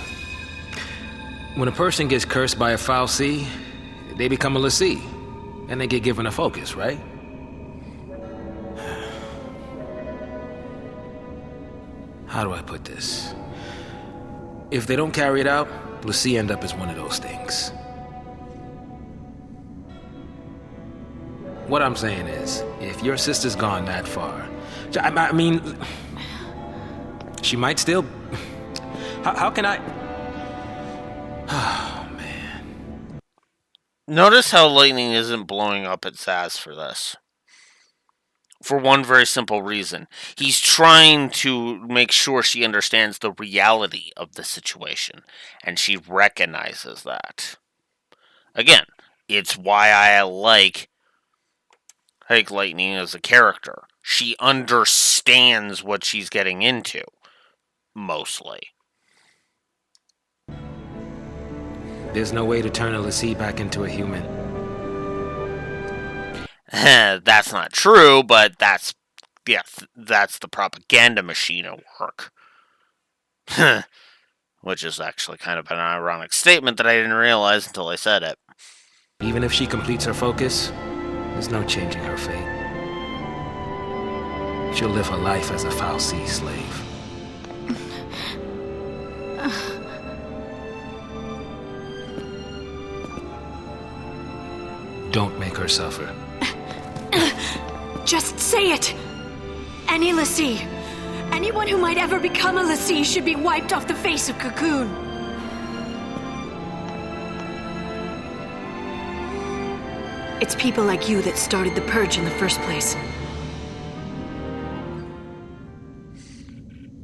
When a person gets cursed by a fal'Cie, they become a Lassie, and they get given a focus, right? How do I put this? If they don't carry it out, LaCie end up as one of those things. What I'm saying is, if your sister's gone that far, I mean, she might still... How can I... Oh, man. Notice how Lightning isn't blowing up its ass for this. For one very simple reason. He's trying to make sure she understands the reality of the situation, and she recognizes that. Again, it's why I like Lightning as a character. She understands what she's getting into, mostly. There's no way to turn a LaCie back into a human. That's not true, but that's the propaganda machine at work. Which is actually kind of an ironic statement that I didn't realize until I said it. Even if she completes her focus, there's no changing her fate. She'll live her life as a fal'Cie slave. Don't make her suffer. Just say it! Any LaCie, anyone who might ever become a LaCie should be wiped off the face of Cocoon. It's people like you that started the Purge in the first place.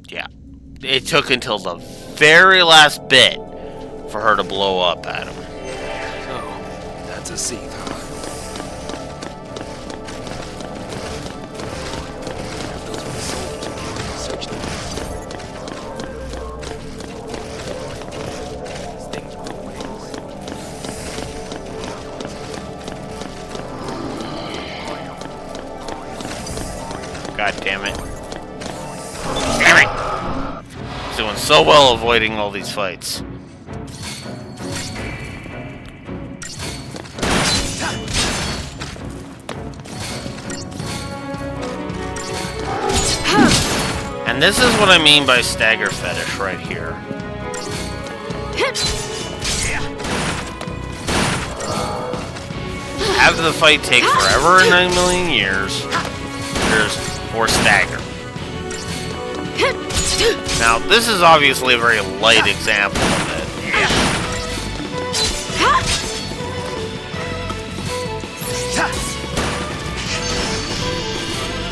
Yeah. It took until the very last bit for her to blow up at him. Oh, that's a seed, huh? God damn it. Damn it! He's doing so well avoiding all these fights. And this is what I mean by stagger fetish right here. Have the fight take forever and 9 million years. Or stagger. Now, this is obviously a very light example of it.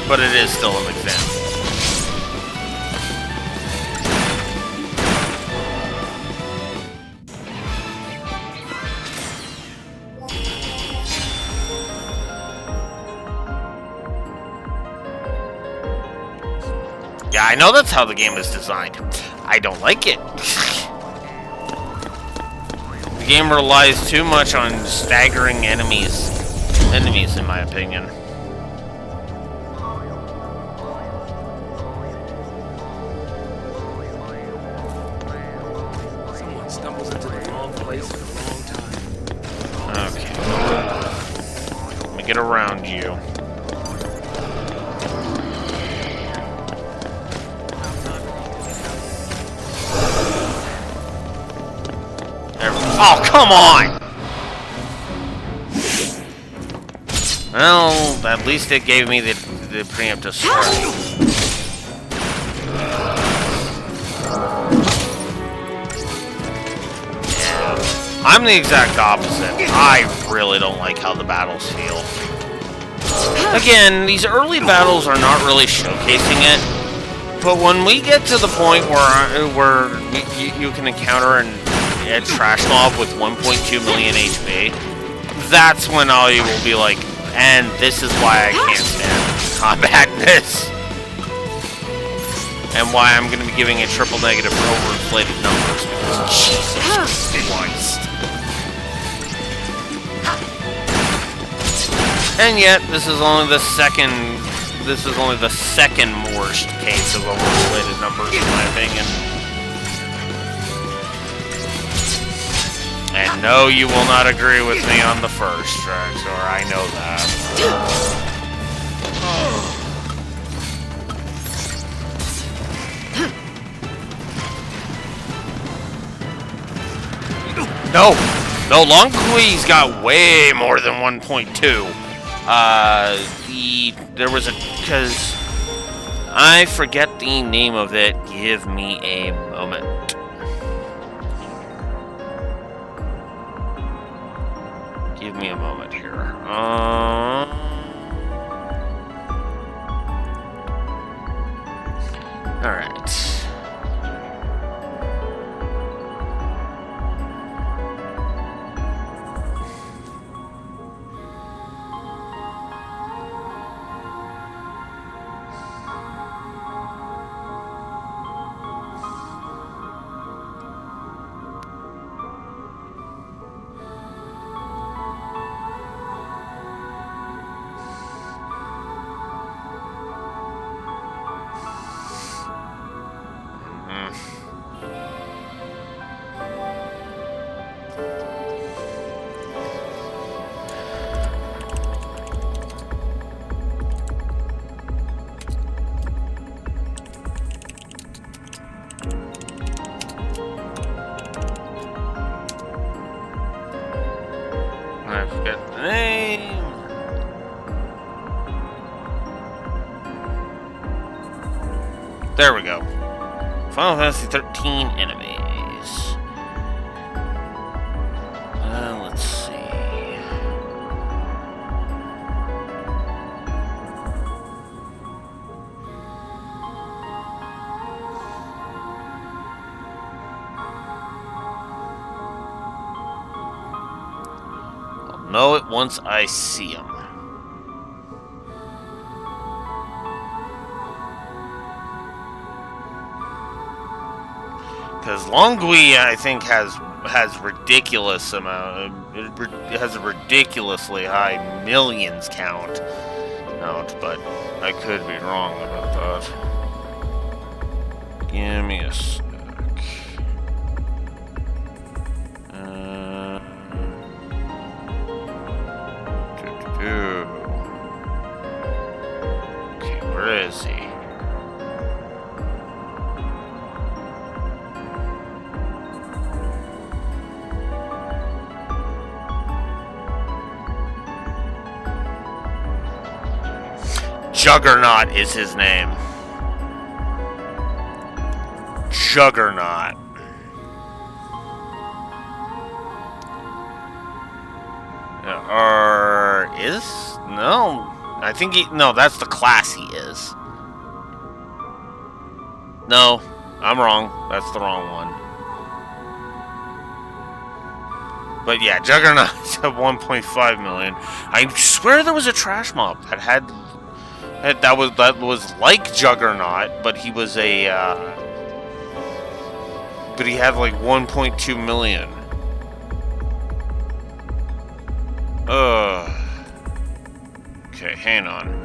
But it is still an example. Yeah, I know that's how the game is designed. I don't like it. The game relies too much on staggering enemies in my opinion. Someone stumbles into the wrong place at the wrong time. Okay. Let me get around you. Oh, come on! Well, at least it gave me the preemptive strike. Yeah. I'm the exact opposite. I really don't like how the battles feel. Again, these early battles are not really showcasing it, but when we get to the point where you can encounter a trash mob with 1.2 million HP, that's when I will be like, and this is why I can't stand combat in this. And why I'm going to be giving a triple negative for overinflated numbers, because Jesus Christ. And yet, this is only the second worst case of overinflated numbers, in my opinion. And no, you will not agree with me on the first, Draxor. I know that. No! No, Longqui's got way more than 1.2. There was a... Because... I forget the name of it. Give me a moment. Give me a moment here. Alright. I forget the name. There we go. Final Fantasy 13 enemies. Let's see. I'll know it once I see him. Because Longqui, I think, has ridiculous amount. It has a ridiculously high millions count, but I could be wrong about that. Give me a sec. Okay, where is he? Juggernaut is his name. Juggernaut. No. I think no, that's the class he is. No, I'm wrong. That's the wrong one. But yeah, Juggernaut's at 1.5 million. I swear there was a trash mob that had... That was like Juggernaut, but he was a, but he had like 1.2 million. Okay, hang on.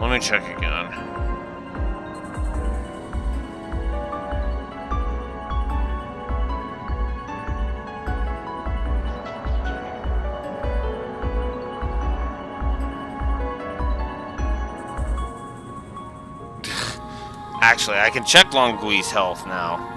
Let me check again. Actually, I can check Longqui's health now.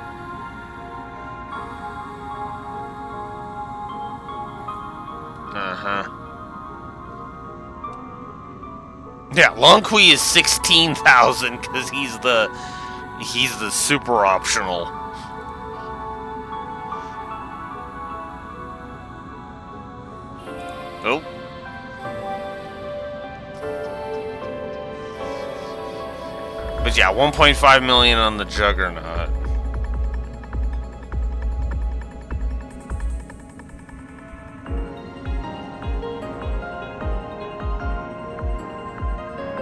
Yeah, Longqui is 16,000 because he's the super optional. Oh. But yeah, 1.5 million on the Juggernaut.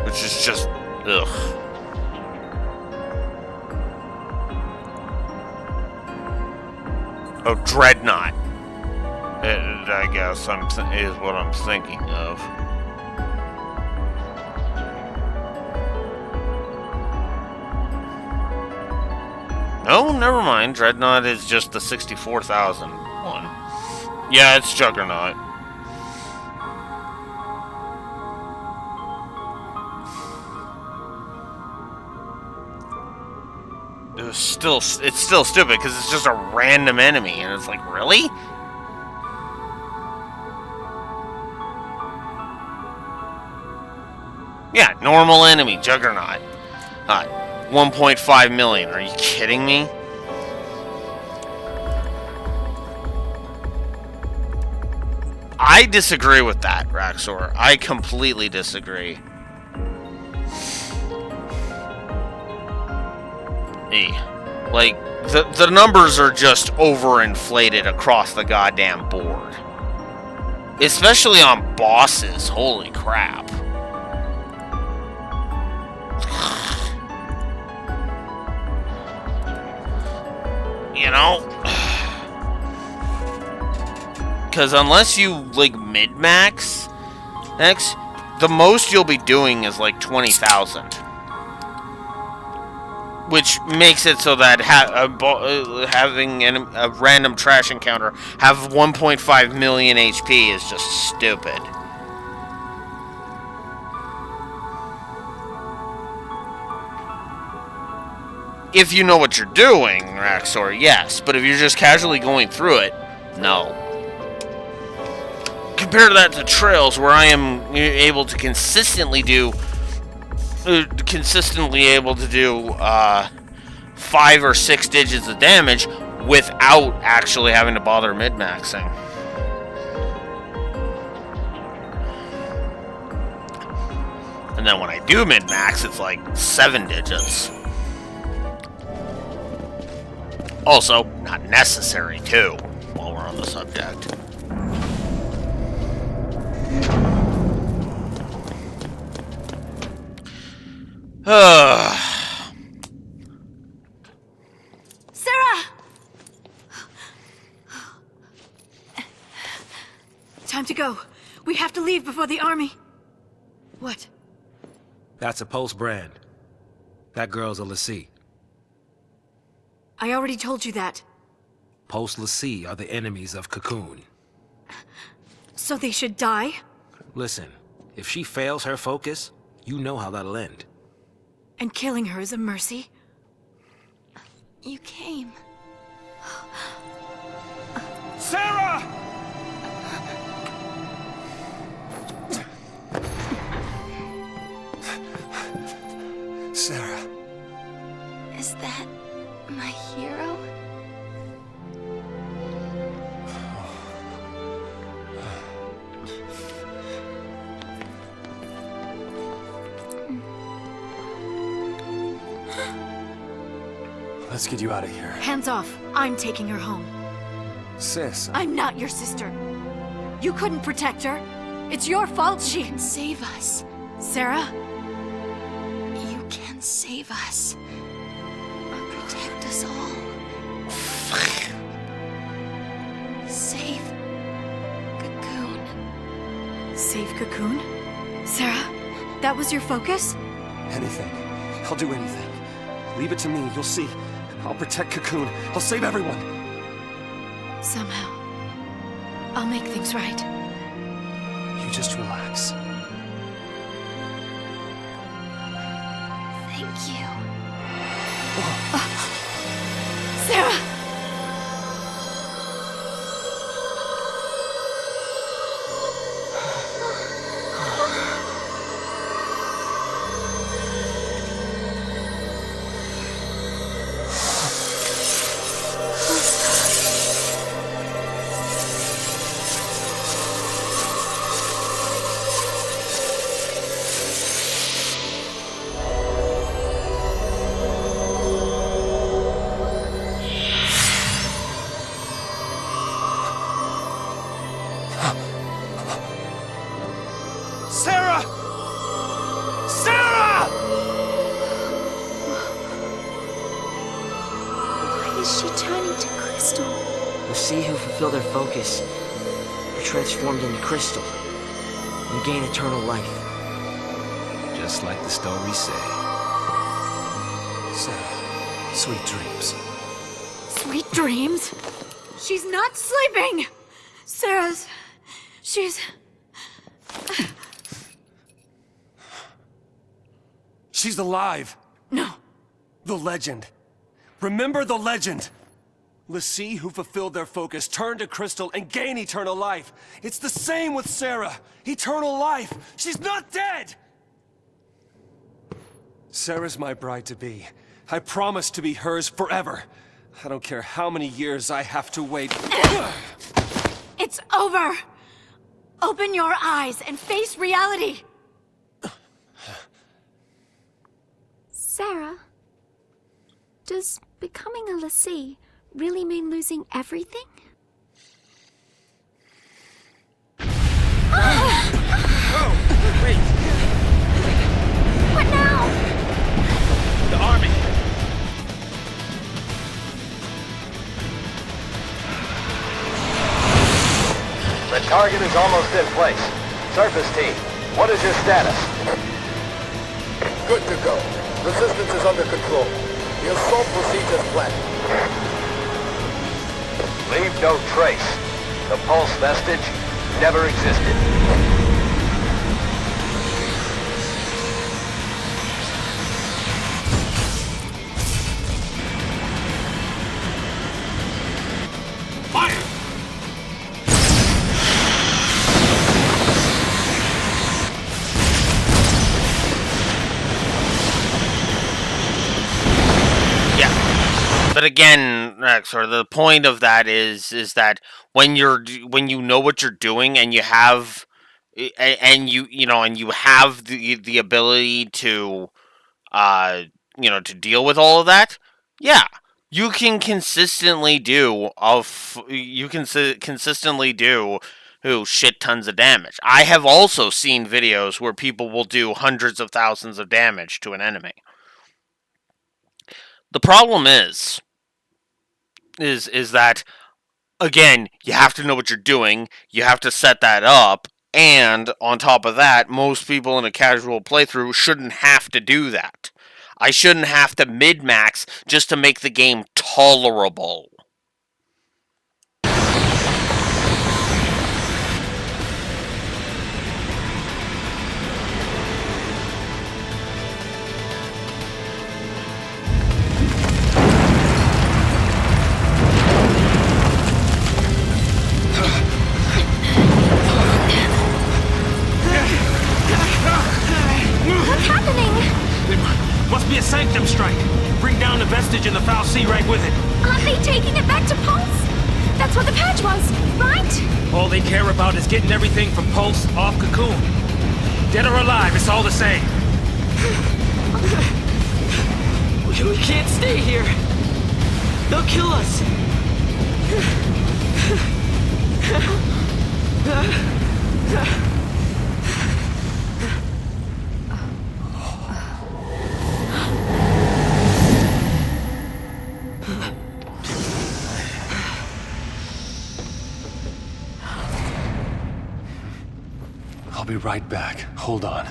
Which is just, ugh. Oh, Dreadnought. I guess is what I'm thinking of. No, never mind. Dreadnought is just the 64,000 one. Yeah, it's Juggernaut. it's still stupid because it's just a random enemy, and it's like, really? Yeah, normal enemy, Juggernaut. 1.5 million. Are you kidding me? I disagree with that, Raxor. I completely disagree. Like, the numbers are just overinflated across the goddamn board. Especially on bosses. Holy crap. You know? Because unless you, like, min-max X, the most you'll be doing is, like, 20,000. Which makes it so that having a random trash encounter have 1.5 million HP is just stupid. If you know what you're doing, Raxor, yes. But if you're just casually going through it, no. Compare that to Trails, where I am able to consistently do 5 or 6 digits of damage without actually having to bother mid-maxing. And then when I do mid-max, it's like 7 digits. Also, not necessary, too, while we're on the subject. Sarah! Time to go. We have to leave before the army. What? That's a Pulse brand. That girl's a Lassie. I already told you that. Pulse Lassie are the enemies of Cocoon. So they should die? Listen, if she fails her focus, you know how that'll end. And killing her is a mercy? You came. Sarah! Sarah. Is that my hero? Let's get you out of here. Hands off. I'm taking her home. Sis. I'm not your sister. You couldn't protect her. It's your fault she... You can save us. Sarah? You can save us. Protect us all. Save Cocoon. Save Cocoon? Sarah, that was your focus? Anything. I'll do anything. Leave it to me, you'll see. I'll protect Cocoon. I'll save everyone. Somehow, I'll make things right. You just relax. Thank you. Sarah! Sarah! Sarah! Why is she turning to crystal? The Sea who fulfill their focus are transformed into crystal and gain eternal life. Just like the stories say. Sarah, sweet dreams. Sweet dreams? She's not sleeping! She's... She's alive! No. The legend. Remember the legend! l'Cie who fulfilled their focus turn to Crystal and gain eternal life. It's the same with Sarah. Eternal life. She's not dead! Sarah's my bride-to-be. I promise to be hers forever. I don't care how many years I have to wait. It's over! Open your eyes and face reality! Sarah, does becoming a l'Cie really mean losing everything? Oh, wait. What now? The army. The target is almost in place. Surface team, what is your status? Good to go. Resistance is under control. The assault proceeds as planned. Leave no trace. The pulse vestige never existed. Fire! But again, sort of the point of that is that when you know what you're doing and you have and you have the ability to to deal with all of that, yeah, you can consistently do shit tons of damage. I have also seen videos where people will do hundreds of thousands of damage to an enemy. The problem is that, again, you have to know what you're doing, you have to set that up, and on top of that, most people in a casual playthrough shouldn't have to do that. I shouldn't have to min-max just to make the game tolerable. What's happening? It must be a Sanctum strike. Bring down the vestige and the foul sea right with it. Aren't they taking it back to Pulse? That's what the patch was, right? All they care about is getting everything from Pulse off Cocoon. Dead or alive, it's all the same. We can't stay here. They'll kill us. I'll be right back. Hold on.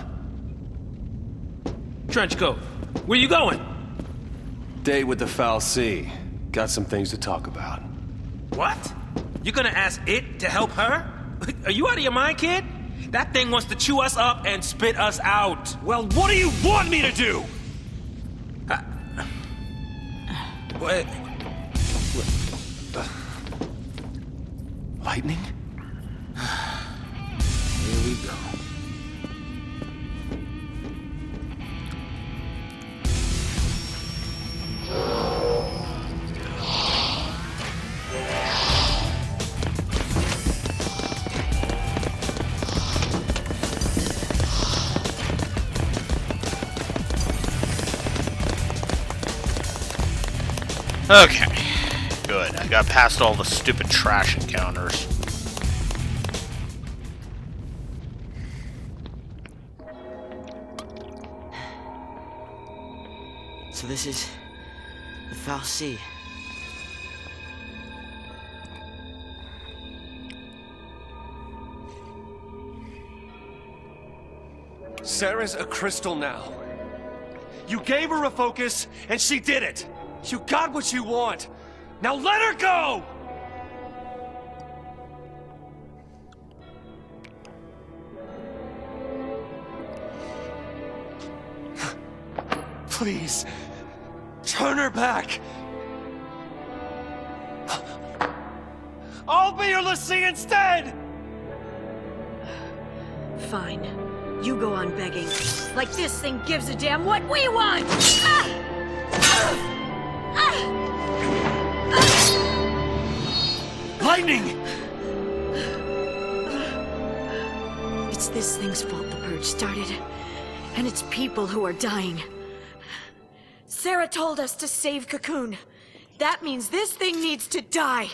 Trenchcoat, where you going? Date with the foul sea. Got some things to talk about. What? You gonna ask it to help her? Are you out of your mind, kid? That thing wants to chew us up and spit us out. Well, what do you want me to do? What? Lightning? Here we go. Okay, good. I got past all the stupid trash encounters. So this is the foul sea. Sarah's a crystal now. You gave her a focus, and she did it. You got what you want. Now let her go! Please, turn her back. I'll be your lessee instead! Fine. You go on begging. Like this thing gives a damn what we want! Lightning! It's this thing's fault the purge started. And it's people who are dying. Sarah told us to save Cocoon. That means this thing needs to die.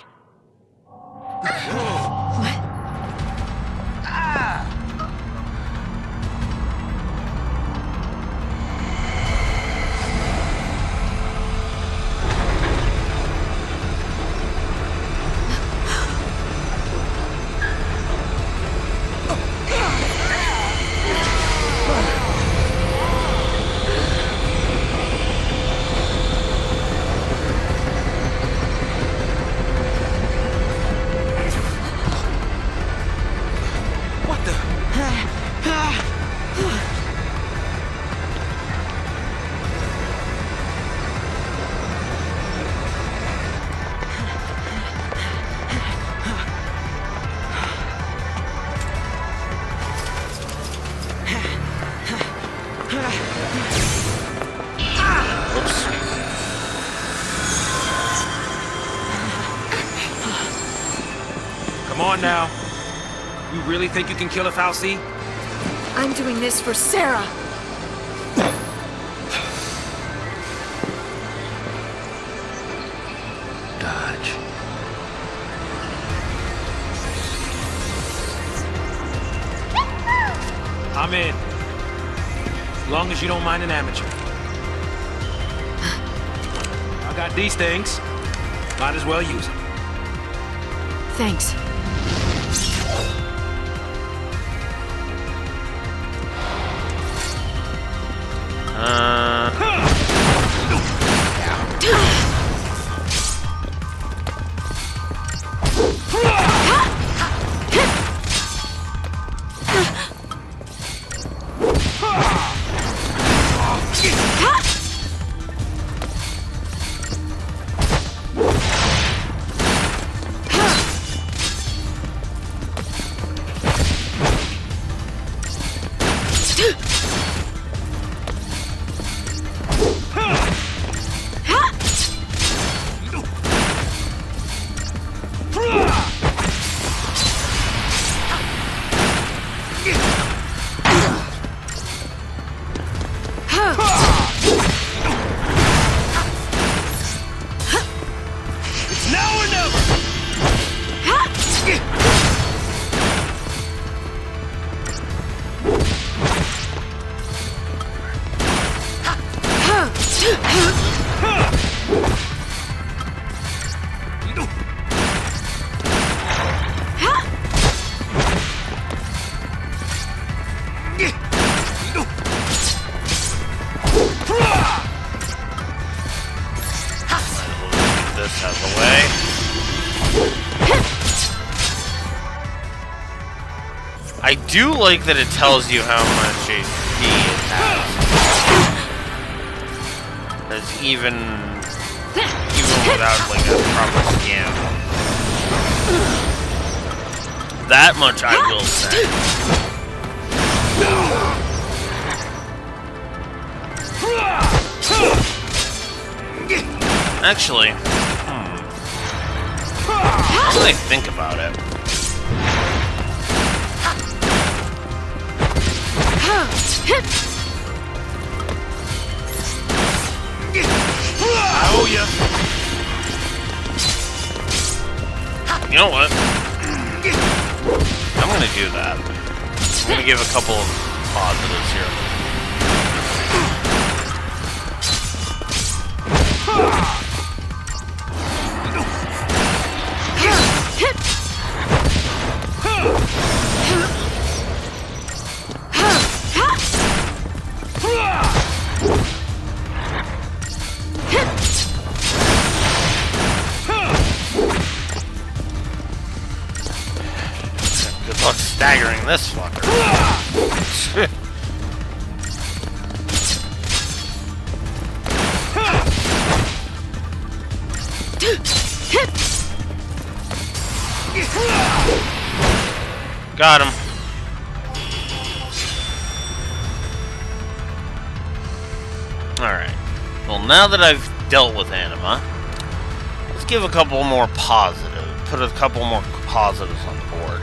Come on now. You really think you can kill a Fal'Cie? I'm doing this for Sarah. Dodge. I'm in. As long as you don't mind an amateur. I got these things. Might as well use them. Thanks. I do like that it tells you how much HP it has. Because even without like a proper scan, that much I will say. Actually, now that I think about it. Oh, yeah. You know what? I'm gonna do that. I'm gonna give a couple of positives here. Good luck staggering this fucker. Got him. Alright. Well, now that I've dealt with Anima, let's give a couple more positive. Put a couple more positives on the board.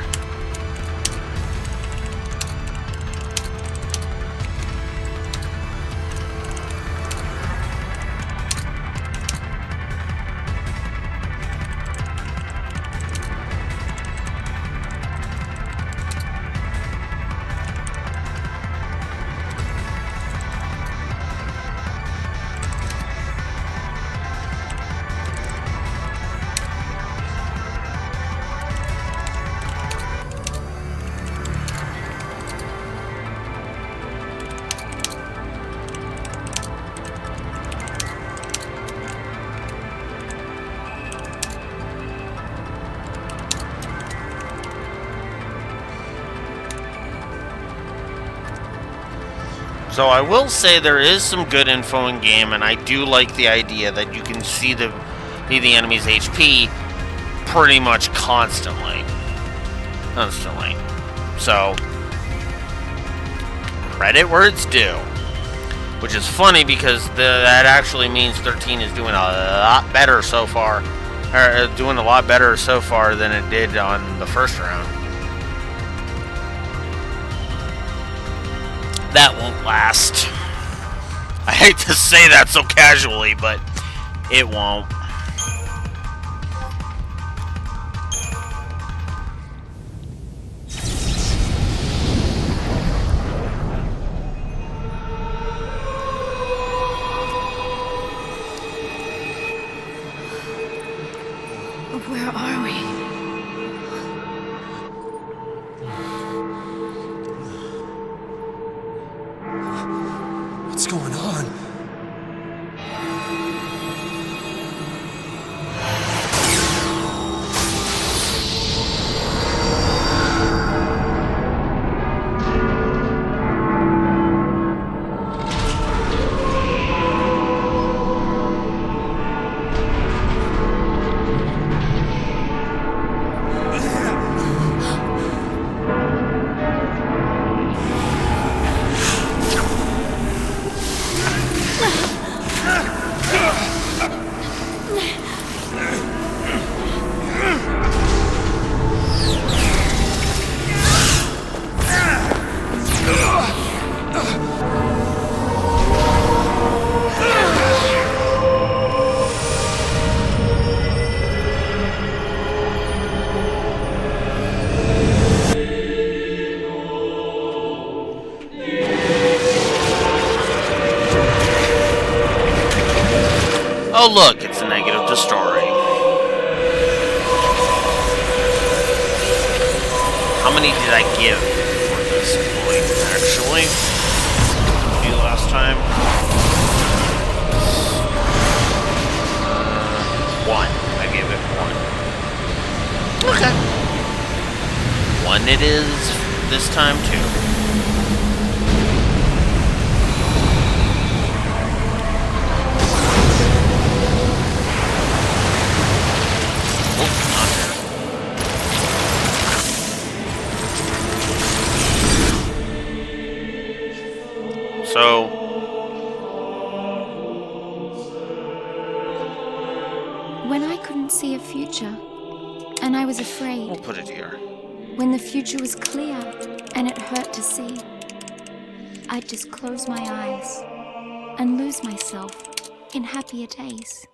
So I will say there is some good info in game, and I do like the idea that you can see the enemy's HP pretty much constantly. So credit where it's due, which is funny because that actually means 13 is doing a lot better so far, or doing a lot better so far than it did on the first round. That won't last. I hate to say that so casually, but it won't. Where are we? What's going on? Oh look, it's a negative to story. How many did I give for this point, actually? The last time? One. I gave it one. Okay. One it is this time, too. So, when I couldn't see a future, and I was afraid. We'll put it here. When the future was clear, and it hurt to see, I'd just close my eyes and lose myself in happier days.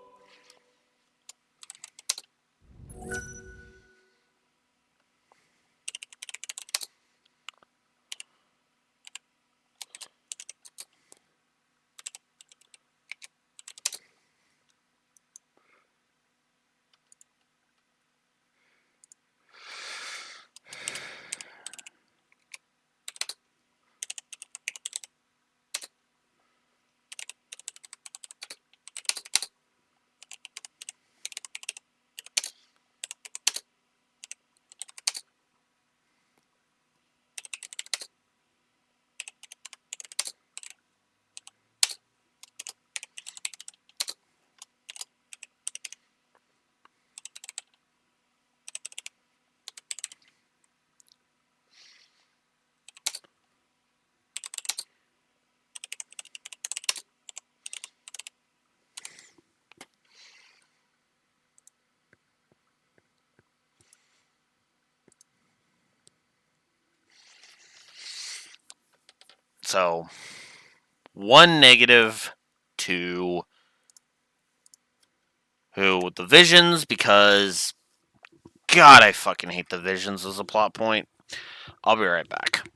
So, 1 negative to who? The Visions, because God, I fucking hate the Visions as a plot point. I'll be right back.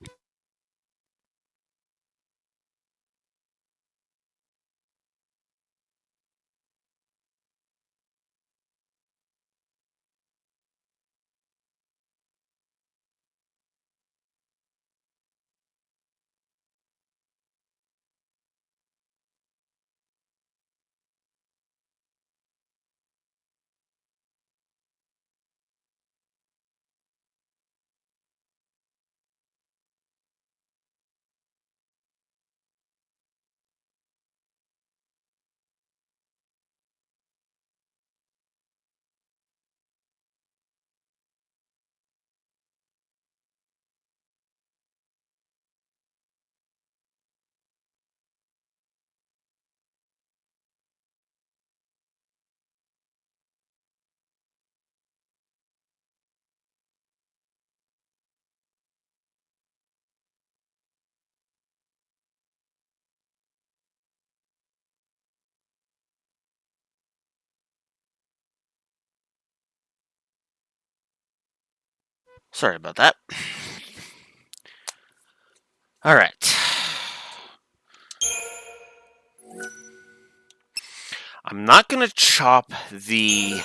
Sorry about that. Alright. I'm not going to chop the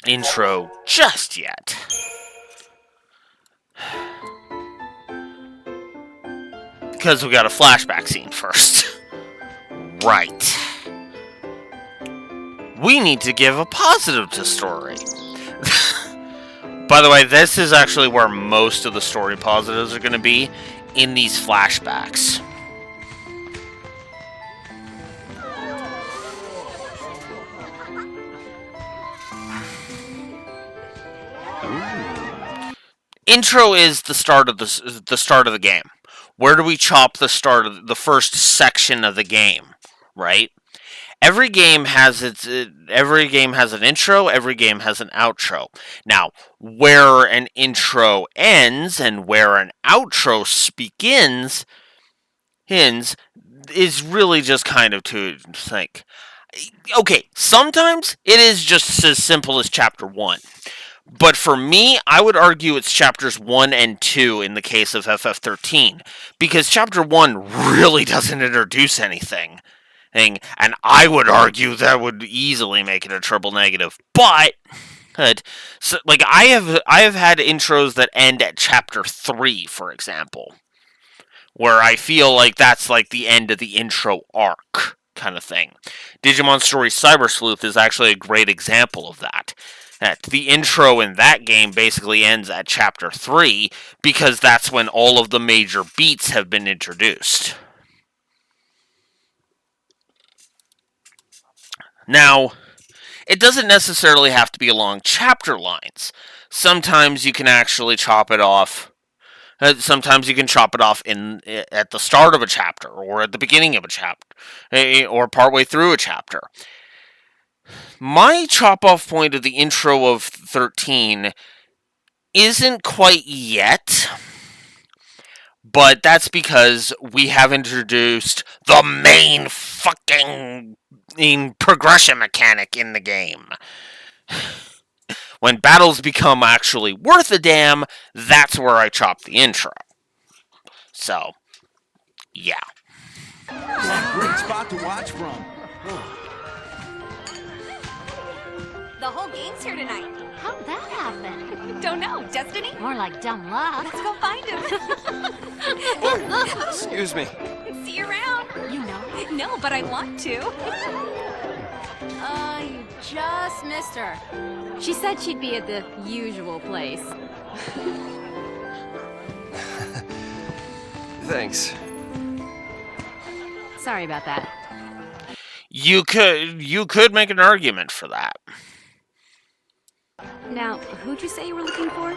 intro just yet. Because we got a flashback scene first. Right. We need to give a positive to story. By the way, this is actually where most of the story positives are going to be, in these flashbacks. Intro is the start of the game. Where do we chop the start of the first section of the game, right? Every game has an intro, every game has an outro. Now, where an intro ends and where an outro begins is really just kind of to think. Okay, sometimes it is just as simple as chapter 1. But for me, I would argue it's chapters 1 and 2 in the case of FF13. Because chapter 1 really doesn't introduce anything. And I would argue that would easily make it a triple negative. But, so, like, I have had intros that end at chapter 3, for example. Where I feel like that's like the end of the intro arc kind of thing. Digimon Story Cyber Sleuth is actually a great example of that. The intro in that game basically ends at chapter 3 because that's when all of the major beats have been introduced. Now, it doesn't necessarily have to be along chapter lines. Sometimes you can actually chop it off. Sometimes you can chop it off at the start of a chapter, or at the beginning of a chapter, or partway through a chapter. My chop-off point of the intro of 13 isn't quite yet, but that's because we have introduced the main fucking progression mechanic in the game. When battles become actually worth a damn, that's where I chop the intro. So, yeah. Great spot to watch from. The whole gang's here tonight. How'd that happen? Don't know. Destiny? More like dumb luck. Let's go find him. Oh, excuse me. See you around. You know. No, but I want to. You just missed her. She said she'd be at the usual place. Thanks. Sorry about that. You could make an argument for that. Now, who'd you say you were looking for?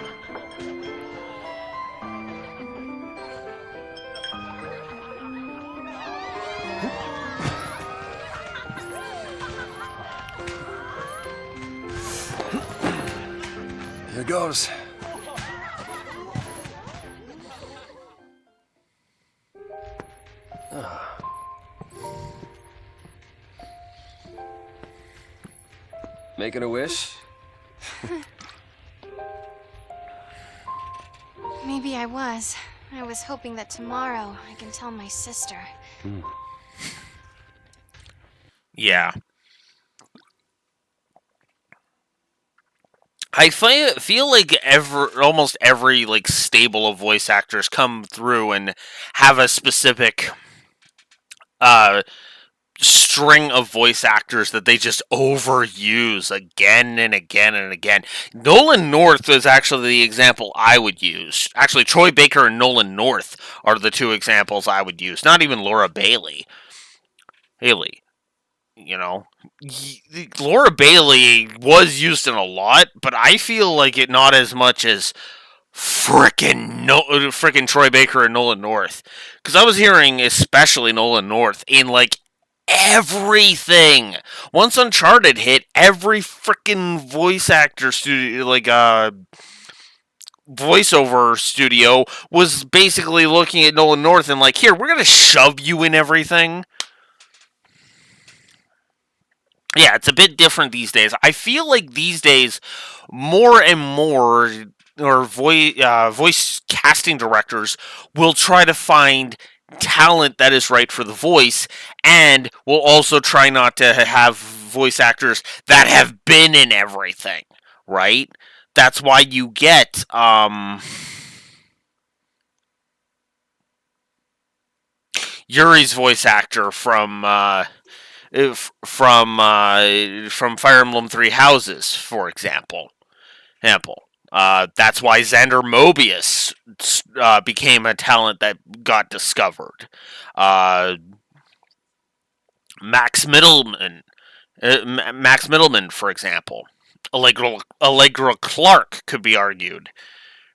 Here goes. Making a wish? Maybe I was. I was hoping that tomorrow I can tell my sister. Yeah. feel like almost every like stable of voice actors come through and have a specific uh string of voice actors that they just overuse again and again and again. Nolan North is actually the example I would use. Actually, Troy Baker and Nolan North are the two examples I would use. Not even Laura Haley. You know, Laura Bailey was used in a lot, but I feel like it not as much as frickin' Troy Baker and Nolan North. Because I was hearing, especially Nolan North, in like everything. Once Uncharted hit, every frickin' voice actor studio, like voiceover studio, was basically looking at Nolan North and like, here, we're gonna shove you in everything. Yeah, it's a bit different these days. I feel like these days, more and more, or voice casting directors will try to find talent that is right for the voice, and will also try not to have voice actors that have been in everything. Right? That's why you get Yuri's voice actor from Fire Emblem Three Houses, for example. That's why Xander Mobius became a talent that got discovered. Uh, Max Middleman, for example. Allegra Clark could be argued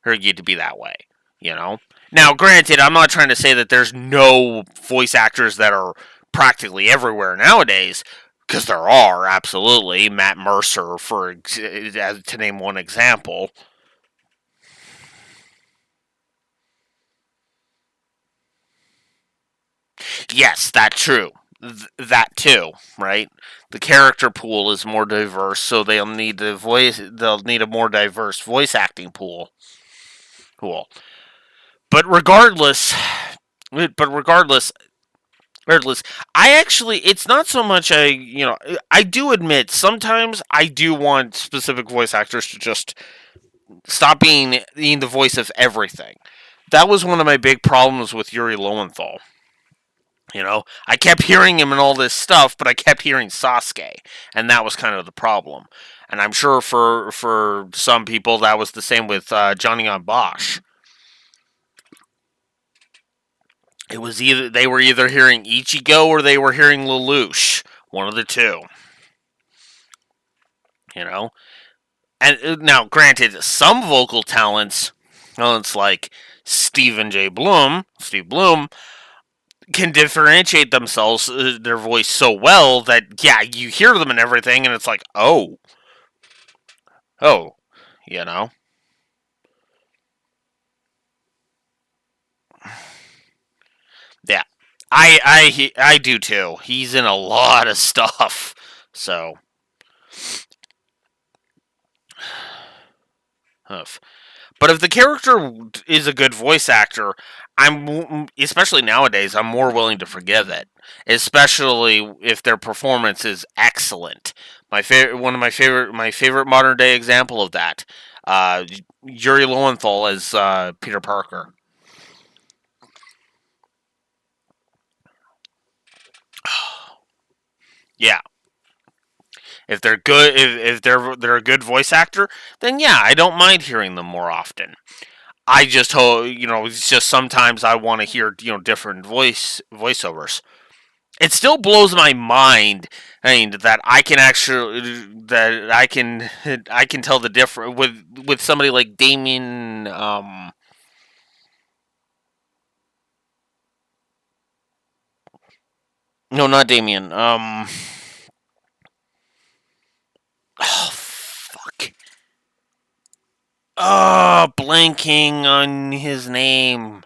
to be that way. You know. Now, granted, I'm not trying to say that there's no voice actors that are practically everywhere nowadays, because there are, absolutely. Matt Mercer, to name one example. Yes, that's true. That too, right? The character pool is more diverse, so they'll need a more diverse voice acting pool. Cool. But regardless, but regardless, I actually, it's not so much I do admit sometimes I do want specific voice actors to just stop being the voice of everything. That was one of my big problems with Yuri Lowenthal. You know, I kept hearing him in all this stuff, but I kept hearing Sasuke, and that was kind of the problem. And I'm sure for some people that was the same with Johnny on Bosch. It was they were either hearing Ichigo or they were hearing Lelouch, one of the two. You know, and now granted, some vocal talents like Steve Bloom, can differentiate themselves, their voice so well that yeah, you hear them and everything, and it's like oh, you know. Yeah, I do too. He's in a lot of stuff, so. But if the character is a good voice actor, especially nowadays, I'm more willing to forgive it, especially if their performance is excellent. My favorite modern day example of that, uh, Yuri Lowenthal as Peter Parker. Yeah, if they're good, if they're a good voice actor, then yeah, I don't mind hearing them more often. I just hope, it's just sometimes I want to hear, different voiceovers. It still blows my mind, that I can tell the difference with somebody like Damien. No, not Damien. Oh fuck. Oh, blanking on his name.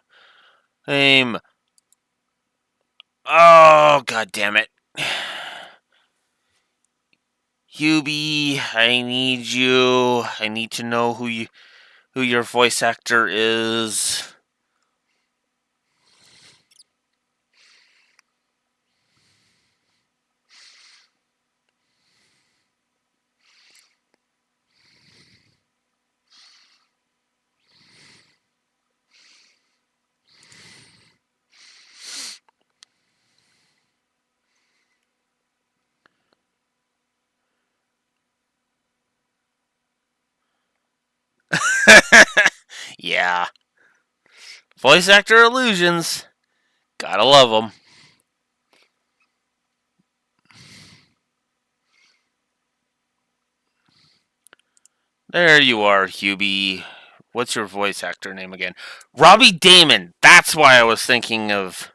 Oh, god damn it. Hubie, I need you. I need to know who your voice actor is. Yeah. Voice actor illusions. Gotta love them. There you are, Hubie. What's your voice actor name again? Robbie Damon. That's why I was thinking of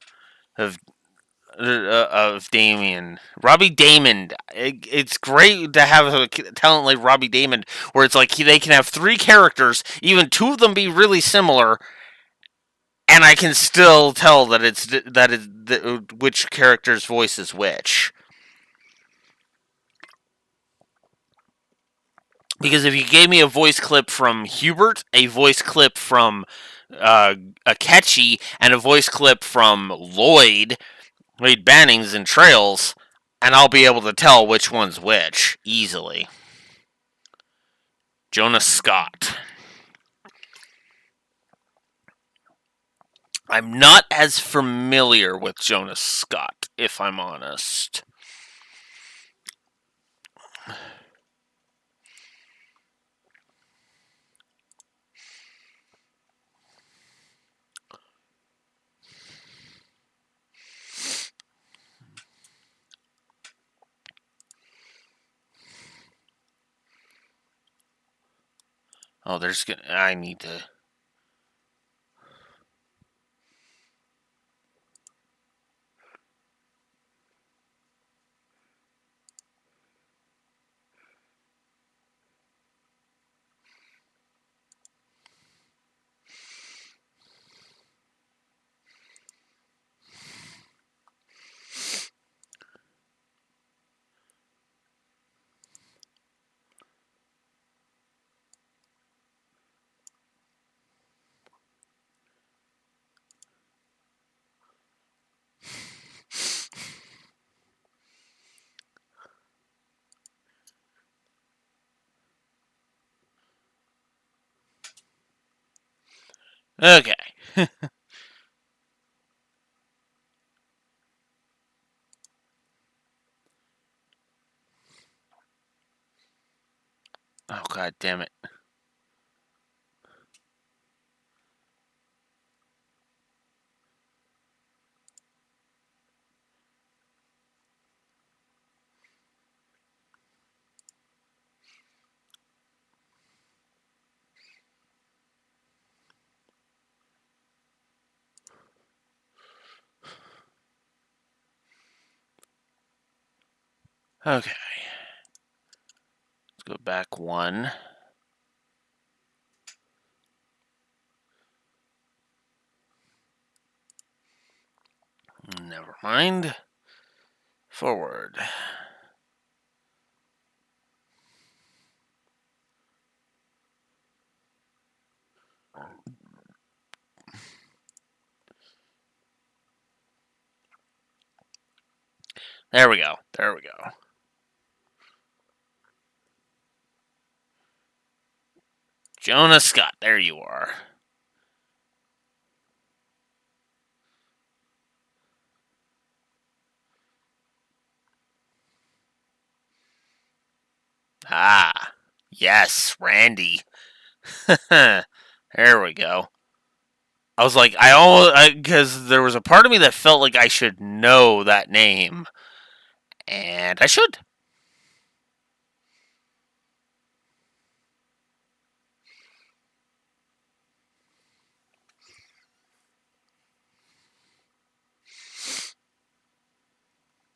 Damien. Robbie Damon. It's great to have a talent like Robbie Damon, where it's like they can have three characters, even two of them be really similar, and I can still tell that which character's voice is which. Because if you gave me a voice clip from Hubert, a voice clip from Akechi, and a voice clip from Lloyd Bannings and Trails, and I'll be able to tell which one's which easily. Jonas Scott. I'm not as familiar with Jonas Scott, if I'm honest. Oh, I need to... Okay. Oh, god damn it. Okay. Let's go back one. Never mind. Forward. There we go. There we go. Jonas Scott. There you are. Ah. Yes, Randy. There we go. I was like, because there was a part of me that felt like I should know that name. And I should.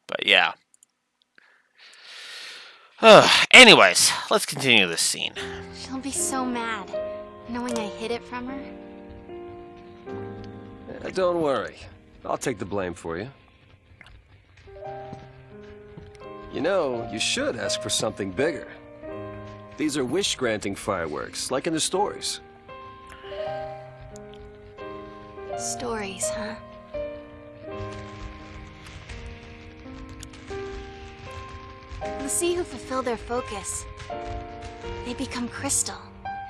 But yeah. Anyways, let's continue this scene. She'll be so mad, knowing I hid it from her. Don't worry. I'll take the blame for you. You know, you should ask for something bigger. These are wish-granting fireworks, like in the stories. Stories, huh? The sea who fulfill their focus, they become crystal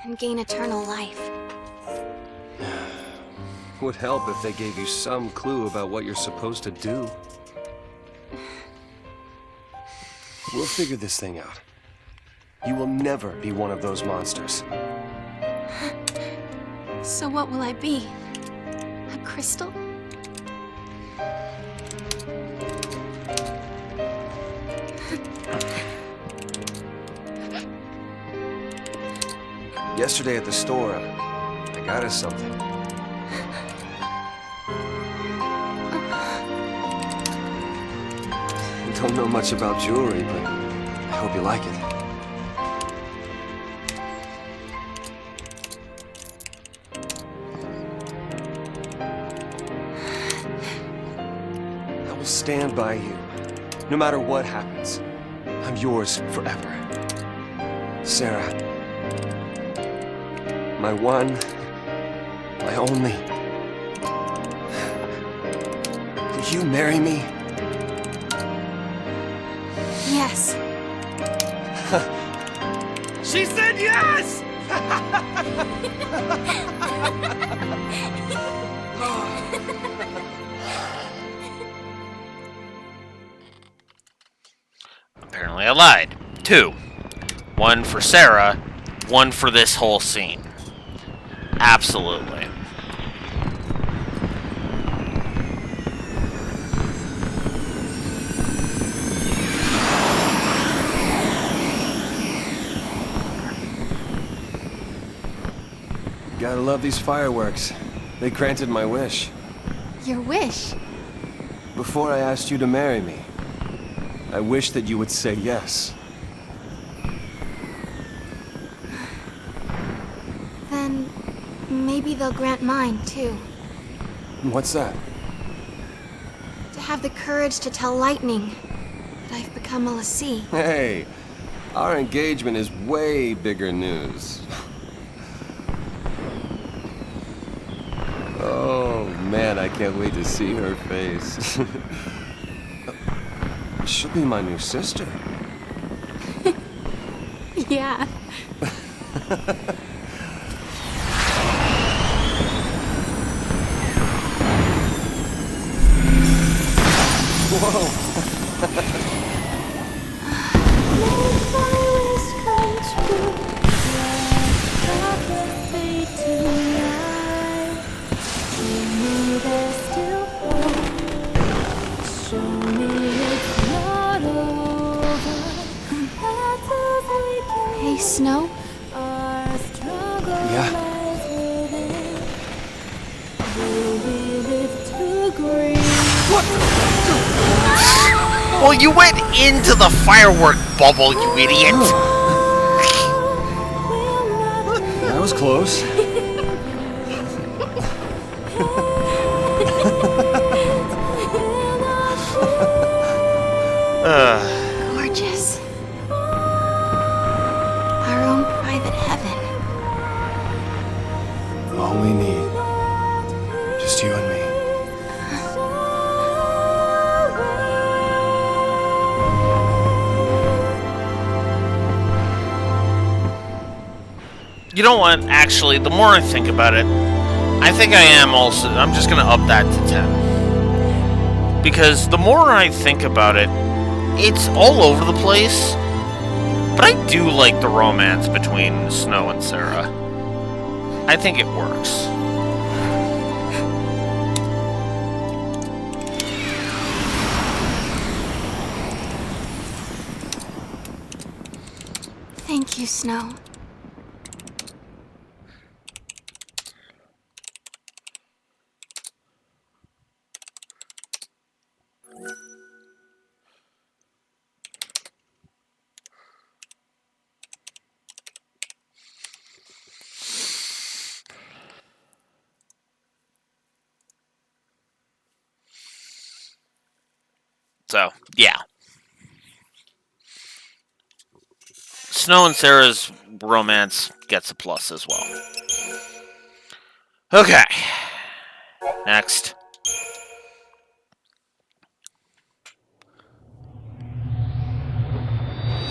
and gain eternal life. Would help if they gave you some clue about what you're supposed to do. We'll figure this thing out. You will never be one of those monsters. So what will I be? A crystal? Yesterday at the store, I got us something. I don't know much about jewelry, but I hope you like it. I will stand by you, no matter what happens. I'm yours forever. Sarah. My one, my only. Will you marry me? Yes. She said yes! Apparently I lied. 2. 1 for Sarah, 1 for this whole scene. Absolutely. Gotta love these fireworks. They granted my wish. Your wish? Before I asked you to marry me, I wished that you would say yes. Then maybe they'll grant mine, too. What's that? To have the courage to tell Lightning that I've become a Lassie. Hey, our engagement is way bigger news. Oh man, I can't wait to see her face. She'll be my new sister. Yeah. Hey, Snow? Yeah. Well, you went into the firework bubble, you idiot! That was close. Gorgeous. Our own private heaven. All we need. Just you and me. You know what? Actually, the more I think about it, I think I'm just gonna up that to 10. Because the more I think about it, it's all over the place. But I do like the romance between Snow and Sarah. I think it works. Thank you, Snow. So, yeah. Snow and Sarah's romance gets a plus as well. Okay. Next.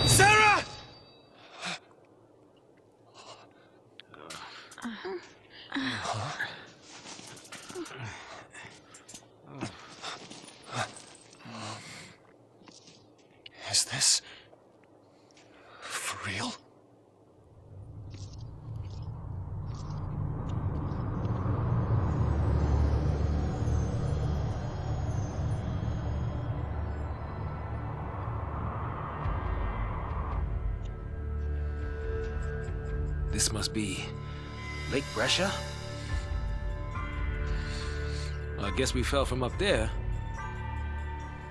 Sarah! Is this for real? This must be Lake Brescia? Well, I guess we fell from up there.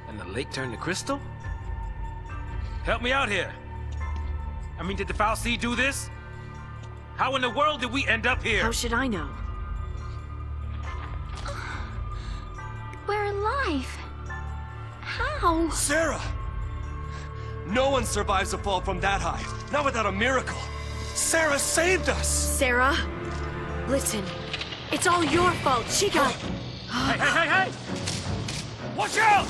And the lake turned to crystal? Help me out here. I mean, did the Foul Sea do this? How in the world did we end up here? How should I know? We're alive. How? Sarah! No one survives a fall from that high. Not without a miracle. Sarah saved us! Sarah, listen. It's all your fault. She got... Hey, hey, hey, hey! Watch out!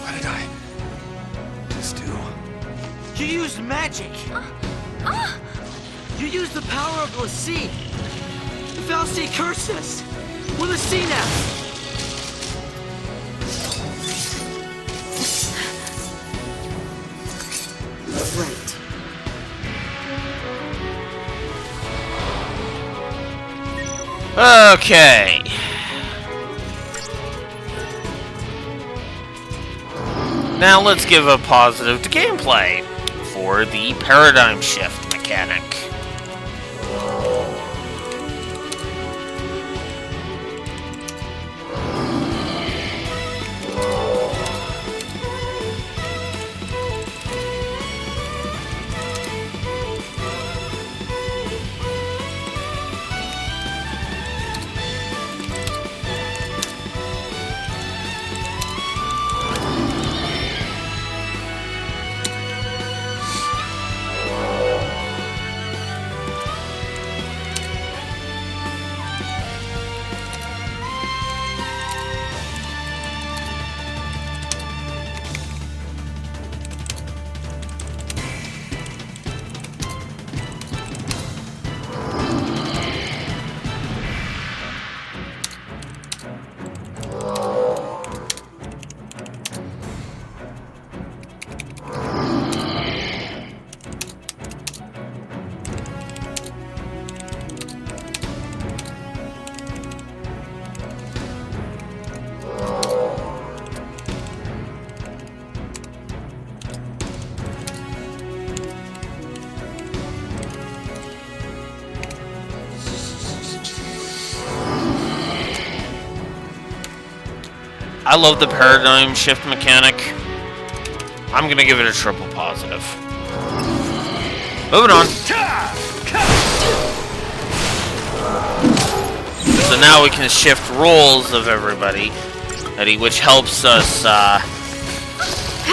What did I just do? You used magic. You used the power of the sea. The Foul Sea cursed us. We're the sea now. Right. Okay. Now let's give a positive to gameplay for the paradigm shift mechanic. I love the paradigm shift mechanic. I'm gonna give it a triple positive. Moving on. So now we can shift roles of everybody, which helps us,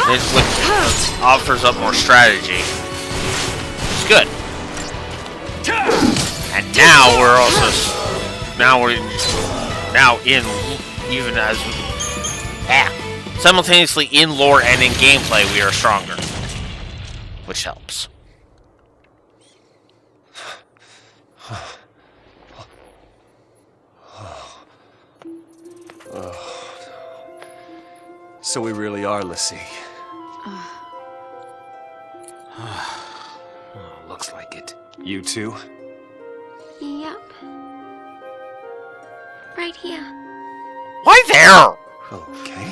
which offers up more strategy. It's good. And now we're also, now in, even as, simultaneously in lore and in gameplay, we are stronger, which helps. So we really are Lassie. Looks like it. You too? Yep. Right here. Why there? Okay.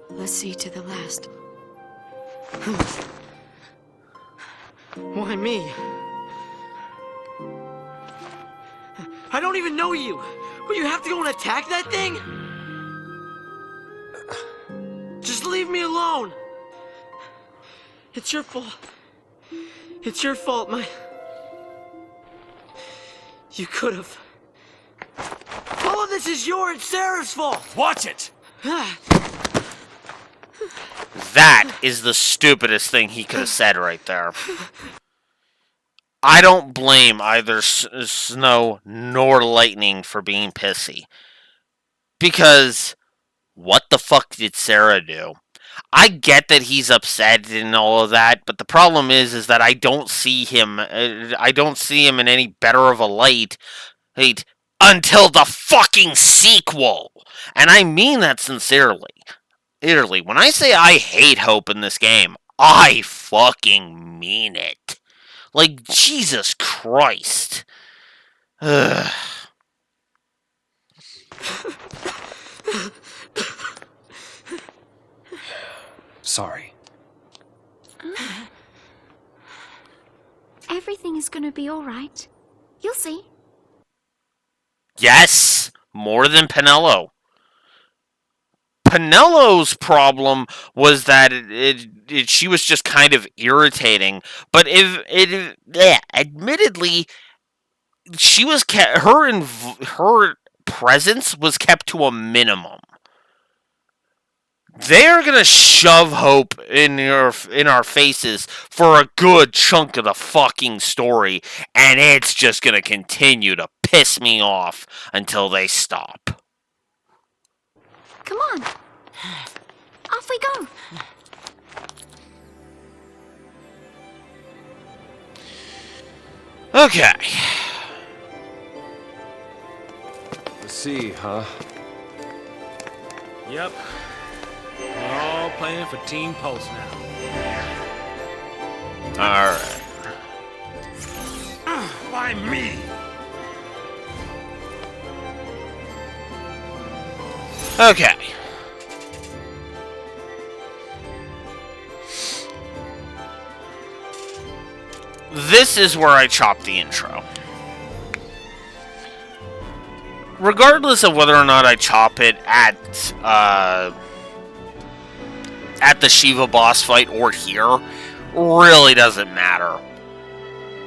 Let's see to the last. Why me? I don't even know you. But you have to go and attack that thing? Just leave me alone. It's your fault. It's your fault, You could have. All of this is your and Sarah's fault! Watch it! That is the stupidest thing he could have said right there. I don't blame either Snow nor Lightning for being pissy. Because what the fuck did Sarah do? I get that he's upset and all of that, but the problem is that I don't see him. I don't see him in any better of a light until the fucking sequel, and I mean that sincerely. Literally, when I say I hate Hope in this game, I fucking mean it. Like, Jesus Christ. Ugh. Sorry. Everything is gonna be alright. You'll see. Yes, more than Pinello. Pinello's problem was that she was just kind of irritating, but admittedly, she was her presence was kept to a minimum. They're gonna shove Hope in our faces for a good chunk of the fucking story, and it's just gonna continue to piss me off until they stop. Come on. Off we go. Okay. The sea, huh? Yep. We're all playing for Team Pulse now. Alright. Why me? Okay. This is where I chop the intro. Regardless of whether or not I chop it at the Shiva boss fight or here, really doesn't matter.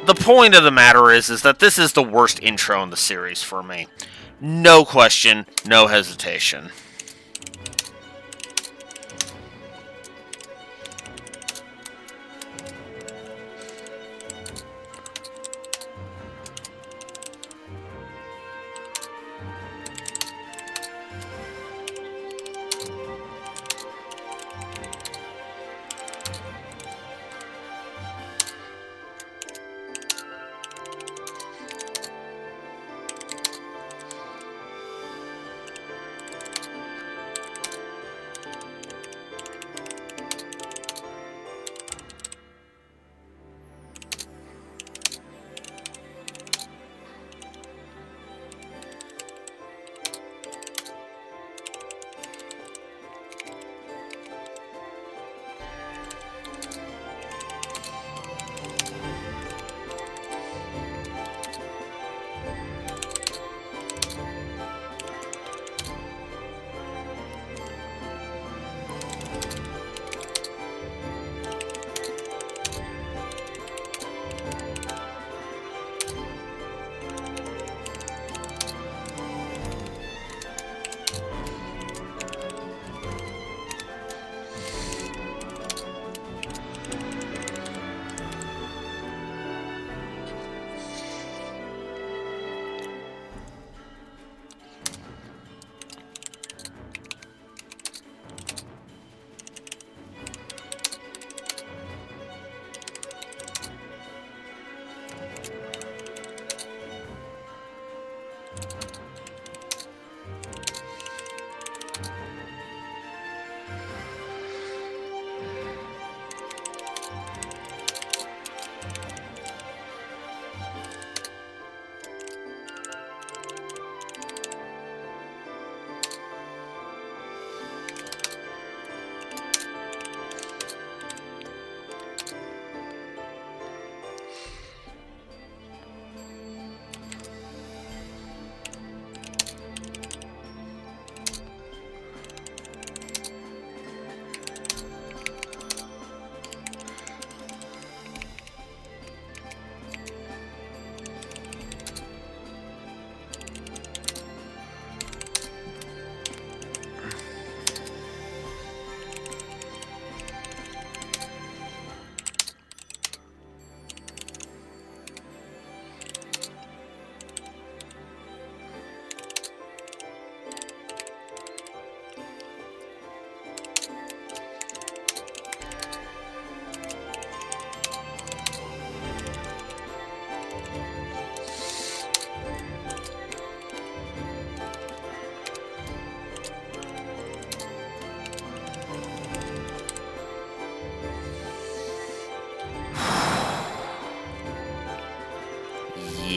The point of the matter is that this is the worst intro in the series for me. No question, no hesitation.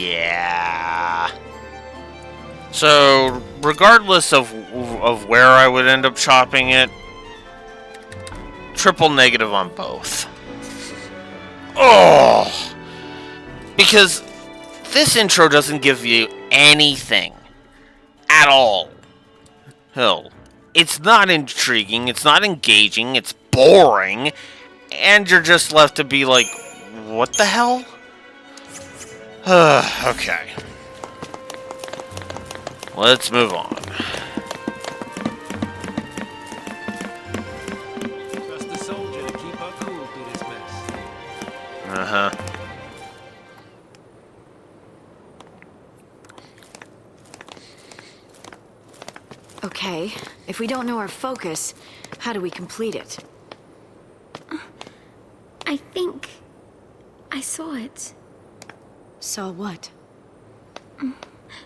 Yeah. So, regardless of where I would end up chopping it, triple negative on both. Oh! Because this intro doesn't give you anything. At all. Hell, it's not intriguing, it's not engaging, it's boring, and you're just left to be like, what the hell? Okay. Let's move on. Trust the soldier to keep her cool through this mess. Uh-huh. Okay, if we don't know our focus, how do we complete it? I think I saw it. Saw what?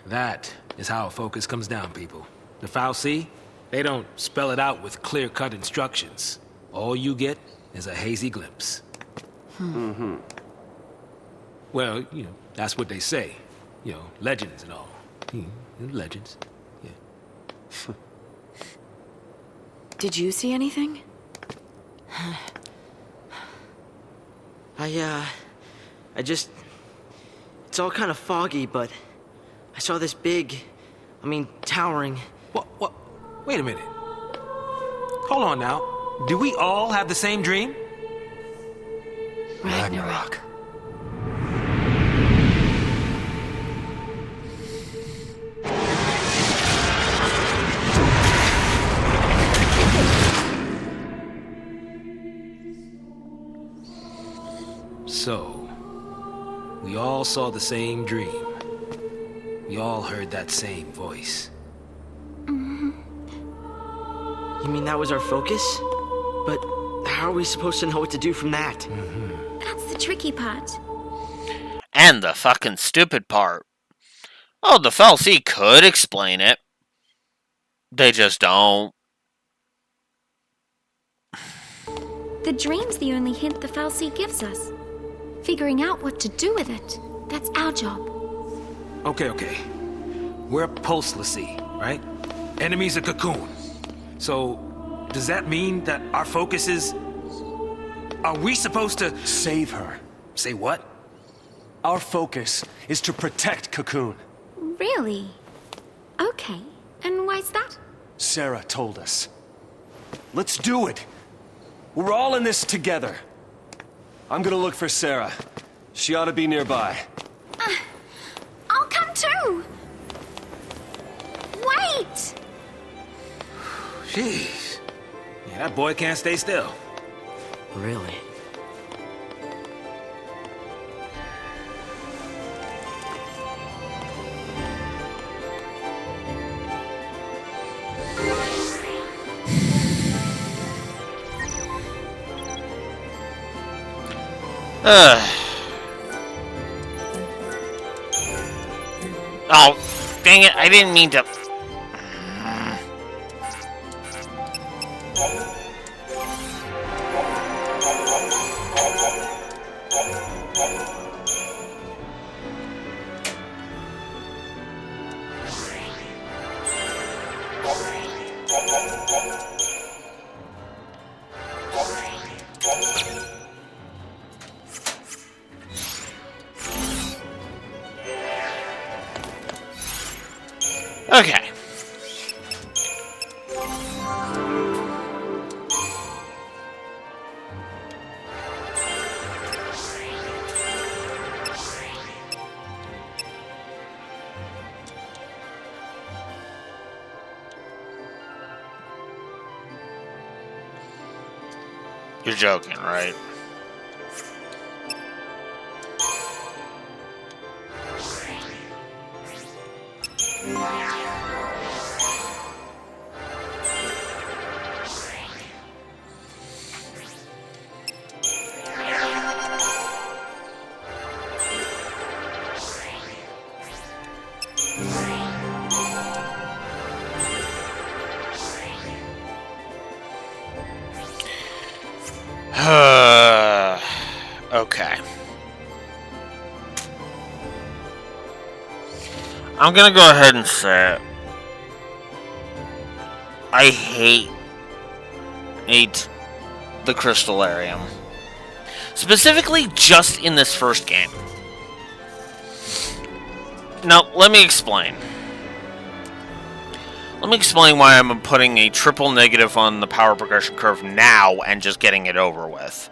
That is how a focus comes down, people. The fal'Cie, they don't spell it out with clear-cut instructions. All you get is a hazy glimpse. Mm-hmm. Well, you know, that's what they say. You know, legends and all. Legends. Yeah. Did you see anything? I just... It's all kind of foggy, but I saw this big, towering... What? Wait a minute. Hold on now. Do we all have the same dream? Ragnarok. So, we all saw the same dream. We all heard that same voice. You mean that was our focus? But how are we supposed to know what to do from that? That's the tricky part. And the fucking stupid part. Oh, the fal'Cie could explain it. They just don't. The dream's the only hint the fal'Cie gives us. Figuring out what to do with it, that's our job. Okay. We're Pulse l'Cie, right? Enemies of Cocoon. So, does that mean that our focus is... Are we supposed to... Save her. Say what? Our focus is to protect Cocoon. Really? Okay. And why's that? Sarah told us. Let's do it. We're all in this together. I'm gonna look for Sarah. She ought to be nearby. I'll come too! Wait! Jeez. Yeah, that boy can't stay still. Really? Oh, dang it, I didn't mean to... Okay. You're joking, right? Okay. I'm gonna go ahead and say it. I hate the Crystallarium. Specifically, just in this first game. Now, let me explain. Let me explain why I'm putting a triple negative on the power progression curve now and just getting it over with.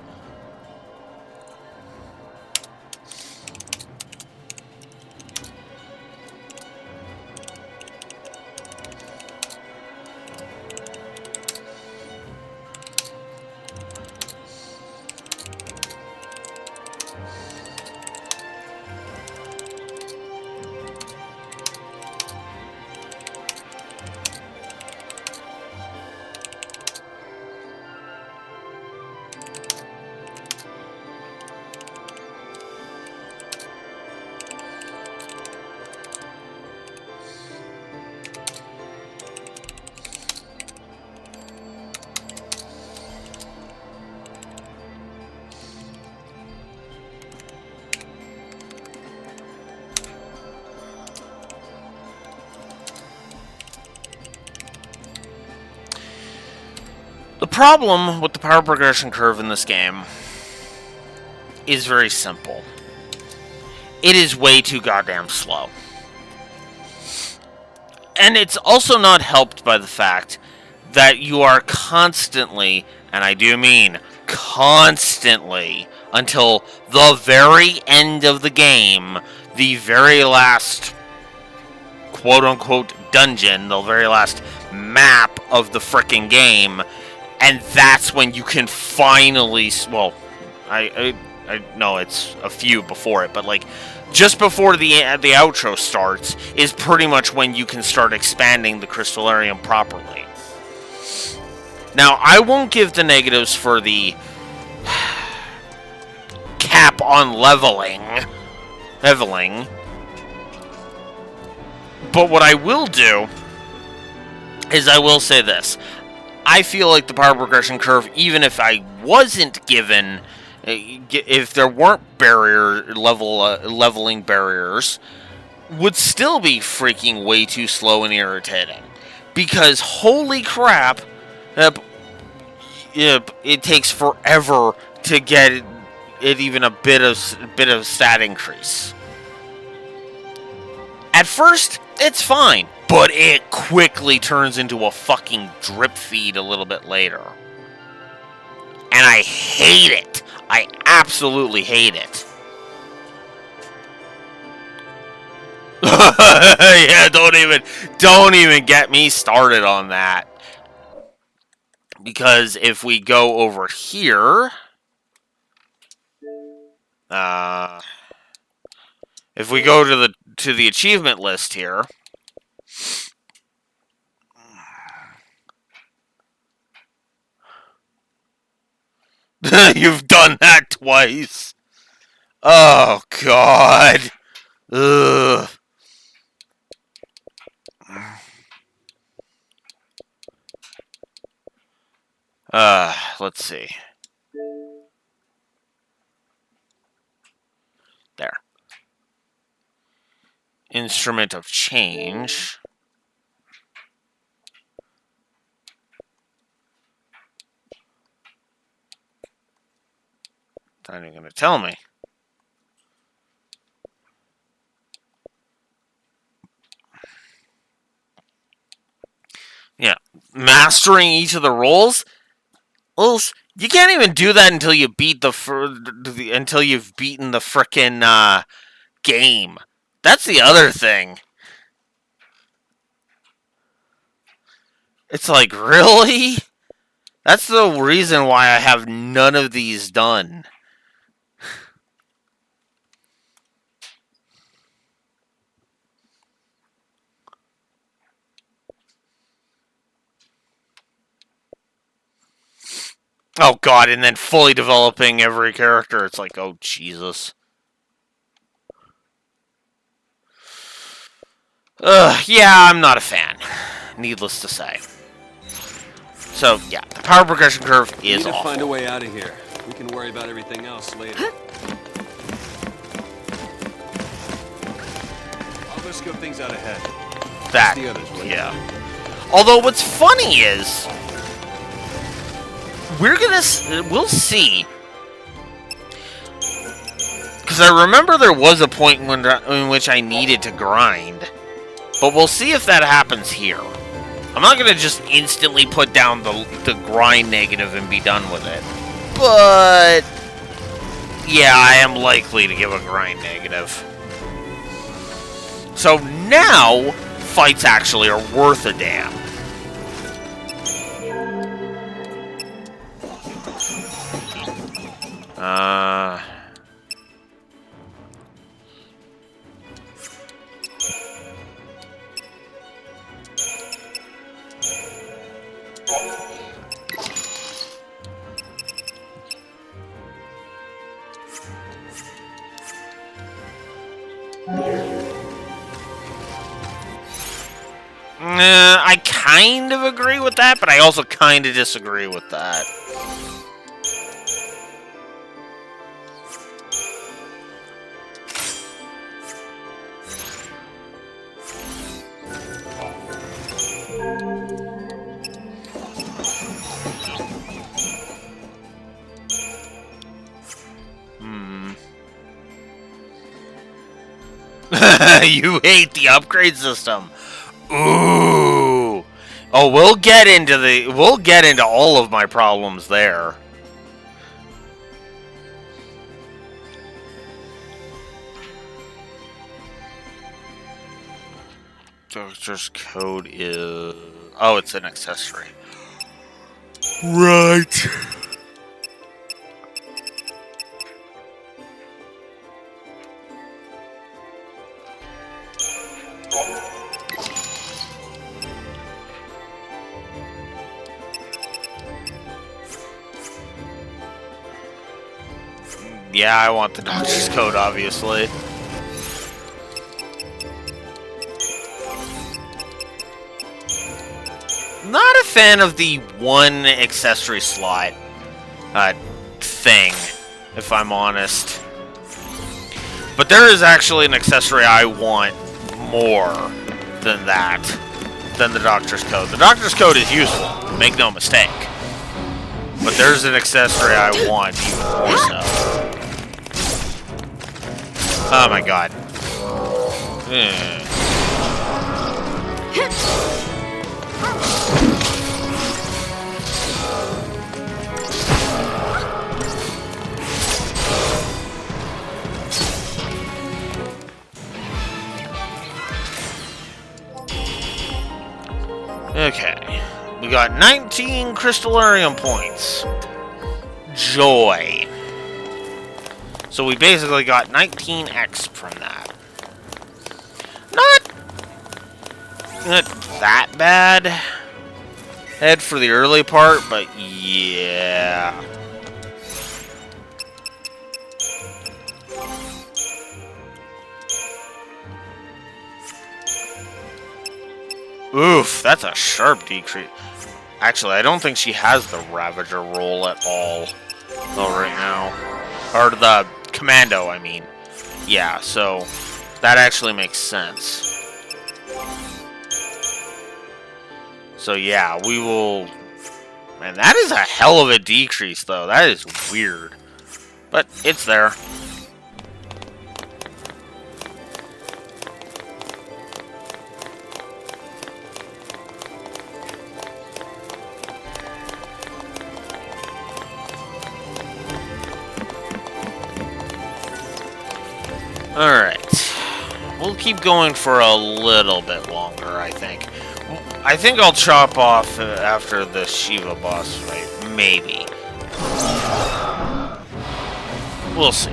The problem with the power progression curve in this game is very simple. It is way too goddamn slow. And it's also not helped by the fact that you are constantly, and I do mean constantly, until the very end of the game, the very last quote-unquote dungeon, the very last map of the frickin' game, and that's when you can finally, well, I know it's a few before it, but like just before the outro starts is pretty much when you can start expanding the Crystallarium properly. Now, I won't give the negatives for the cap on leveling, but what I will do is I will say this. I feel like the power progression curve, even if I wasn't given, if there weren't leveling barriers, would still be freaking way too slow and irritating. Because holy crap, it takes forever to get it even a bit of stat increase. At first, it's fine. But it quickly turns into a fucking drip feed a little bit later. And I hate it. I absolutely hate it. Yeah, don't even get me started on that. Because if we go over here, if we go to the achievement list here, you've done that twice. Oh, God. Ugh. Let's see. There. Instrument of change. Not even going to tell me. Yeah, mastering each of the roles. Well, you can't even do that until you beat until you've beaten the frickin' game. That's the other thing. It's like, really? That's the reason why I have none of these done. Oh, God, and then fully developing every character. It's like, oh, Jesus. Yeah, I'm not a fan. Needless to say. So, yeah, the power progression curve is awful. We need to find a way out of here. We can worry about everything else later. Other to scope things out ahead. That, the others, will you? yeah. Although what's funny is, we'll see. Because I remember there was a point in which I needed to grind. But we'll see if that happens here. I'm not going to just instantly put down the grind negative and be done with it. But yeah, I am likely to give a grind negative. So now, fights actually are worth a damn. I kind of agree with that, but I also kind of disagree with that. You hate the upgrade system. Ooh. Oh, we'll get into all of my problems there. Doctor's code is... Oh, it's an accessory. Right. Yeah, I want the doctor's code, obviously. Not a fan of the one accessory slot thing, if I'm honest. But there is actually an accessory I want more than that, than the doctor's code. The doctor's code is useful, make no mistake. But there's an accessory I want even more so. Oh my god. Okay. We got 19 crystallarium points. Joy. So we basically got 19x from that. Not that bad. Head for the early part, but yeah. Oof, that's a sharp decrease. Actually, I don't think she has the Ravager roll at all. Oh, right now. Or the Commando, I mean. Yeah, so that actually makes sense. So yeah, we will... Man, that is a hell of a decrease, though. That is weird. But it's there. Alright. We'll keep going for a little bit longer, I think. I think I'll chop off after the Shiva boss fight. Maybe. We'll see.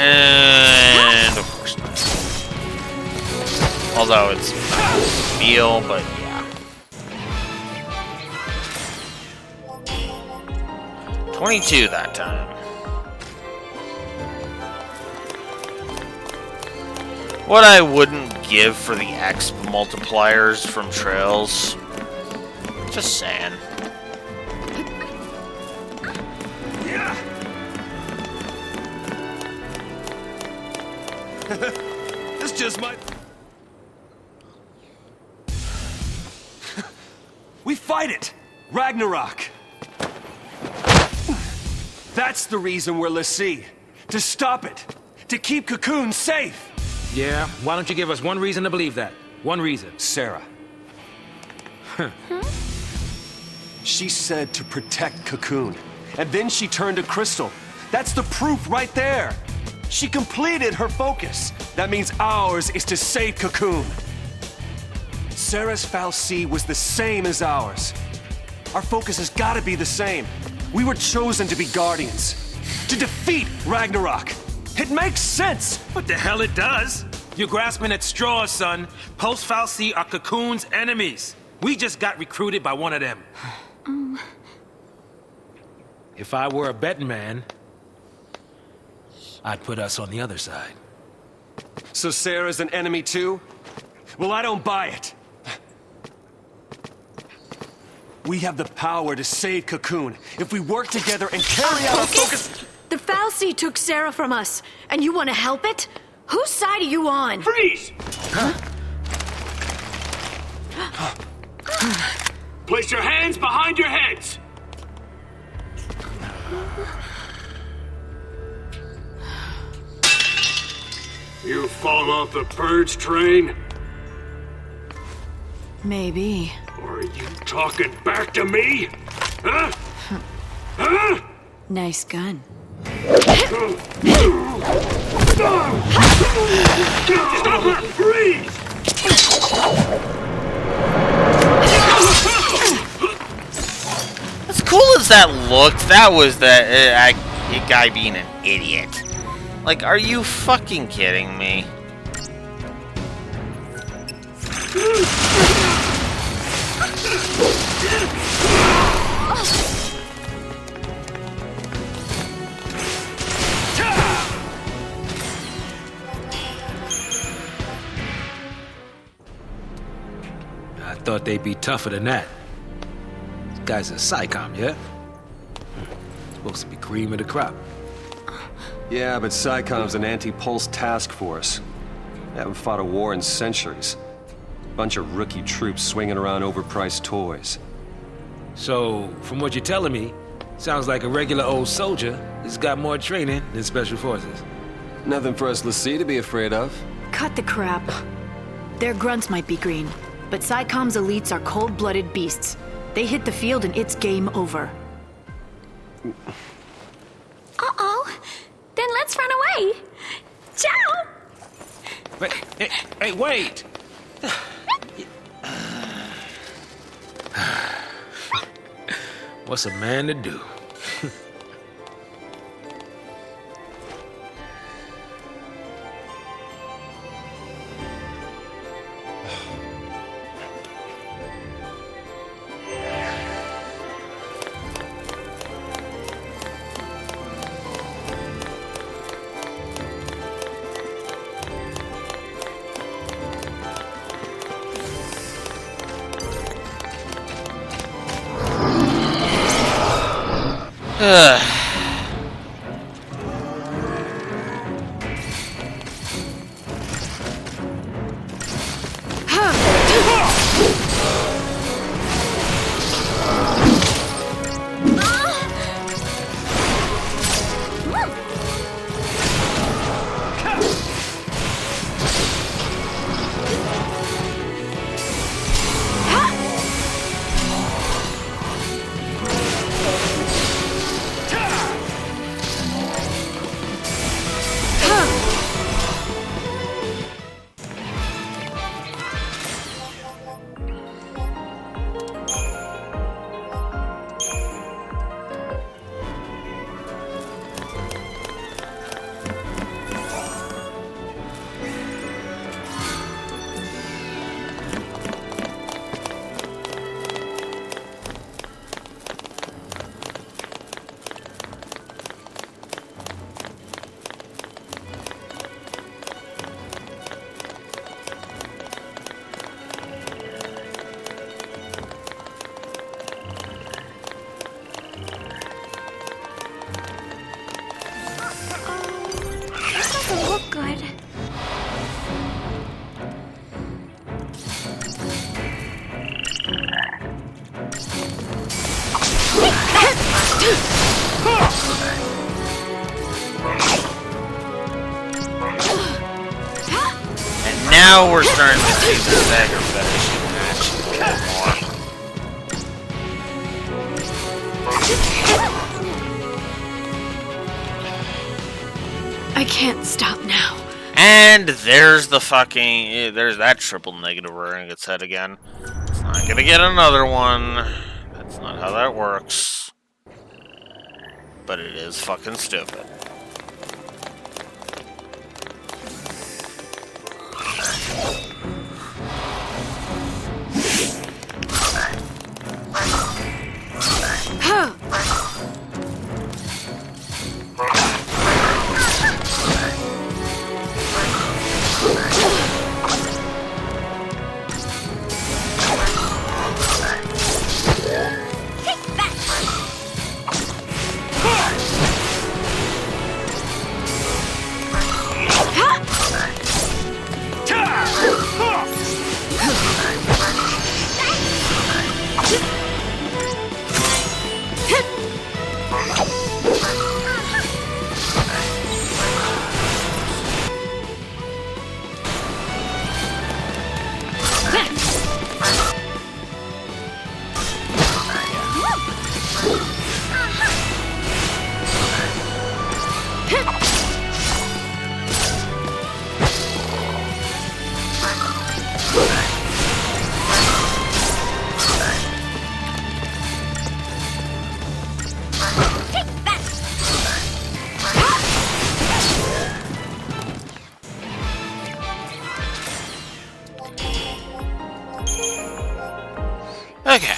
And of course not. Although it's feel, but yeah. 22 that time. What I wouldn't give for the X multipliers from Trails. Just saying. Yeah. This just might... We fight it! Ragnarok! That's the reason we're l'Cie. To stop it. To keep Cocoon safe. Yeah, why don't you give us one reason to believe that? One reason. Sarah. Huh. She said to protect Cocoon. And then she turned to Crystal. That's the proof right there. She completed her focus. That means ours is to save Cocoon. Sarah's fal'Cie was the same as ours. Our focus has got to be the same. We were chosen to be Guardians. To defeat Ragnarok. It makes sense! What the hell it does? You're grasping at straws, son. Post fal'Cie are Cocoon's enemies. We just got recruited by one of them. If I were a betting man, I'd put us on the other side. So Sarah's an enemy too? Well, I don't buy it. We have the power to save Cocoon if we work together and carry out our focus. The fal'Cie took Sarah from us, and you want to help it? Whose side are you on? Freeze! Huh? Place your hands behind your heads! You've fallen off the purge train? Maybe. Or are you talking back to me? Huh? Huh? Nice gun. Stop her! Freeze! As cool as that looked, that was that guy being an idiot. Like, are you fucking kidding me? I thought they'd be tougher than that. This guy's a SciComm, yeah? Supposed to be cream of the crop. Yeah, but SciComm's an anti-pulse task force. They haven't fought a war in centuries. Bunch of rookie troops swinging around overpriced toys. So, from what you're telling me, sounds like a regular old soldier that's got more training than Special Forces. Nothing for us l'Cie to be afraid of. Cut the crap. Their grunts might be green, but SciComm's elites are cold-blooded beasts. They hit the field and it's game over. Uh-oh. Then let's run away. Ciao! Wait, hey, wait! What's a man to do? And now we're starting to see the dagger fetish in action a bit more. I can't stop now. And there's the fucking... There's that triple negative rearing its head again. It's not gonna get another one. That's not how that works. But it is fucking stupid. Okay.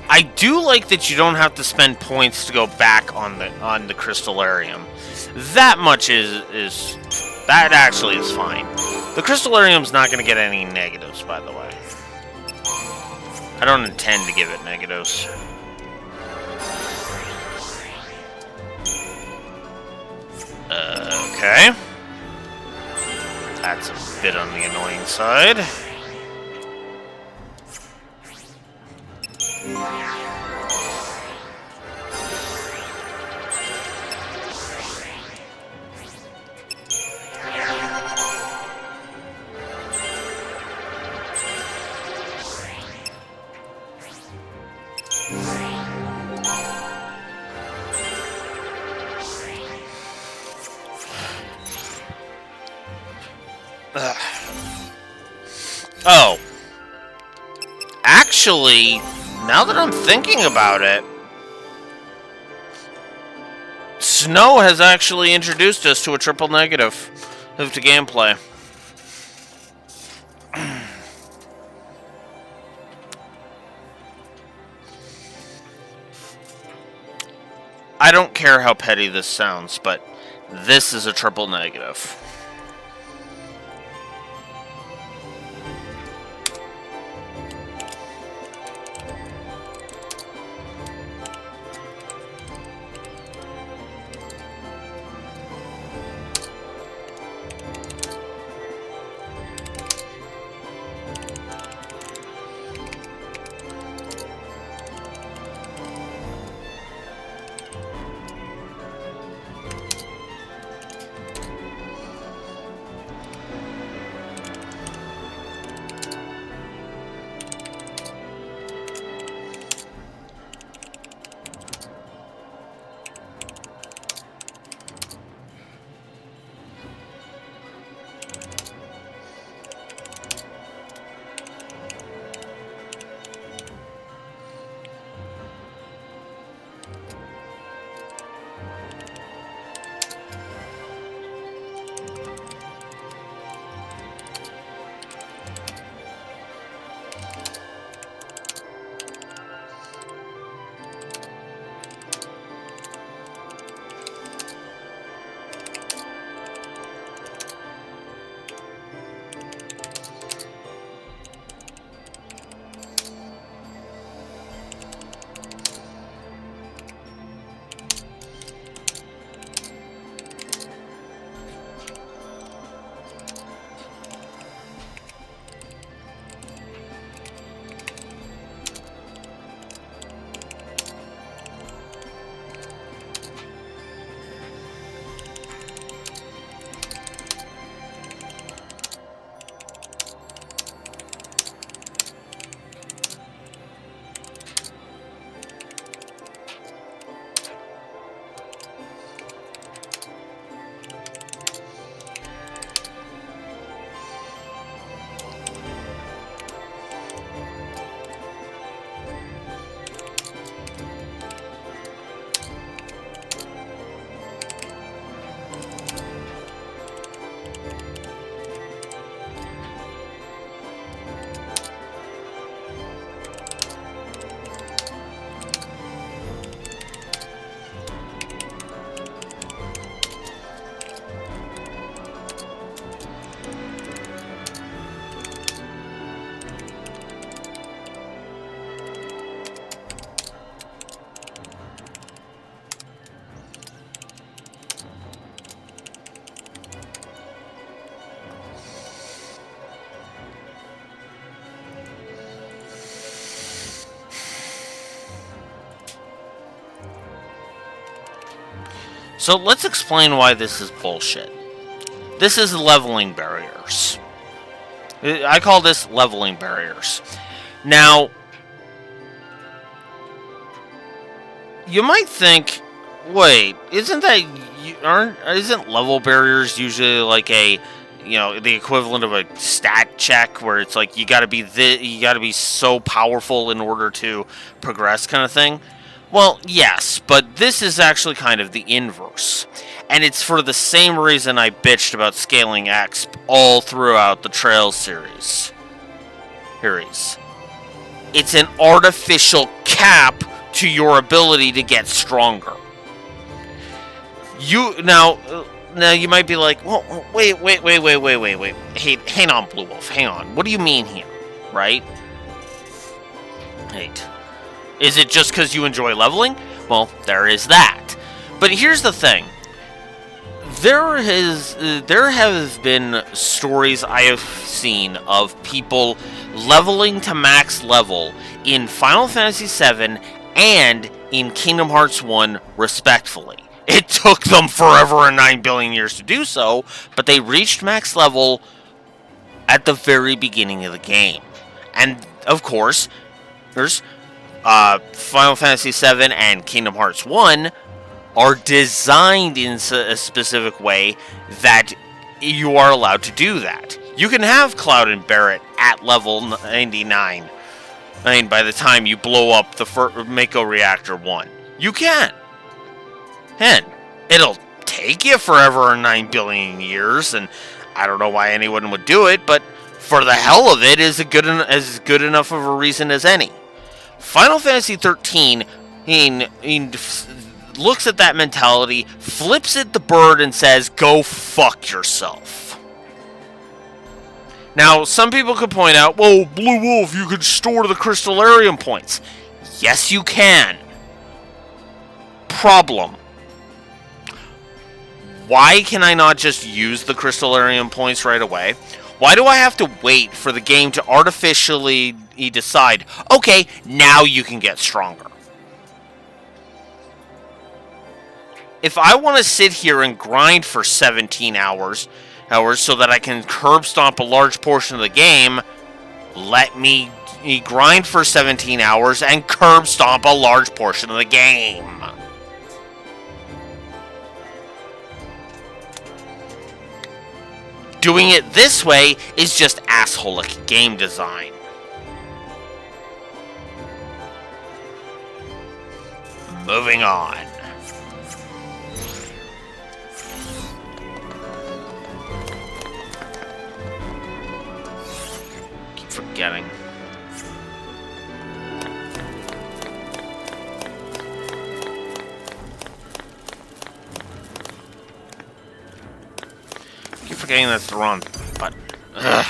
I do like that you don't have to spend points to go back on the Crystallarium. That much is that actually is fine. The Crystallarium's not going to get any negatives, by the way. I don't intend to give it negatives. Okay. That's a bit on the annoying side. Oh. Actually, now that I'm thinking about it, Snow has actually introduced us to a triple negative of the gameplay. I don't care how petty this sounds, but this is a triple negative. So let's explain why this is bullshit. This is leveling barriers. I call this leveling barriers. Now, you might think, wait, isn't level barriers usually like a, the equivalent of a stat check where it's like you got to be so powerful in order to progress kind of thing? Well, yes, but this is actually kind of the inverse. And it's for the same reason I bitched about scaling exp all throughout the Trails series. It's an artificial cap to your ability to get stronger. Now you might be like, well, wait. Hey, hang on, Blue Wolf, hang on. What do you mean here, right? Wait. Is it just because you enjoy leveling? Well, there is that. But here's the thing. There have been stories I have seen of people leveling to max level in Final Fantasy VII and in Kingdom Hearts 1, respectfully. It took them forever and 9 billion years to do so, but they reached max level at the very beginning of the game. And, of course, there's Final Fantasy VII and Kingdom Hearts 1 are designed in a specific way that you are allowed to do that. You can have Cloud and Barret at level 99. I mean, by the time you blow up the Mako Reactor 1. You can. And it'll take you forever and 9 billion years, and I don't know why anyone would do it, but for the hell of it is as good enough of a reason as any. Final Fantasy XIII looks at that mentality, flips it the bird, and says, go fuck yourself. Now, some people could point out, well, Blue Wolf, you could store the Crystallarium points. Yes, you can. Problem. Why can I not just use the Crystallarium points right away? Why do I have to wait for the game to artificially decide, okay, now you can get stronger? If I want to sit here and grind for 17 hours so that I can curb stomp a large portion of the game, let me grind for 17 hours and curb stomp a large portion of the game. Doing it this way is just assholic game design. Moving on. Keep forgetting. Keep forgetting that's the wrong button. Ugh.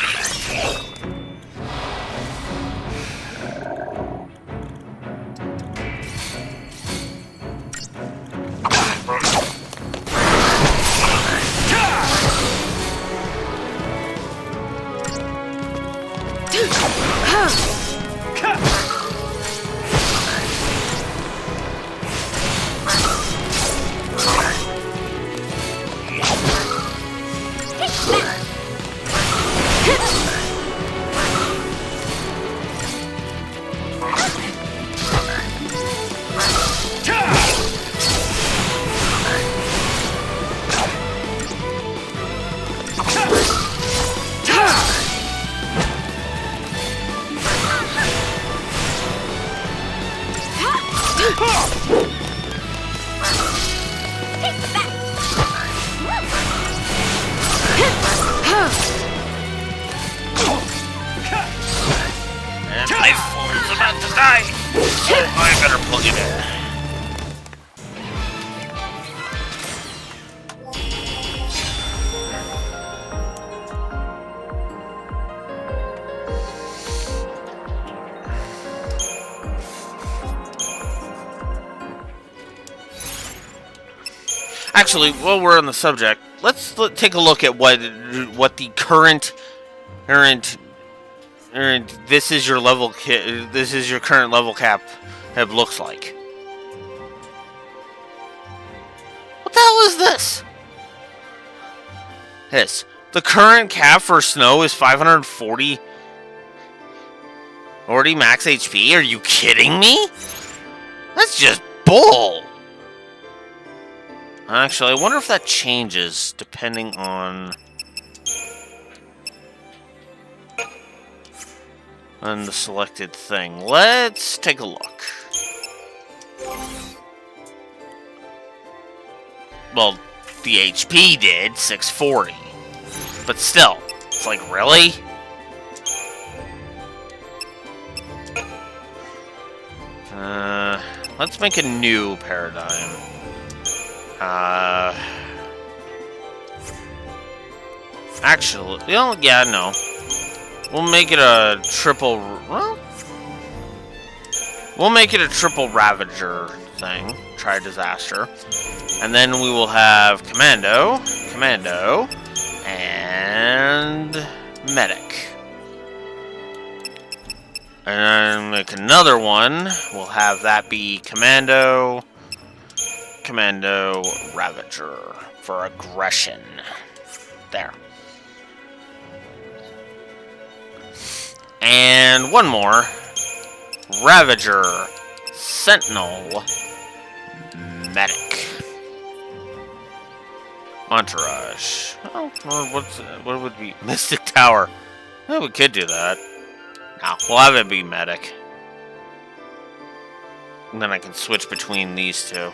And my phone's about to die, so I better plug it in. Actually, while we're on the subject, let's take a look at what the current this is your level this is your current level cap looks like. What the hell this. The current cap for Snow is 540 already max HP? Are you kidding me? That's just bull. Actually, I wonder if that changes depending on the selected thing. Let's take a look. Well, the HP did 640. But still, it's like, really? Let's make a new paradigm. Actually, yeah, no. We'll make it a triple. Well, we'll make it a triple Ravager thing. Try disaster, and then we will have Commando, and Medic. And then make another one. We'll have that be Commando, Ravager for aggression. There. And one more. Ravager, Sentinel, Medic. Entourage. Oh, what would be Mystic Tower? Oh, we could do that. No, we'll have it be Medic. And then I can switch between these two.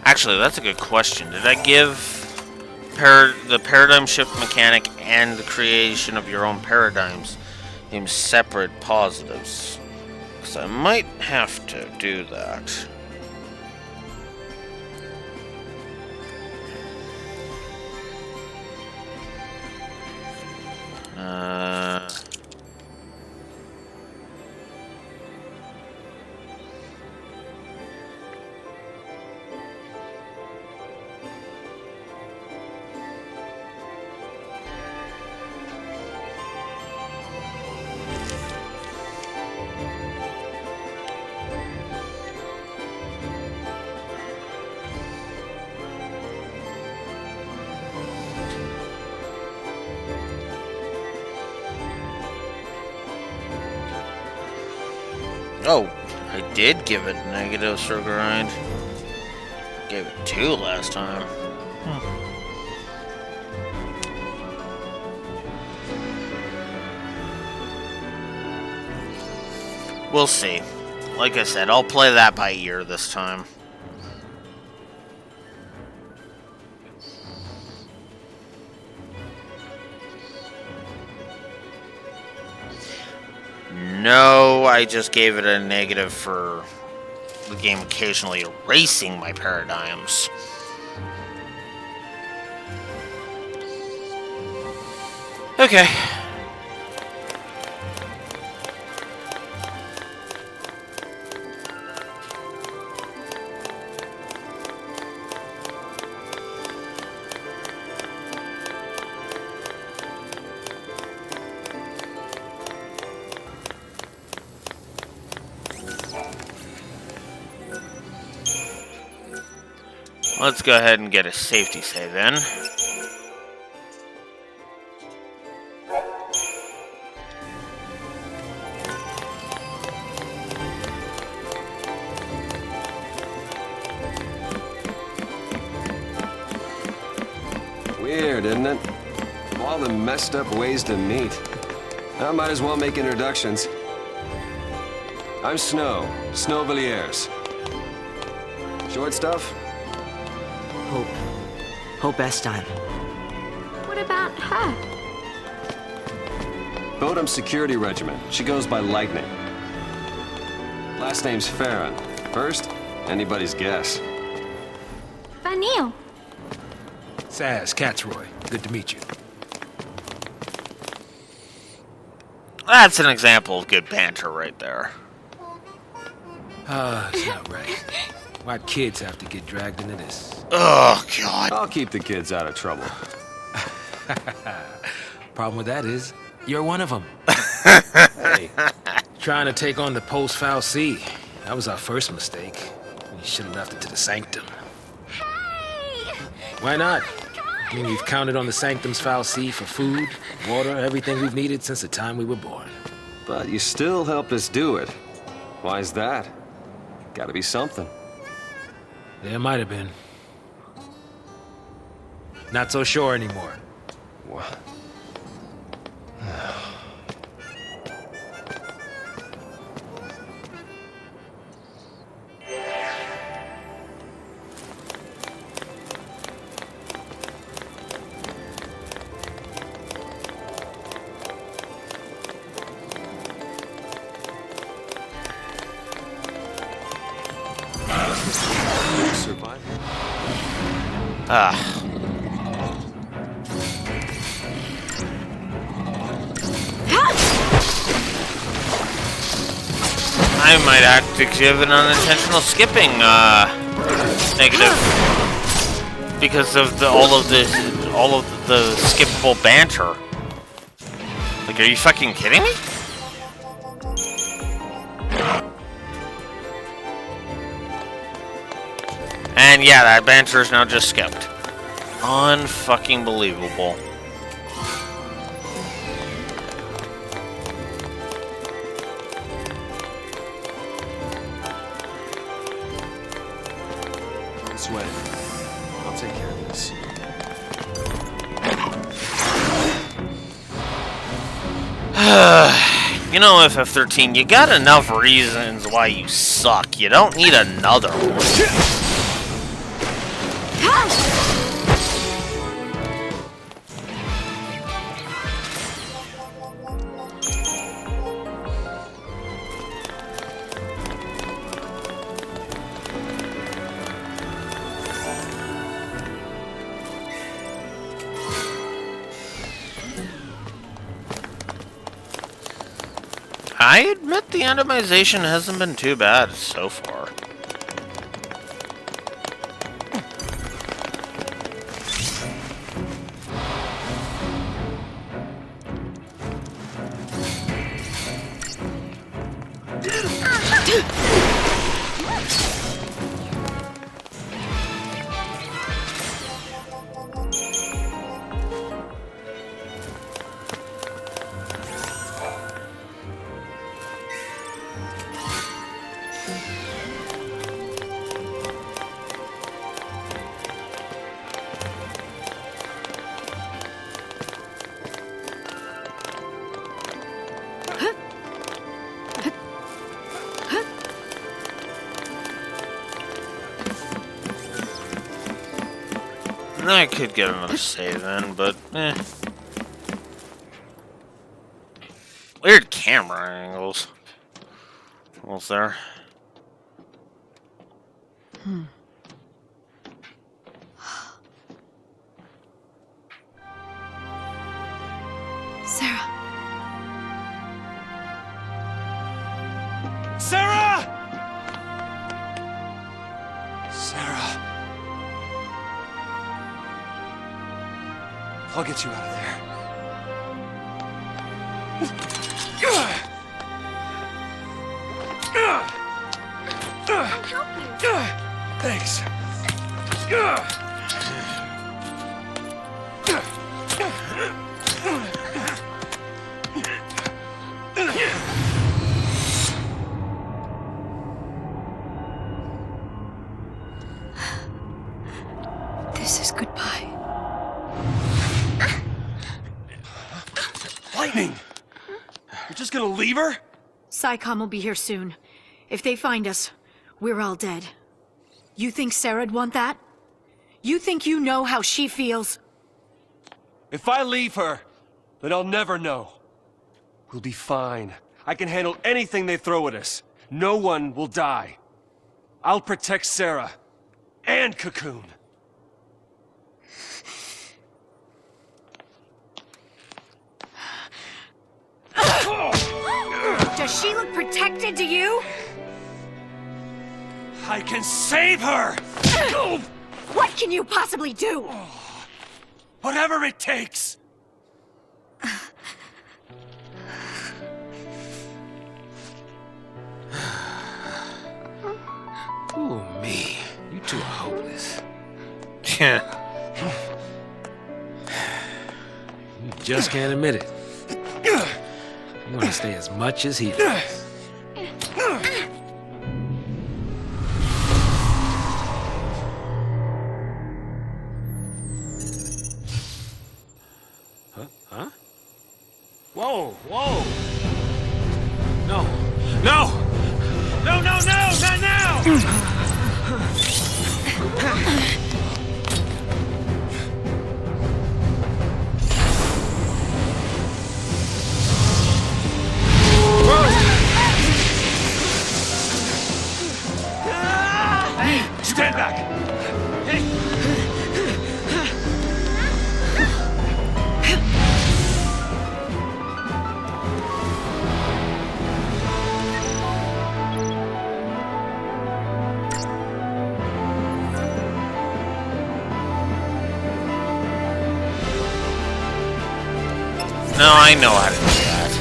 Actually, that's a good question. Did I give the paradigm shift mechanic and the creation of your own paradigms in separate positives? Because I might have to do that. Oh, I did give it negatives for grind. Gave it 2 last time. We'll see. Like I said, I'll play that by ear this time. No, I just gave it a negative for the game occasionally erasing my paradigms. Okay. Let's go ahead and get a safety save in. Weird, isn't it? All the messed up ways to meet. I might as well make introductions. I'm Snow Villiers. Short stuff? Hope Estine. What about her? Bodum Security Regiment. She goes by Lightning. Last name's Farron. First, anybody's guess. Vanille. Saz, Catsroy. Good to meet you. That's an example of good banter right there. It's not right. Why'd kids have to get dragged into this? Oh, God. I'll keep the kids out of trouble. Problem with that is, you're one of them. Hey, trying to take on the post-Fal'Cie. That was our first mistake. We should have left it to the Sanctum. Hey! Why not? I mean, we've counted on the Sanctum's Fal'Cie for food, water, everything we've needed since the time we were born. But you still helped us do it. Why is that? Gotta be something. There might have been. Not so sure anymore. What? I might act to give an unintentional skipping negative because of all of the skippable banter. Like, are you fucking kidding me? And yeah, that banter is now just skipped. Unfucking believable. This way. I'll take care of this. You know, FF13, you got enough reasons why you suck. You don't need another one. I admit the randomization hasn't been too bad so far. I could get another save in, but eh. Weird camera angles. Almost there. Sarah. Sarah! Sarah. I'll get you out of there. I'll help you. Thanks. This is goodbye. Lightning! You're just gonna leave her? SciComm will be here soon. If they find us, we're all dead. You think Sarah'd want that? You think you know how she feels? If I leave her, then I'll never know. We'll be fine. I can handle anything they throw at us. No one will die. I'll protect Sarah. And Cocoon. Does she look protected to you? I can save her! What can you possibly do? Whatever it takes! You just can't admit it. You want to stay as much as he does. Huh? Whoa, whoa! No, no! No, no, no! Not now! Stand back! No, I know how to do that.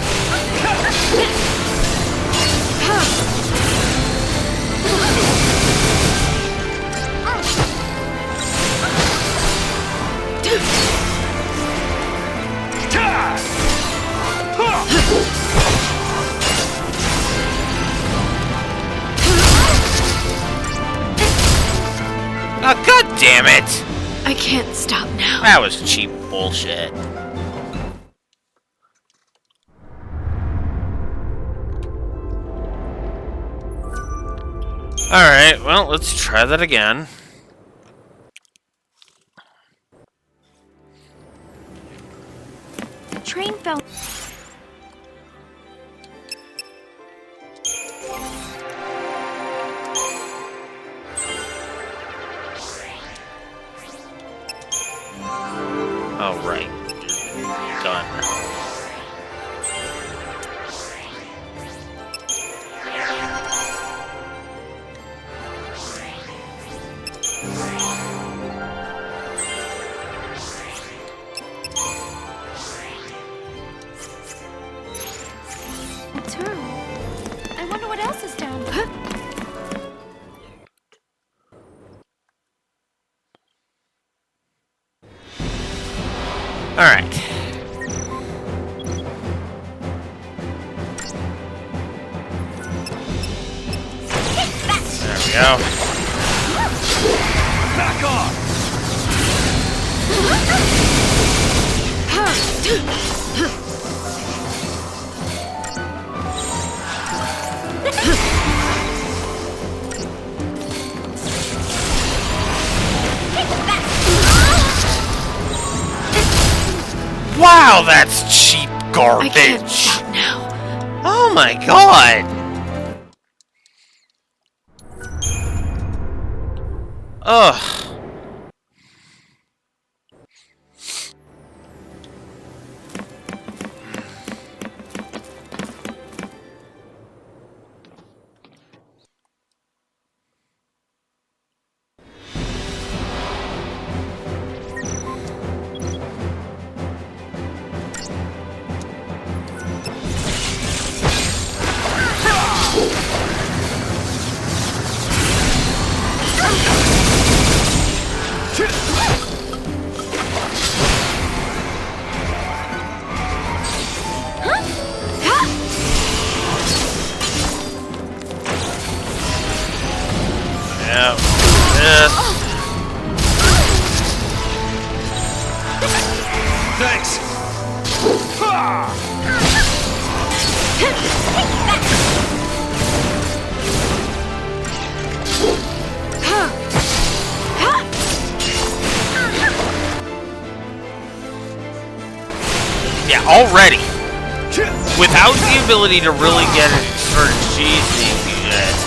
Oh, God damn it! I can't stop now. That was cheap bullshit. Alright, well, let's try that again. Train fell. Oh, right. Done. Turn. I wonder what else is down there. Alright. There we go. Back off! Wow, that's cheap garbage! I can't stop now. Oh my god! Ugh. Yeah. Thanks! Yeah, already. Without the ability to really get it for cheesing yet,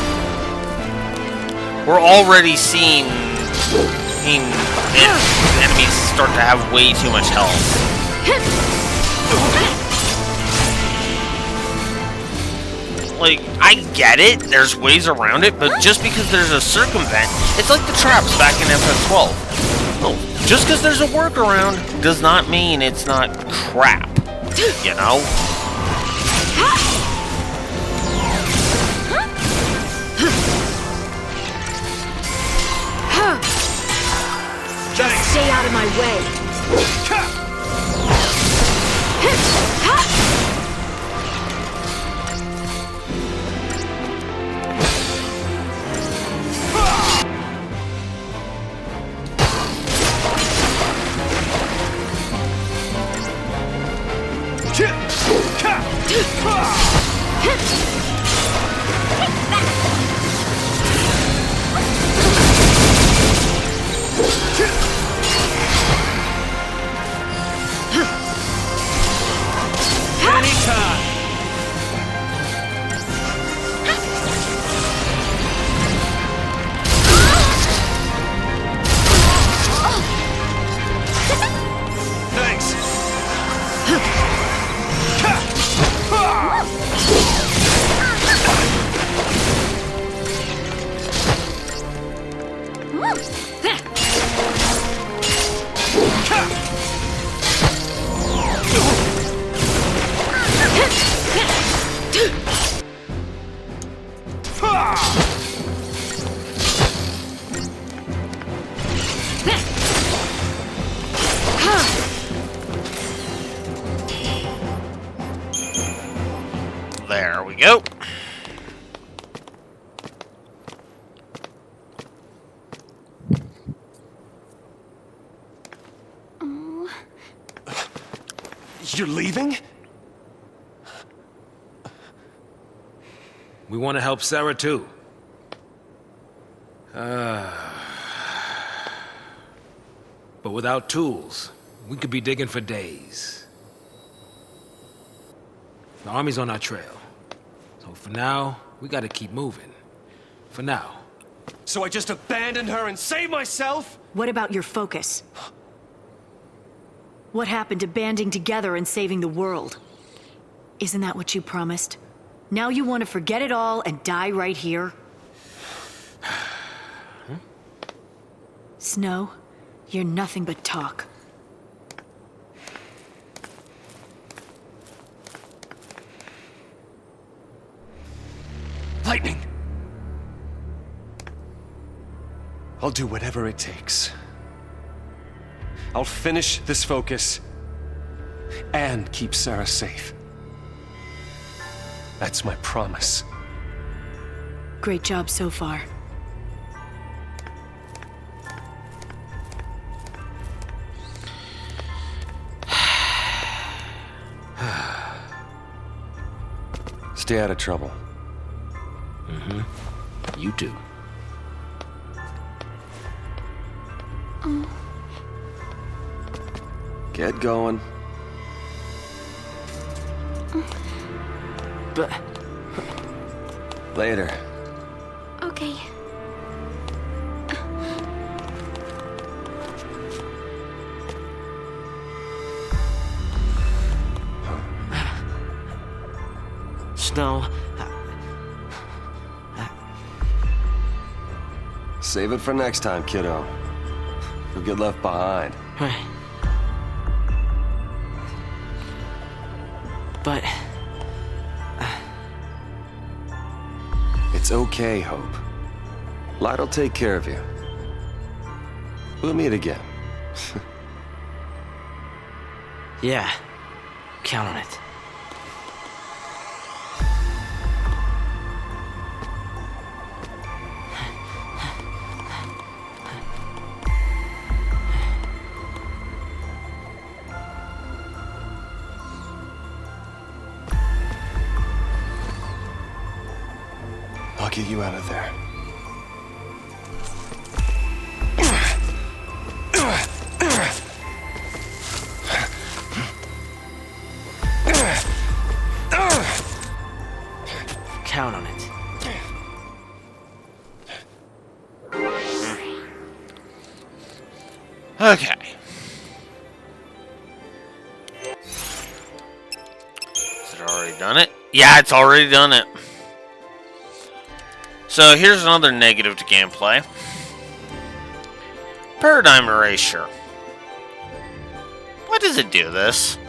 we're already seeing enemies start to have way too much health. Like, I get it, there's ways around it, but just because there's a circumvent, it's like the traps back in FF12. Well, just because there's a workaround does not mean it's not crap, you know? Stay out of my way. There we go. You're leaving? We want to help Sarah too. But without tools, we could be digging for days. The army's on our trail. So for now, we gotta keep moving. For now. So I just abandoned her and saved myself? What about your focus? What happened to banding together and saving the world? Isn't that what you promised? Now you want to forget it all and die right here? Snow, you're nothing but talk. Lightning! I'll do whatever it takes. I'll finish this focus and keep Sarah safe. That's my promise. Great job so far. Stay out of trouble. Mm-hmm. You too. Get going. But... Later. Okay. Snow... Save it for next time, kiddo. You'll get left behind. Right. But... It's okay, Hope. Light'll take care of you. We'll meet again. Yeah. Count on it. I'll get you out of there. Count on it. Okay. Has it already done it? Yeah, it's already done it. So here's another negative to gameplay. Paradigm erasure. Why does it do this?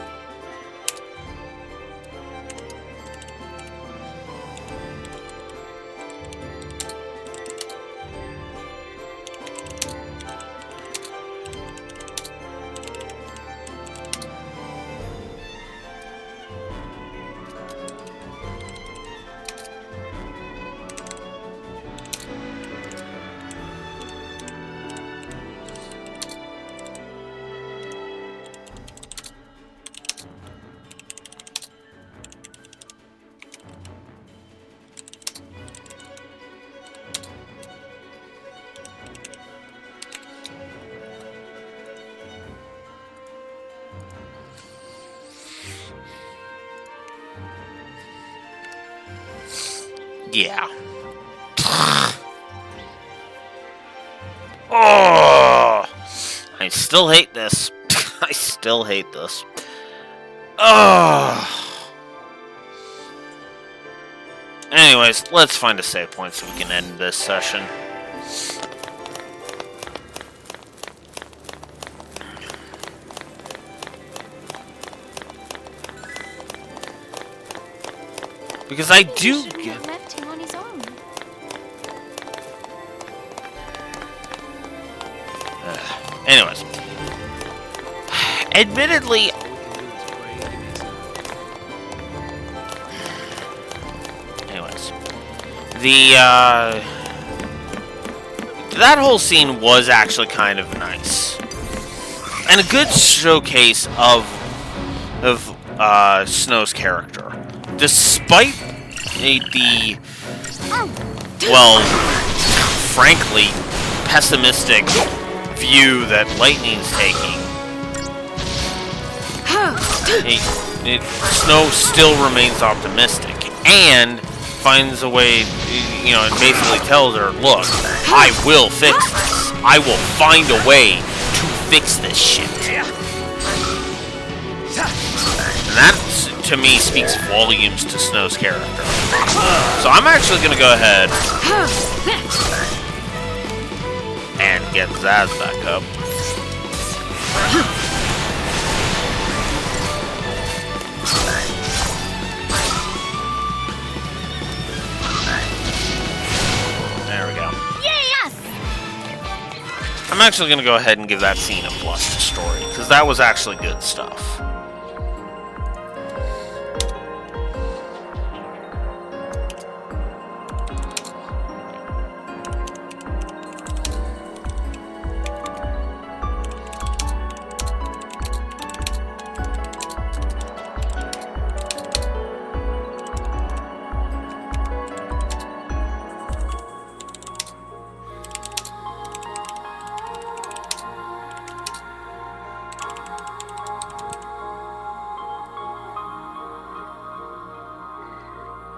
Yeah. Oh! I still hate this. I still hate this. Oh! Anyways, let's find a save point so we can end this session. Because I do get... left him on his own. Anyways. Admittedly... Anyways. That whole scene was actually kind of nice. And a good showcase of Snow's character. Despite the, well, frankly, pessimistic view that Lightning's taking, Snow still remains optimistic and finds a way, you know, and basically tells her, look, I will fix this. I will find a way to fix this shit. And that, to me, speaks volumes to Snow's character. So I'm actually going to go ahead and get Zaz back up. There we go. Yes! I'm actually going to go ahead and give that scene a plus to story, because that was actually good stuff.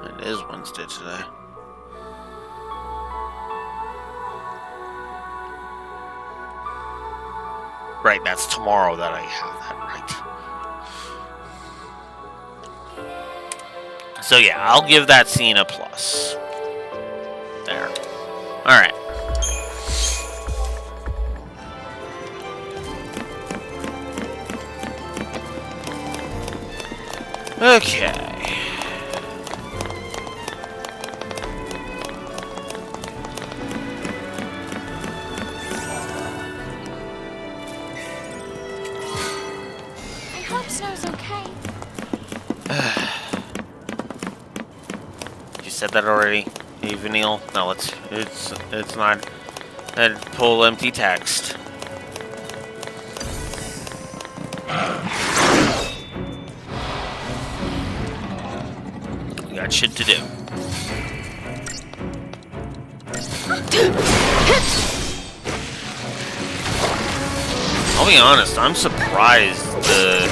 It is Wednesday today. Right, that's tomorrow that I have that right. So yeah, I'll give that scene a plus. There. Alright. Okay. I hope Snow's okay. You said that already, Vanille? No, it's not. That pull empty text. We got shit to do. I'll be honest, I'm surprised the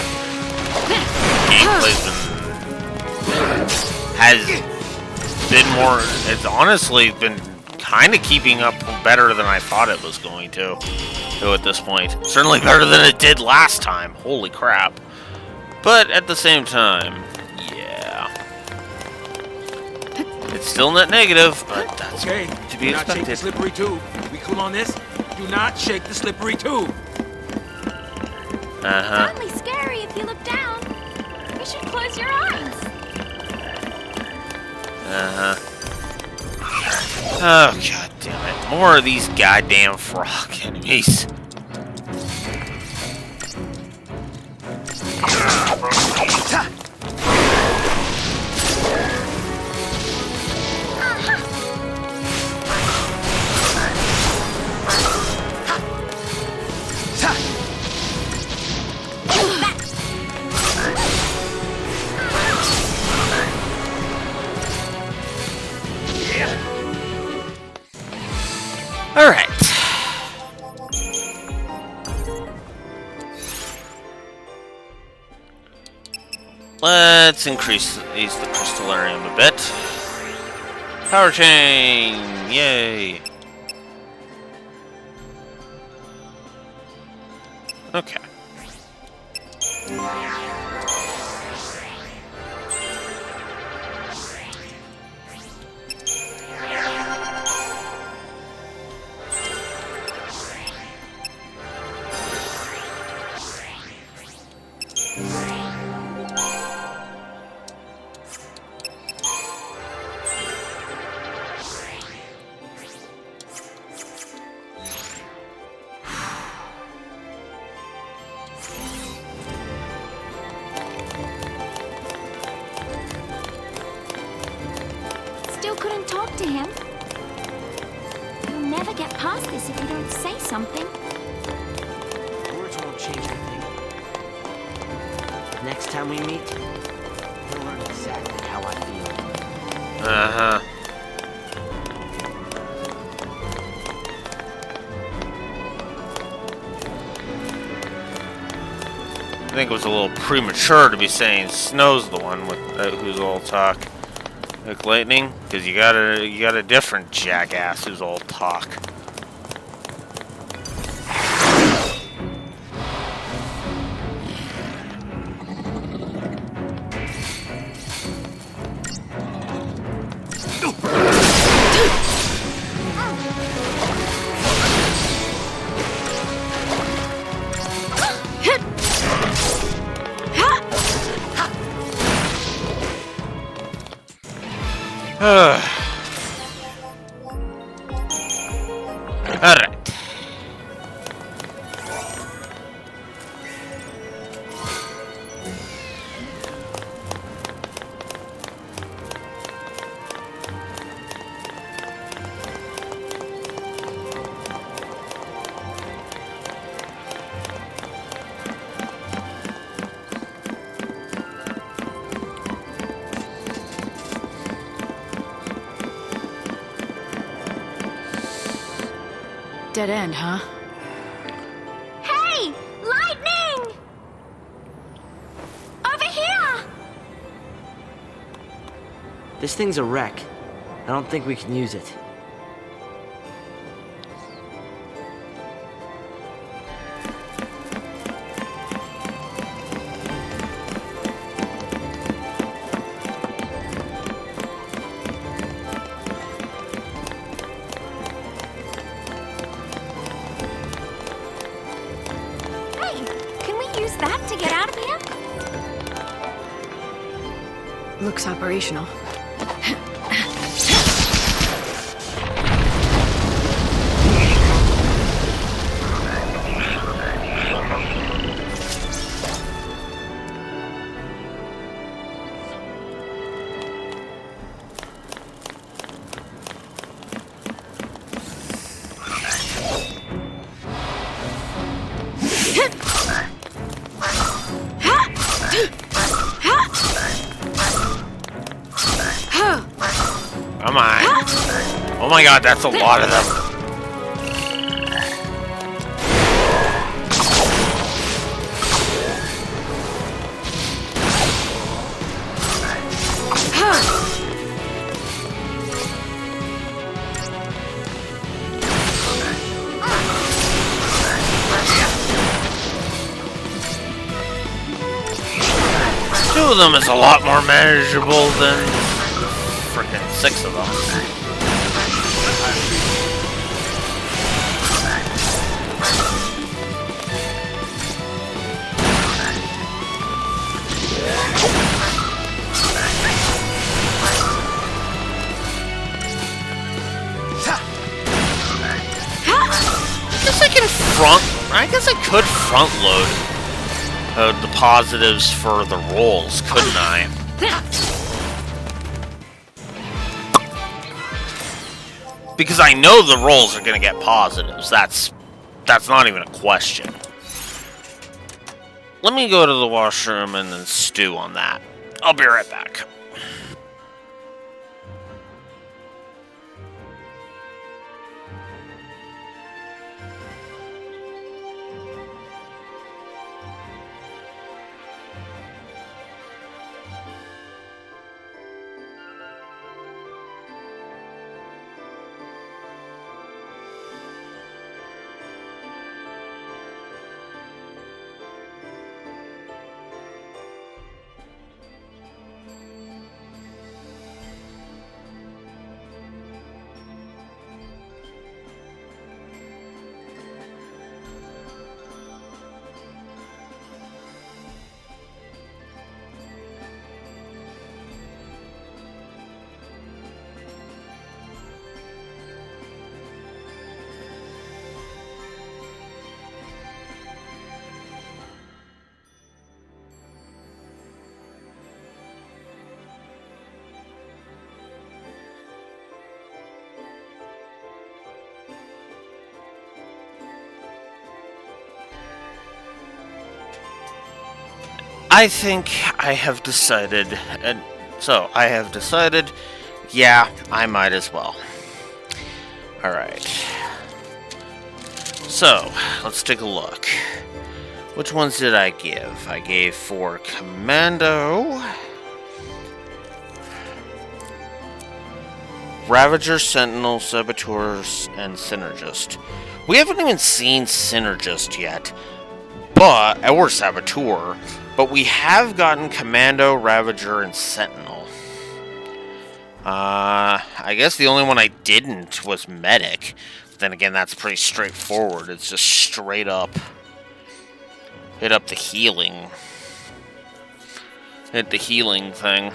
gameplay's has been more. It's honestly been kind of keeping up better than I thought it was going to at this point. Certainly better than it did last time. Holy crap. But at the same time, yeah. It's still net negative, but that's okay. To be Do not shake the expected. slippery tube. We cool on this? Do not shake the slippery tube. Uh-huh. It's only scary if you look down. You should close your eyes. Uh-huh. Oh, god damn it. More of these goddamn frog enemies. Alright. Let's increase the crystallarium a bit. Power chain! Yay! Okay. Still couldn't talk to him. You'll never get past this if you don't say something. Words won't change anything. Next time we meet, you'll learn exactly how I feel. Uh-huh. I think it was a little premature to be saying Snow's the one with who's all talk. Like lightning, because you got a different jackass who's all talk. Alright. Dead end, huh? Hey! Lightning! Over here! This thing's a wreck. I don't think we can use it. Hey, can we use that to get out of here? Looks operational. Come on. Oh my god, that's a lot of them. Two of them is a lot more manageable than frickin' 6 of them. I guess I could front load the positives for the rolls, couldn't I? Because I know the rolls are gonna get positives. That's not even a question. Let me go to the washroom and then stew on that. I'll be right back. I think I have decided, and so I have decided, yeah, I might as well. Alright. So, let's take a look. Which ones did I give? I gave for Commando, Ravager, Sentinel, Saboteurs, and Synergist. We haven't even seen Synergist yet, or Saboteur, but we have gotten Commando, Ravager, and Sentinel. I guess the only one I didn't was Medic. But then again, that's pretty straightforward. It's just straight up hit up the healing. Hit the healing thing.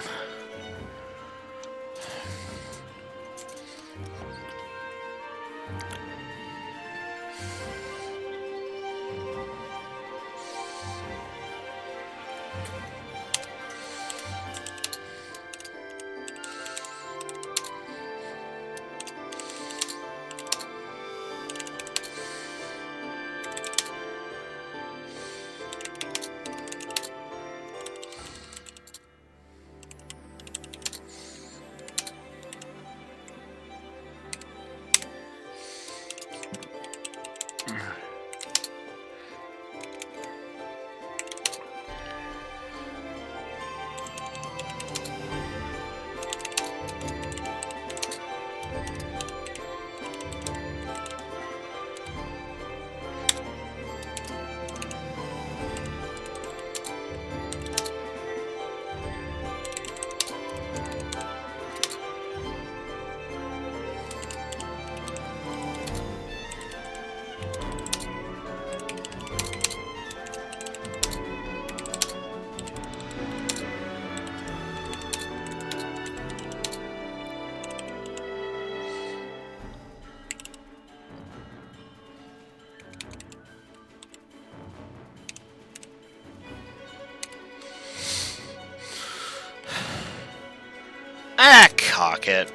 Cock it.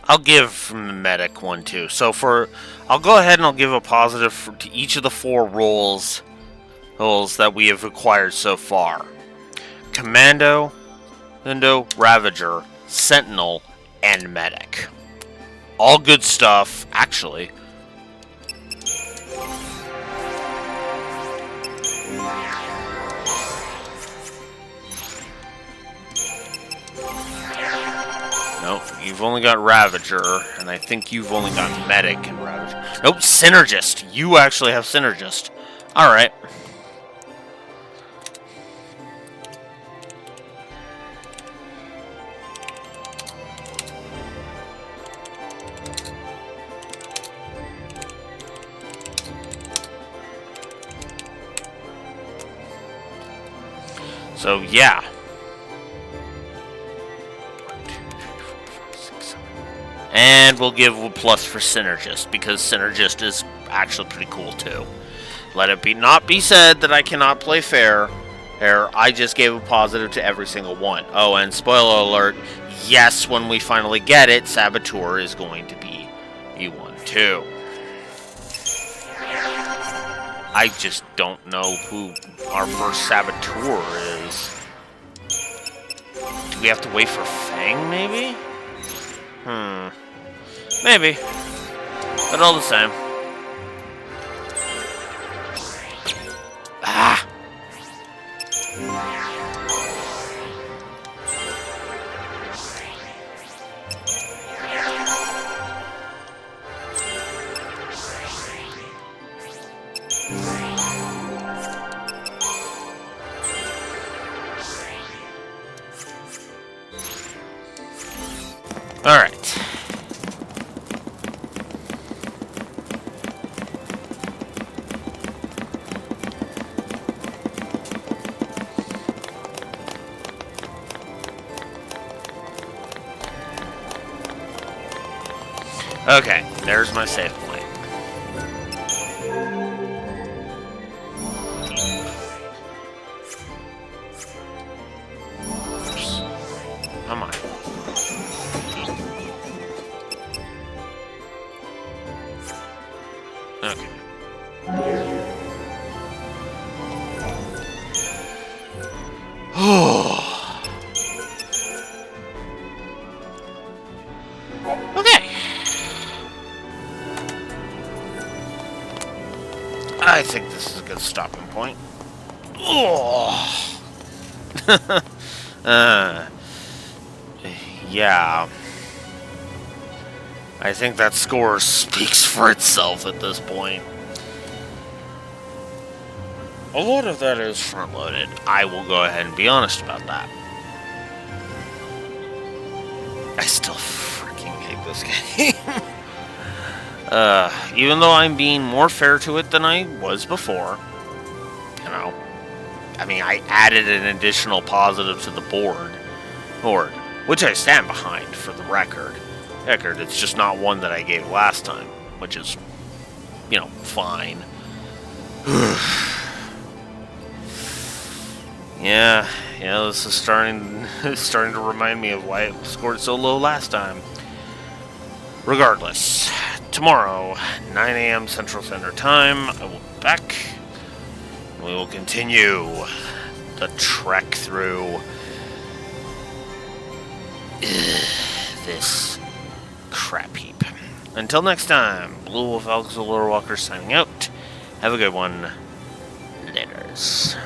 I'll give the Medic one too. So I'll go ahead and I'll give a positive to each of the 4 roles that we have acquired so far. Commando, Ravager, Sentinel, and Medic. All good stuff, actually. Nope, you've only got Ravager, and I think you've only got Medic and Ravager. Nope, Synergist. You actually have Synergist. Alright. So, yeah. And we'll give a plus for Synergist, because Synergist is actually pretty cool too. Let it not be said that I cannot play fair. I just gave a positive to every single one. Oh, and spoiler alert, yes, when we finally get it, Saboteur is going to be E1 too. I just don't know who our first Saboteur is. Do we have to wait for Fang, maybe? Maybe. But all the same. Ah! All right. Okay, there's my save point. Oops. Come on. Okay. Okay. I think this is a good stopping point. Oh. Yeah. I think that score speaks for itself at this point. A lot of that is front-loaded. I will go ahead and be honest about that. I still freaking hate this game. Even though I'm being more fair to it than I was before, you know, I mean, I added an additional positive to the board, which I stand behind for the record. It's just not one that I gave last time, which is, you know, fine. Yeah, this is starting to remind me of why it scored so low last time. Regardless, tomorrow, 9 a.m. Central Standard Time, I will be back. We will continue the trek through this crap heap. Until next time, Blue Wolf Alex the Lore Walker signing out. Have a good one. Laters.